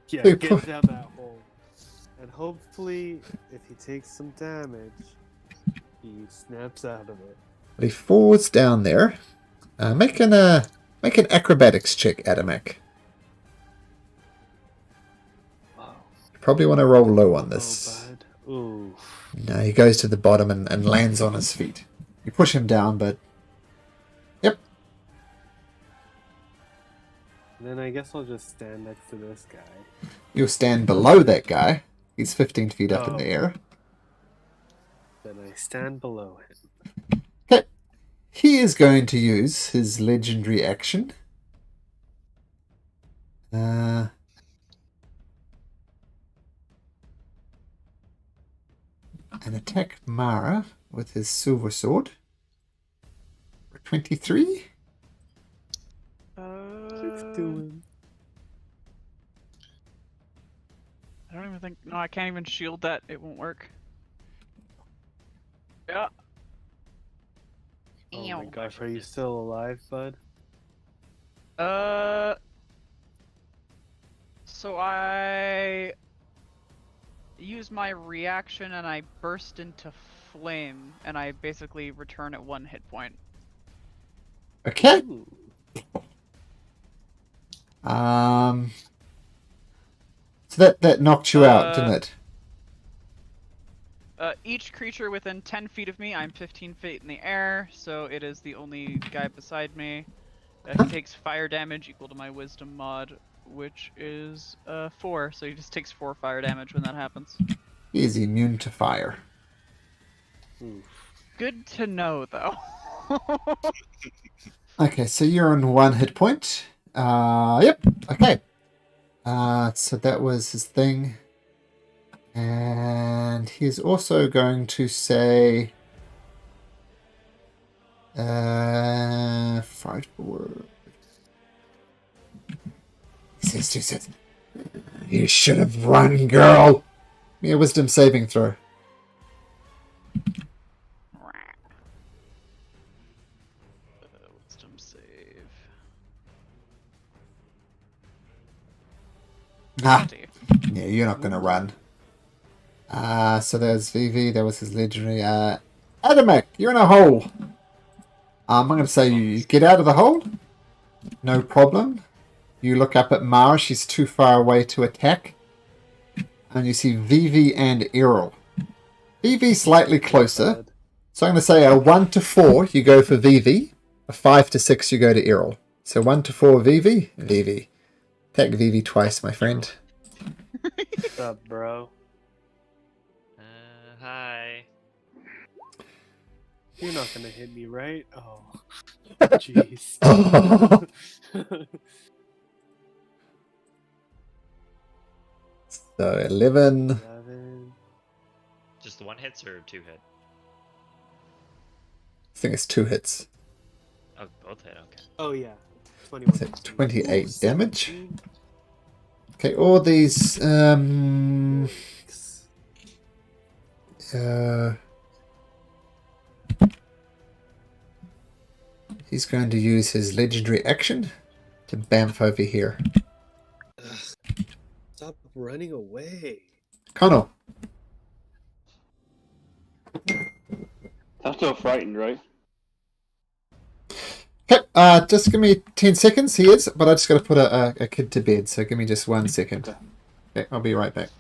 Yeah, Hey, get down that hole. And hopefully, if he takes some damage, he snaps out of it. He falls down there. Make an acrobatics check, Atomac. Wow. You probably want to roll low on this. Oh, bud. Ooh. No, he goes to the bottom and lands on his feet. You push him down, but yep. Then I guess I'll just stand next to this guy. You'll stand below that guy. He's 15 feet up in Oh. the air. Then I stand below him. Okay. He is going to use his legendary action. And attack Mara with his silver sword. For 23. Doing. I don't even think. No, I can't even shield that. It won't work. Yeah. Oh my Ew. gosh, are you still alive, bud? So I use my reaction and I burst into flame, and I basically return at 1 hit point. Okay. Ooh. So that knocked you out, didn't it? Each creature within 10 feet of me, I'm 15 feet in the air, so it is the only guy beside me. He takes fire damage equal to my wisdom mod, which is 4, so he just takes 4 fire damage when that happens. He is immune to fire. Oof. Good to know, though. Okay, so you're on 1 hit point. Yep. Okay. So that was his thing. And he's also going to say 5 forward. He says, "You should have run, girl." Give me a wisdom saving throw. Wisdom save. Ah, 20. yeah, you're not going to run. So there's VV. That was his legendary. Atomac, you're in a hole. I'm going to say you get out of the hole. No problem. You look up at Mara. She's too far away to attack. and you see Vivi and Errol. Vivi slightly closer. Bad. So I'm going to say a 1 to 4, you go for Vivi. A 5 to 6, you go to Errol. So 1 to 4, Vivi, Vivi. Tag Vivi twice, my friend. What's up, bro? Hi. You're not gonna hit me, right? Oh, jeez. So 11. 11. Just the one hits or two hit? I think it's 2 hits. Oh, both hit. Okay. Oh yeah. 21. So 28 Ooh, damage. 17. Okay, all these Yikes. he's going to use his legendary action to bamf over here. Stop running away. Connell. I'm still frightened, right? Okay, just give me 10 seconds. He is, but I just got to put a kid to bed, so give me just 1 second. Okay. Okay, I'll be right back.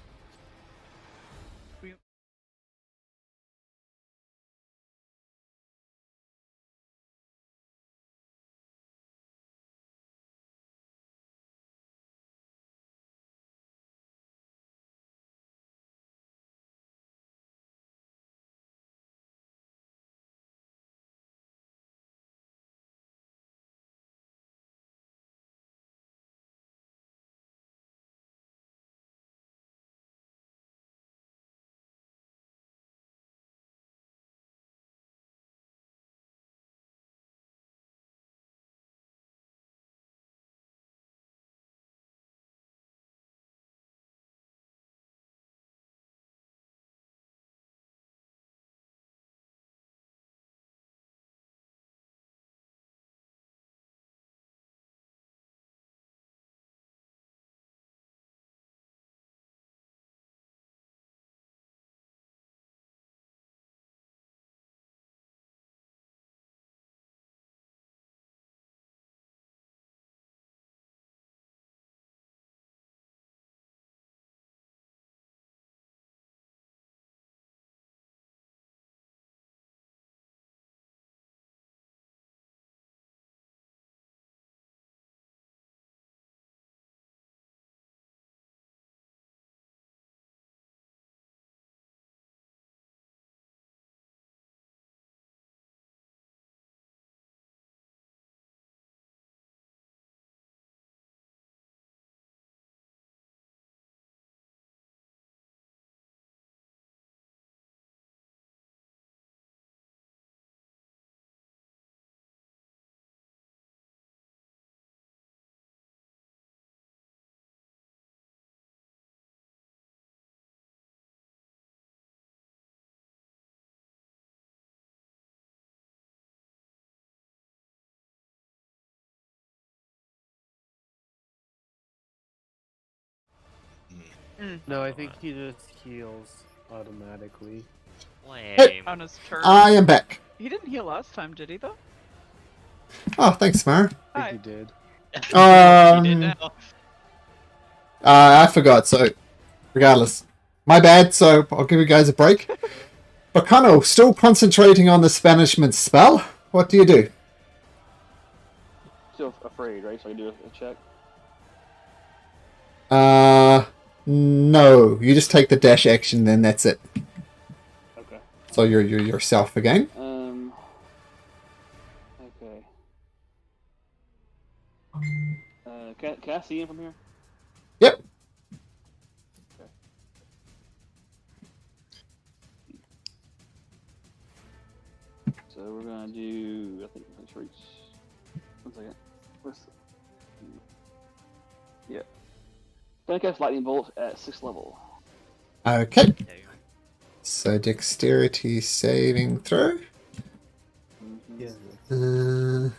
No, I think he just heals automatically. Lame. On his turn. I am back. He didn't heal last time, did he though? Oh, thanks, Mara. I Hi. think he did. He did Um, now. I forgot, so regardless. My bad, so I'll give you guys a break. But Connell, still concentrating on the Spanishment spell. What do you do? Still afraid, right? So I can do a check. No. You just take the dash action, then that's it. Okay. So you're yourself again. Okay. Can I see him from here? Yep. Okay. So we're gonna do. I think let's reach. 1 second. Yeah. Gonna cast lightning bolt at 6th level. Okay. There you go. So dexterity saving throw. Mm-hmm. Yeah. Uh,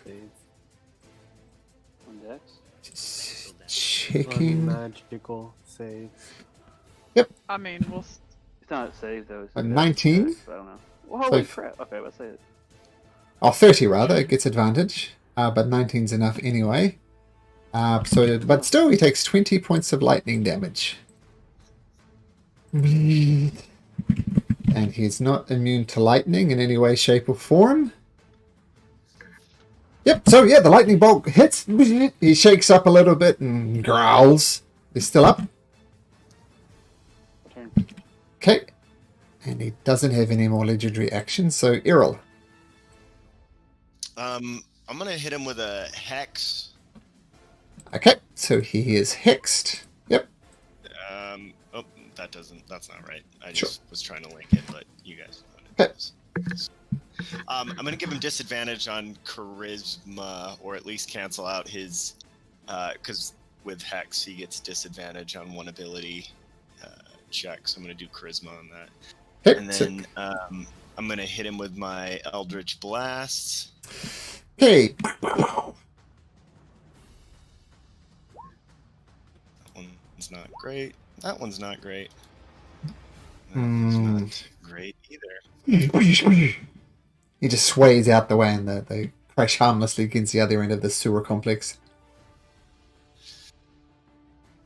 On dex. just checking. Magical save. I mean, we'll. It's not a save though. It's A a dex 19? check, but I don't know. Well, holy So crap! Okay, let's say it. Oh, 30 rather. It gets advantage. But 19's enough anyway. But still, he takes 20 points of lightning damage. And he's not immune to lightning in any way, shape, or form. Yep, so yeah, the lightning bolt hits. He shakes up a little bit and growls. He's still up. Turn. Okay. And he doesn't have any more legendary actions, so Errol. I'm gonna hit him with a hex. Okay, so he is hexed. Yep. Oh, that's not right. I Sure. just was trying to link it, but you guys know what Okay. it is. I'm gonna give him disadvantage on charisma, or at least cancel out his, because with hex he gets disadvantage on one ability check. So I'm gonna do charisma on that, Okay, and so, then I'm gonna hit him with my Eldritch Blast. okay. That one's not great. That one's not great. That one's not great either. He just sways out the way and they crash harmlessly against the other end of the sewer complex.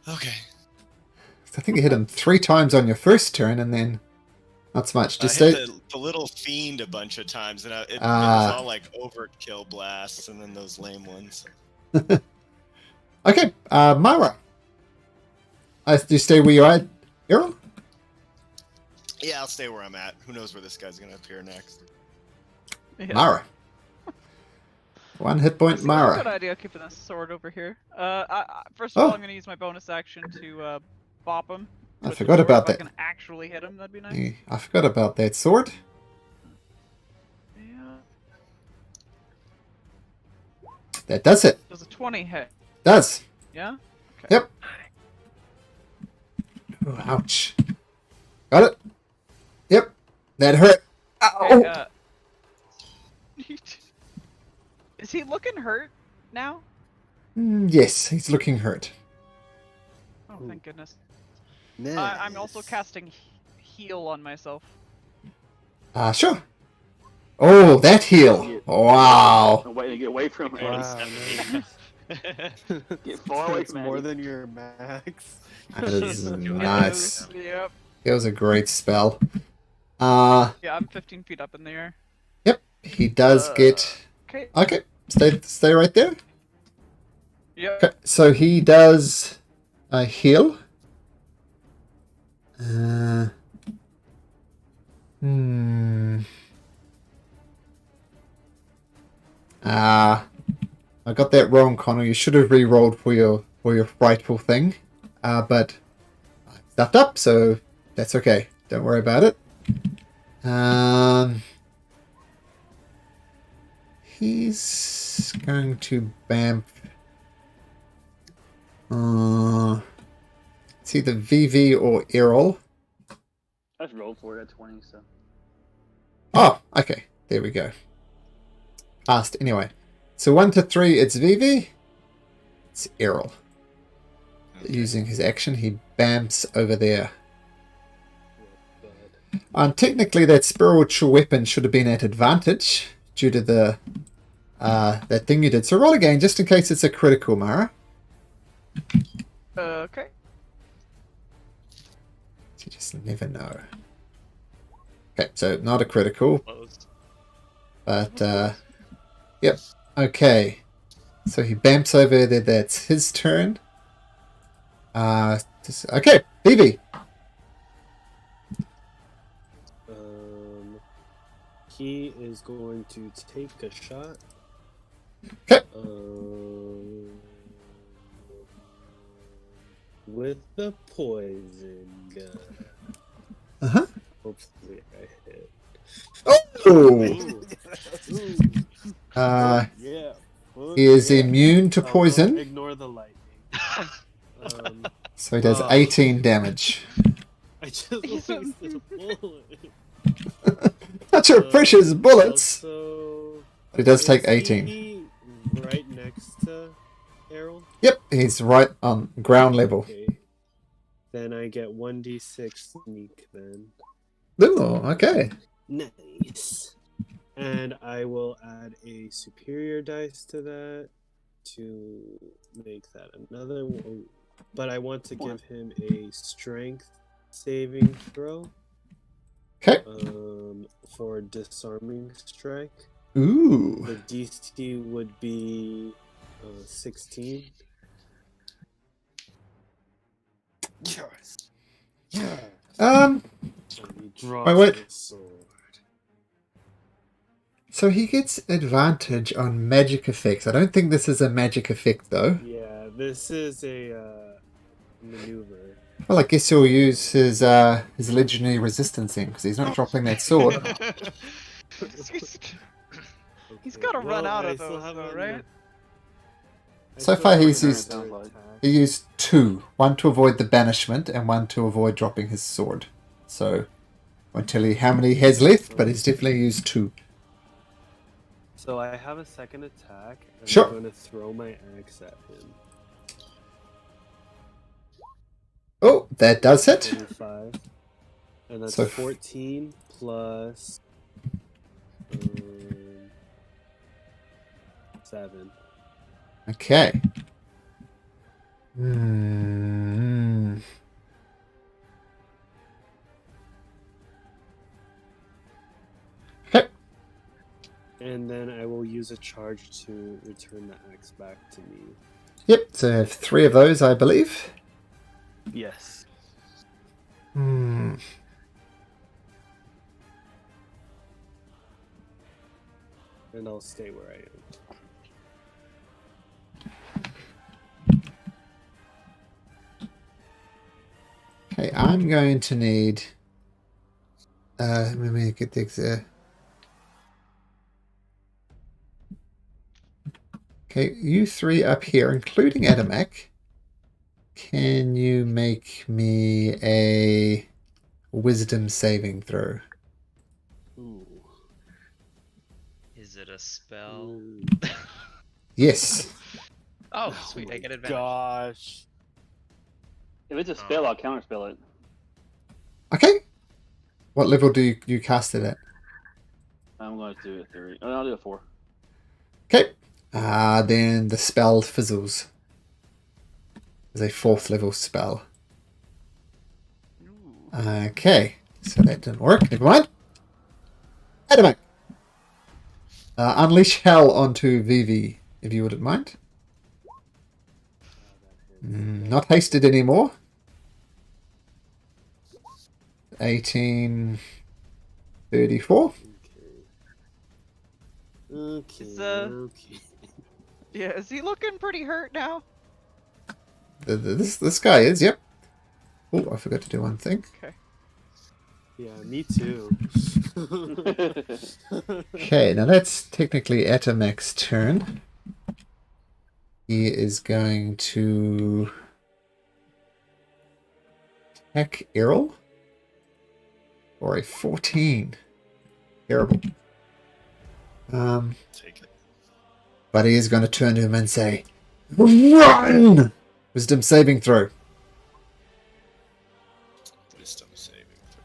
Okay. I think you hit him 3 times on your first turn and then not so much. I Just hit the little fiend a bunch of times, and it was all like overkill blasts, and then those lame ones. Okay, Myra. Do you stay where you're at, Errol? Yeah, I'll stay where I'm at. Who knows where this guy's gonna appear next? Yeah. Mara. 1 hit point, Good Mara. idea keeping this sword over here. First of all, Oh. I'm gonna use my bonus action to bop him. I with the forgot sword. about If that. I can actually hit him, that'd be nice. Yeah, I forgot about that sword. Yeah. That does it. Does a 20 hit? Does. Yeah. Okay. Yep. Ooh, ouch. Got it. Yep. That hurt. Okay, Ow. is he looking hurt now? Yes, he's looking hurt. Oh, thank goodness. Nice. I'm also casting heal on myself. Sure. Oh, that heal. Wow. Get away from him. Wow, nice. Get far away That's from more Andy. than your max. That is Go ahead. nice. Yep. It was a great spell. Yeah, I'm 15 feet up in the air. Yep. He does get... Okay. Okay. Stay right there. Yep. Okay. So he does heal. I got that wrong, Connor. You should have re-rolled for your rightful thing. But I stuffed up, so that's okay. Don't worry about it. He's going to bamf. It's either VV or Errol. I just rolled for it at 20, so. Oh, okay. There we go. Passed anyway. So 1 to 3, it's VV. It's Errol. Okay. Using his action, he bamps over there. God. Technically, that spiritual weapon should have been at advantage due to the that thing you did. So roll again, just in case it's a critical, Mara. Okay. You just never know. Okay, so not a critical, Close. but yep. Okay, so he bamps over there. That's his turn. Okay, BB. He is going to take a shot. Okay. With the poison gun. Uh-huh. Hopefully I hit. Oh! Ooh. Yeah. He is Yeah. immune to Oh, well, poison, ignore the lightning. so he does Oh. 18 damage. I just He's wasted a bullet. Not your precious bullets. Also, But he does take is 18. he right next to Errol? Yep, he's right on ground level. Okay. Then I get 1d6 sneak then. Ooh, okay. Nice. And I will add a superior dice to that to make that another one. But I want to give him a strength saving throw. Okay. For disarming strike. Ooh. The DC would be 16. Yes. Um. So he draws Wait, wait. his sword. So he gets advantage on magic effects. I don't think this is a magic effect, though. Yeah, this is a maneuver. Well, I guess he'll use his legendary resistance then, because he's not dropping that sword. He's gotta run out I of still those, have though, an- right? I So still far have he's an used- extra Sounds like. attack. He used 2. One to avoid the banishment, and one to avoid dropping his sword. So, won't tell you how many he has left, but he's definitely used 2. So I have a second attack, and Sure. I'm going to throw my axe at him. Oh, that does hit. 25. And that's So- 14 plus 7. Okay. Hmm. Okay. And then I will use a charge to return the axe back to me. Yep, so I have 3 of those, I believe. Yes. Hmm. And I'll stay where I am. Okay, I'm going to need... let me get the... Okay, you 3 up here, including Adamak. Can you make me a wisdom saving throw? Ooh. Is it a spell? Yes. Oh, sweet! I get advantage. Gosh. If it's a spell, I'll counterspell it. Okay. What level do you cast it at? I'm going to do a 3. Oh, I'll do a 4. Okay. Then the spell fizzles. It's a 4th level spell. Okay. So that didn't work. Never mind. Adamak. Unleash Hell onto Vivi, if you wouldn't mind. Not hasted anymore. 1834. Okay. Is, Okay. Yeah, is he looking pretty hurt now? This guy is, yep. Oh, I forgot to do one thing. Okay. Yeah, me too. Okay, now that's technically Adamak's turn. He is going to attack Errol for a 14. Terrible. Take it. But he is going to turn to him and say, "Run!" Wisdom saving throw. Wisdom saving throw.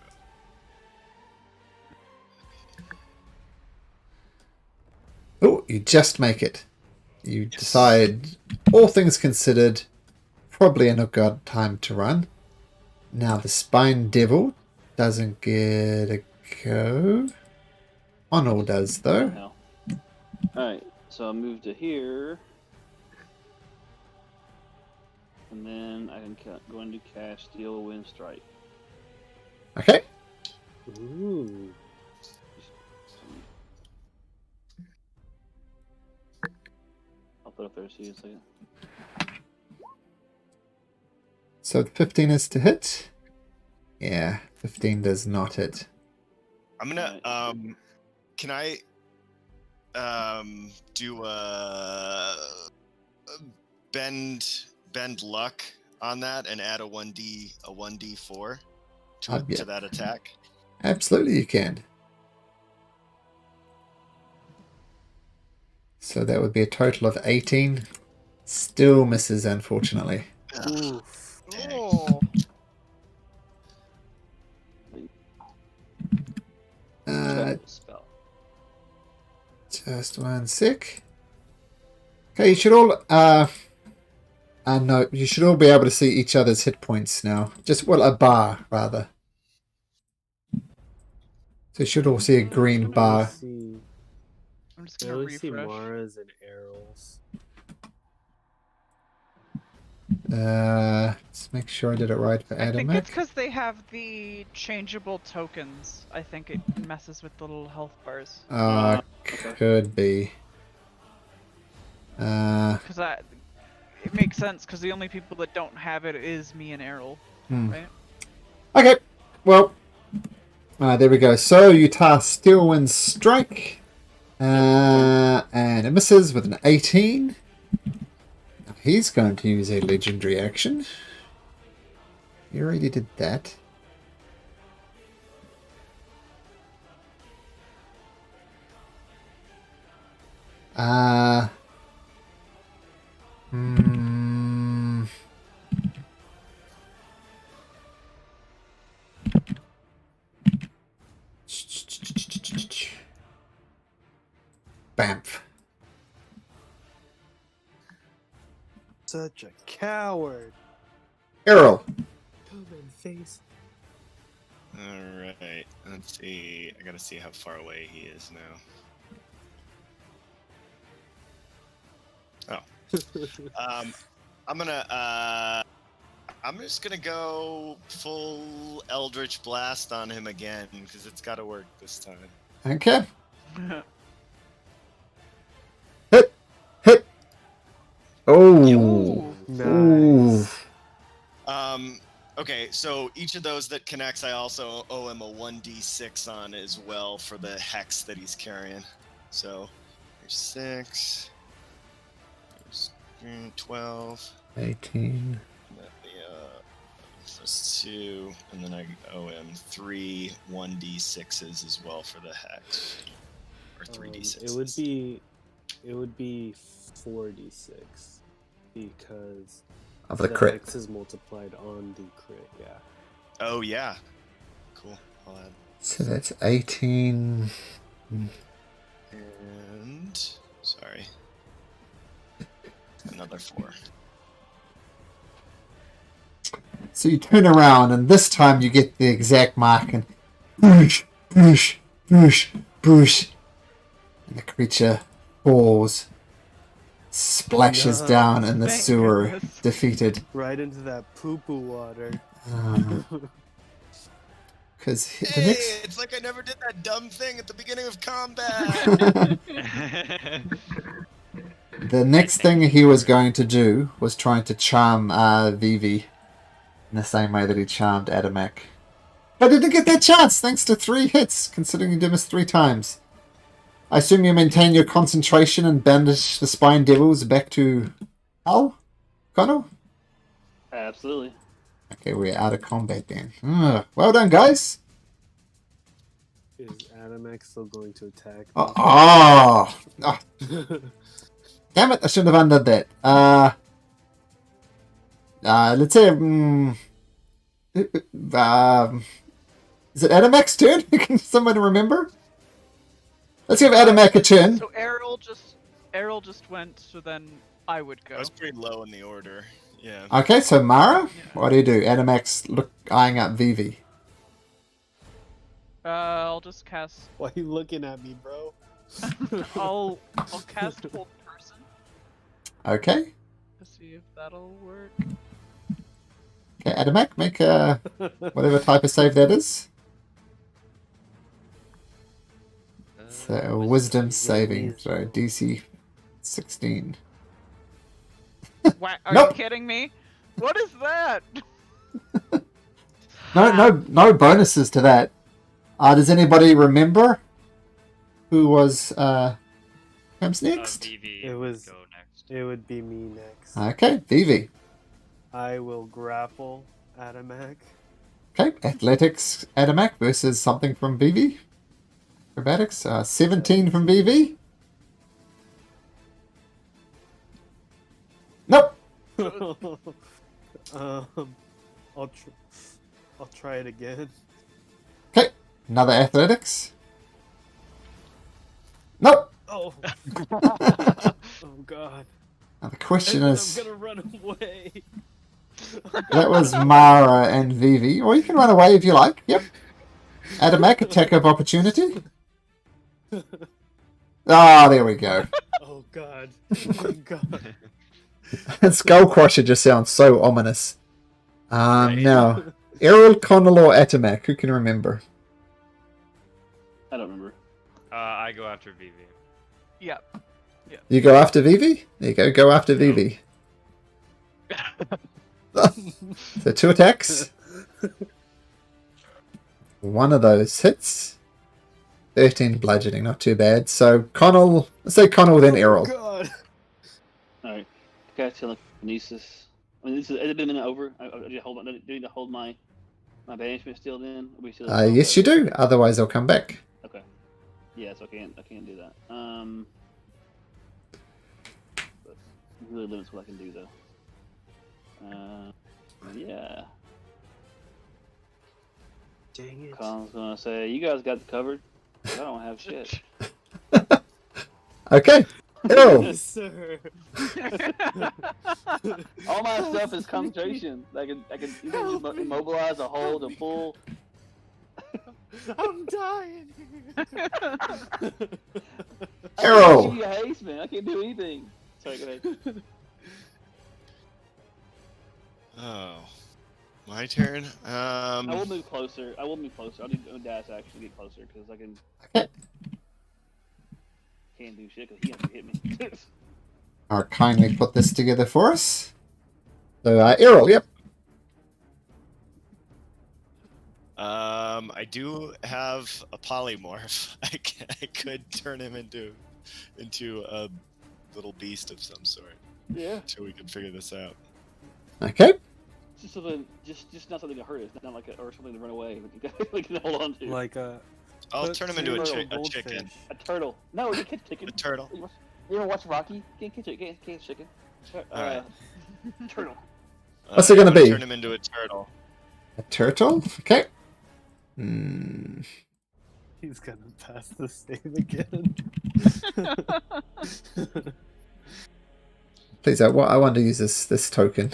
Oh, you just make it. You decide, all things considered, probably a good time to run. Now the Spine Devil doesn't get a go. Honor does, though. Alright, so I'll move to here. And then I can go into cast Steel Wind Strike. Okay. Ooh. I'll put up there so you can see it. So 15 is to hit. Yeah, 15 does not hit. I'm gonna can I do a bend luck on that and add a 1d4 to, Yeah. to that attack? Absolutely you can. So that would be a total of 18. Still misses, unfortunately. Oof. Oh. Spell. Just one sec. Okay, you should all No, you should all be able to see each other's hit points now. Just, well, a bar, rather. So you should all see a green I only bar. see, I'm just I gonna only see refresh. Mara's and Errol's. Let's make sure I did it right for I think it's Adamek. because they have the changeable tokens. I think it messes with the little health bars. Could be. Because it makes sense. Because the only people that don't have it is me and Errol, right? Okay, well, there we go. So Utah still wins strike, and it misses with an 18. Now he's going to use a legendary action. You already did that. Bamf. Such a coward. Errol. Come and face. Alright, let's see. I gotta see how far away he is now. Oh. I'm just gonna go full Eldritch Blast on him again, because it's gotta work this time. Okay. Hit! Hit! Oh! Nice. Okay, so each of those that connects, I also owe him a 1d6 on as well for the hex that he's carrying. So, there's 6, there's 12, 18. plus 2, and then I owe him 3 1d6s as well for the hex. Or 3d6s. It would be 4d6 because Of the crit. hex is multiplied on the crit, yeah. Oh, yeah. Cool. I'll add. So that's 18. And. Sorry. Another 4. So you turn around, and this time you get the exact mark, and boosh, boosh, boosh, boosh. And the creature falls, splashes No. down in the Thank sewer, goodness. defeated. Right into that poo-poo water. Because the Hey, next... it's like I never did that dumb thing at the beginning of combat. The next thing he was going to do was trying to charm Vivi in the same way that he charmed Adamek. But didn't get that chance thanks to 3 hits, considering you did miss 3 times. I assume you maintain your concentration and banish the Spine Devils back to hell, Connor? Absolutely. Okay, we're out of combat then. Well done, guys. Is Adamek still going to attack? Oh, damn it! I shouldn't have undone that. Let's say, is it Adamek's turn? Can someone remember? Let's give Adamek a turn. So Errol just went. So then I would go. I was pretty low in the order. Yeah. Okay, so Mara, what do you do? Adamek's eyeing up Vivi. I'll just cast. Why are you looking at me, bro? I'll cast hold person Okay. to see if that'll work. Okay, Adamek, make whatever type of save that is. So, a wisdom saving throw, DC 16. Why, are Nope. you kidding me? What is that? No bonuses to that. Does anybody remember who was comes next? Vivi It was- go next. It would be me next. Okay, Vivi. I will grapple Adamek. Okay, athletics Adamek versus something from Vivi. Acrobatics, 17 from Vivi. Nope. I'll try it again. Okay, another athletics. Nope. Oh. Oh god. Now the question And then is, I'm gonna run away. that was Mara and Vivi. Or you can run away if you like. Yep. Adamak, attack of opportunity. Ah, there we go. Oh god. Oh god. Skull Crusher just sounds so ominous. Right. Now, Errol, Connell, or Adamak, who can remember? I don't remember. I go after Vivi. Yep. You go after Vivi? There you go, go after Vivi. So 2 attacks. One of those hits. 13 bludgeoning, not too bad. So Connell, let's say Connell, then Errol. God. Alright. Okay, telekinesis. I mean, this is, has it been over? I just hold on. Do I need to hold my banishment still then? Are we still Yes, you do. Otherwise, they'll come back. Okay. Yeah, so I can't do that. But it really limits what I can do though. Yeah. Dang it. Colin's gonna say, you guys got it covered. I don't have shit. Okay. Errol. Yes, sir. All my stuff is concentration. I can Help me. immobilize a hold, a pull. I'm dying. Errol. I can't give you a haste, man. I can't do anything. Sorry, go ahead. Oh, my turn. I will move closer. I will move closer. I'll do a dash action to get closer because I can. Okay. Can't do shit because he has to hit me. I'll kindly put this together for us. So, Errol, yep. I do have a polymorph. I could turn him into a little beast of some sort. Yeah. So we can figure this out. Okay. Just something, just not something to hurt us, not like or something to run away. We can hold on to. Like a. I'll turn him into a turtle chicken. goldfish. A turtle. No, you can't chicken. A turtle. You ever watch Rocky? Can't chicken. Alright. Turtle. What's it gonna I'm gonna be? Turn him into a turtle. A turtle? Okay. He's gonna pass the save again. Please, I want to use this token.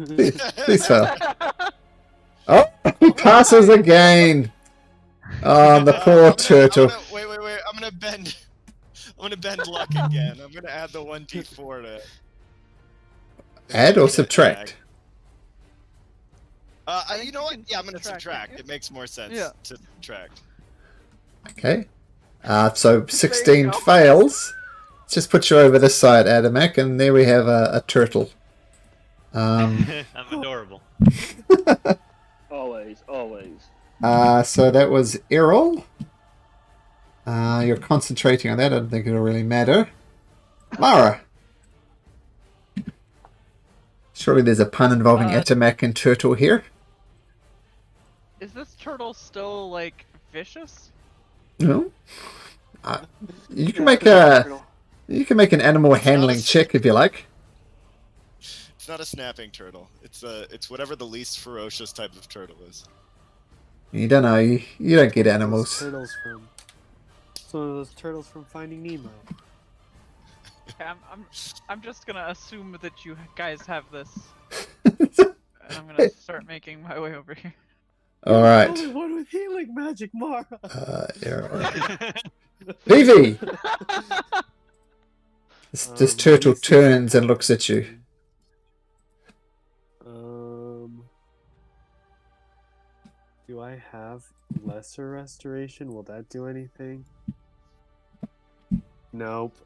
Please fail. Oh, he passes again. Oh, the poor turtle. Wait. I'm gonna bend luck again. I'm gonna add the 1d4 to. Add or to subtract? attack. You know what? Yeah, I'm gonna Subtract, subtract. yeah. It makes more sense Yeah. to subtract. Okay. So 16 go. fails. Let's just put you over this side, Adamak, and there we have a turtle. I'm adorable. Always. So that was Errol. You're concentrating on that. I don't think it'll really matter. Mara. Surely there's a pun involving Adamak and turtle here. Is this turtle still like vicious? No. You can make an animal handling check if you like. It's not a snapping turtle. It's whatever the least ferocious type of turtle is. You don't know. You don't get animals. Turtles from. It's one of those turtles from Finding Nemo. Okay, I'm just gonna assume that you guys have this, and I'm gonna start making my way over here. All right. Only one with healing magic, Mara. Errol. Vivi! This turtle turns and looks at you. Do I have lesser restoration? Will that do anything? Nope.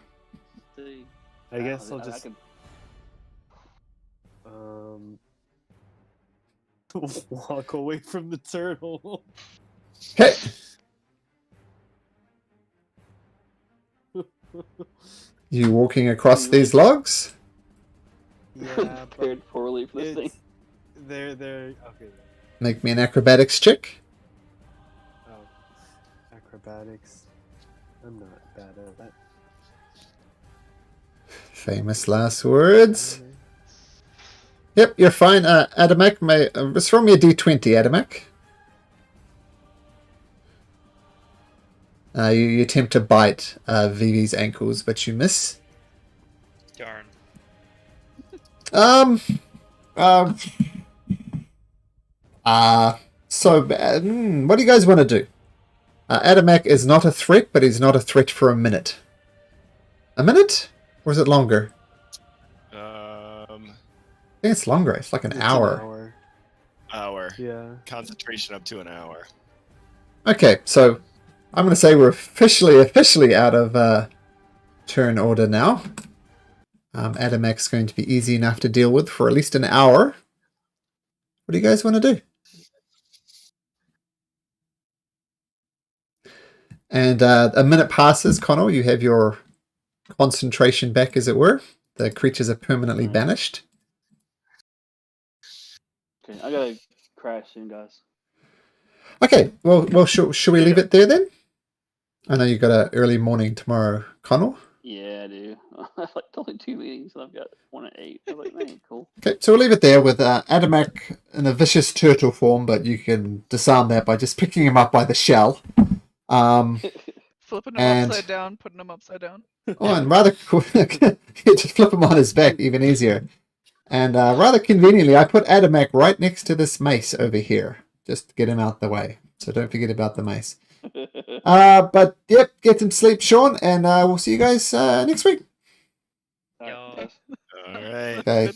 See. I guess I'll I just can- walk away from the turtle. Hey! You walking across these logs? Yeah, but prepared poorly for this thing. it's they're okay. Make me an acrobatics check. Oh, acrobatics. I'm not bad at that. Famous last words. Yep, you're fine. Adamak, just throw me a d20, Adamak. You attempt to bite Vivi's ankles, but you miss. Darn. Um. What do you guys want to do? Adamak is not a threat, but he's not a threat for a minute. A minute? Or is it longer? I think it's longer. It's like an It's hour. Hour. Yeah. Concentration up to an hour. Okay, so I'm going to say we're officially out of turn order now. Adamak's going to be easy enough to deal with for at least an hour. What do you guys want to do? And a minute passes, Connell. You have your concentration back, as it were. The creatures are permanently banished. Okay, I gotta crash soon, guys. Okay, well, should we leave it there then? I know you've got an early morning tomorrow, Connell. Yeah, I do. Like only 2 meetings, and I've got one at 8. I was like, man, cool. Okay, so we'll leave it there with Adamak in a vicious turtle form, but you can disarm that by just picking him up by the shell. Flipping him And- upside down, putting him upside down. Oh, and rather quick, just flip him on his back, even easier. And rather conveniently, I put Adamak right next to this mace over here, just to get him out the way. So don't forget about the mace. But yep, get some sleep, Sean, and we'll see you guys next week. All right, Yo. guys. All right. Okay.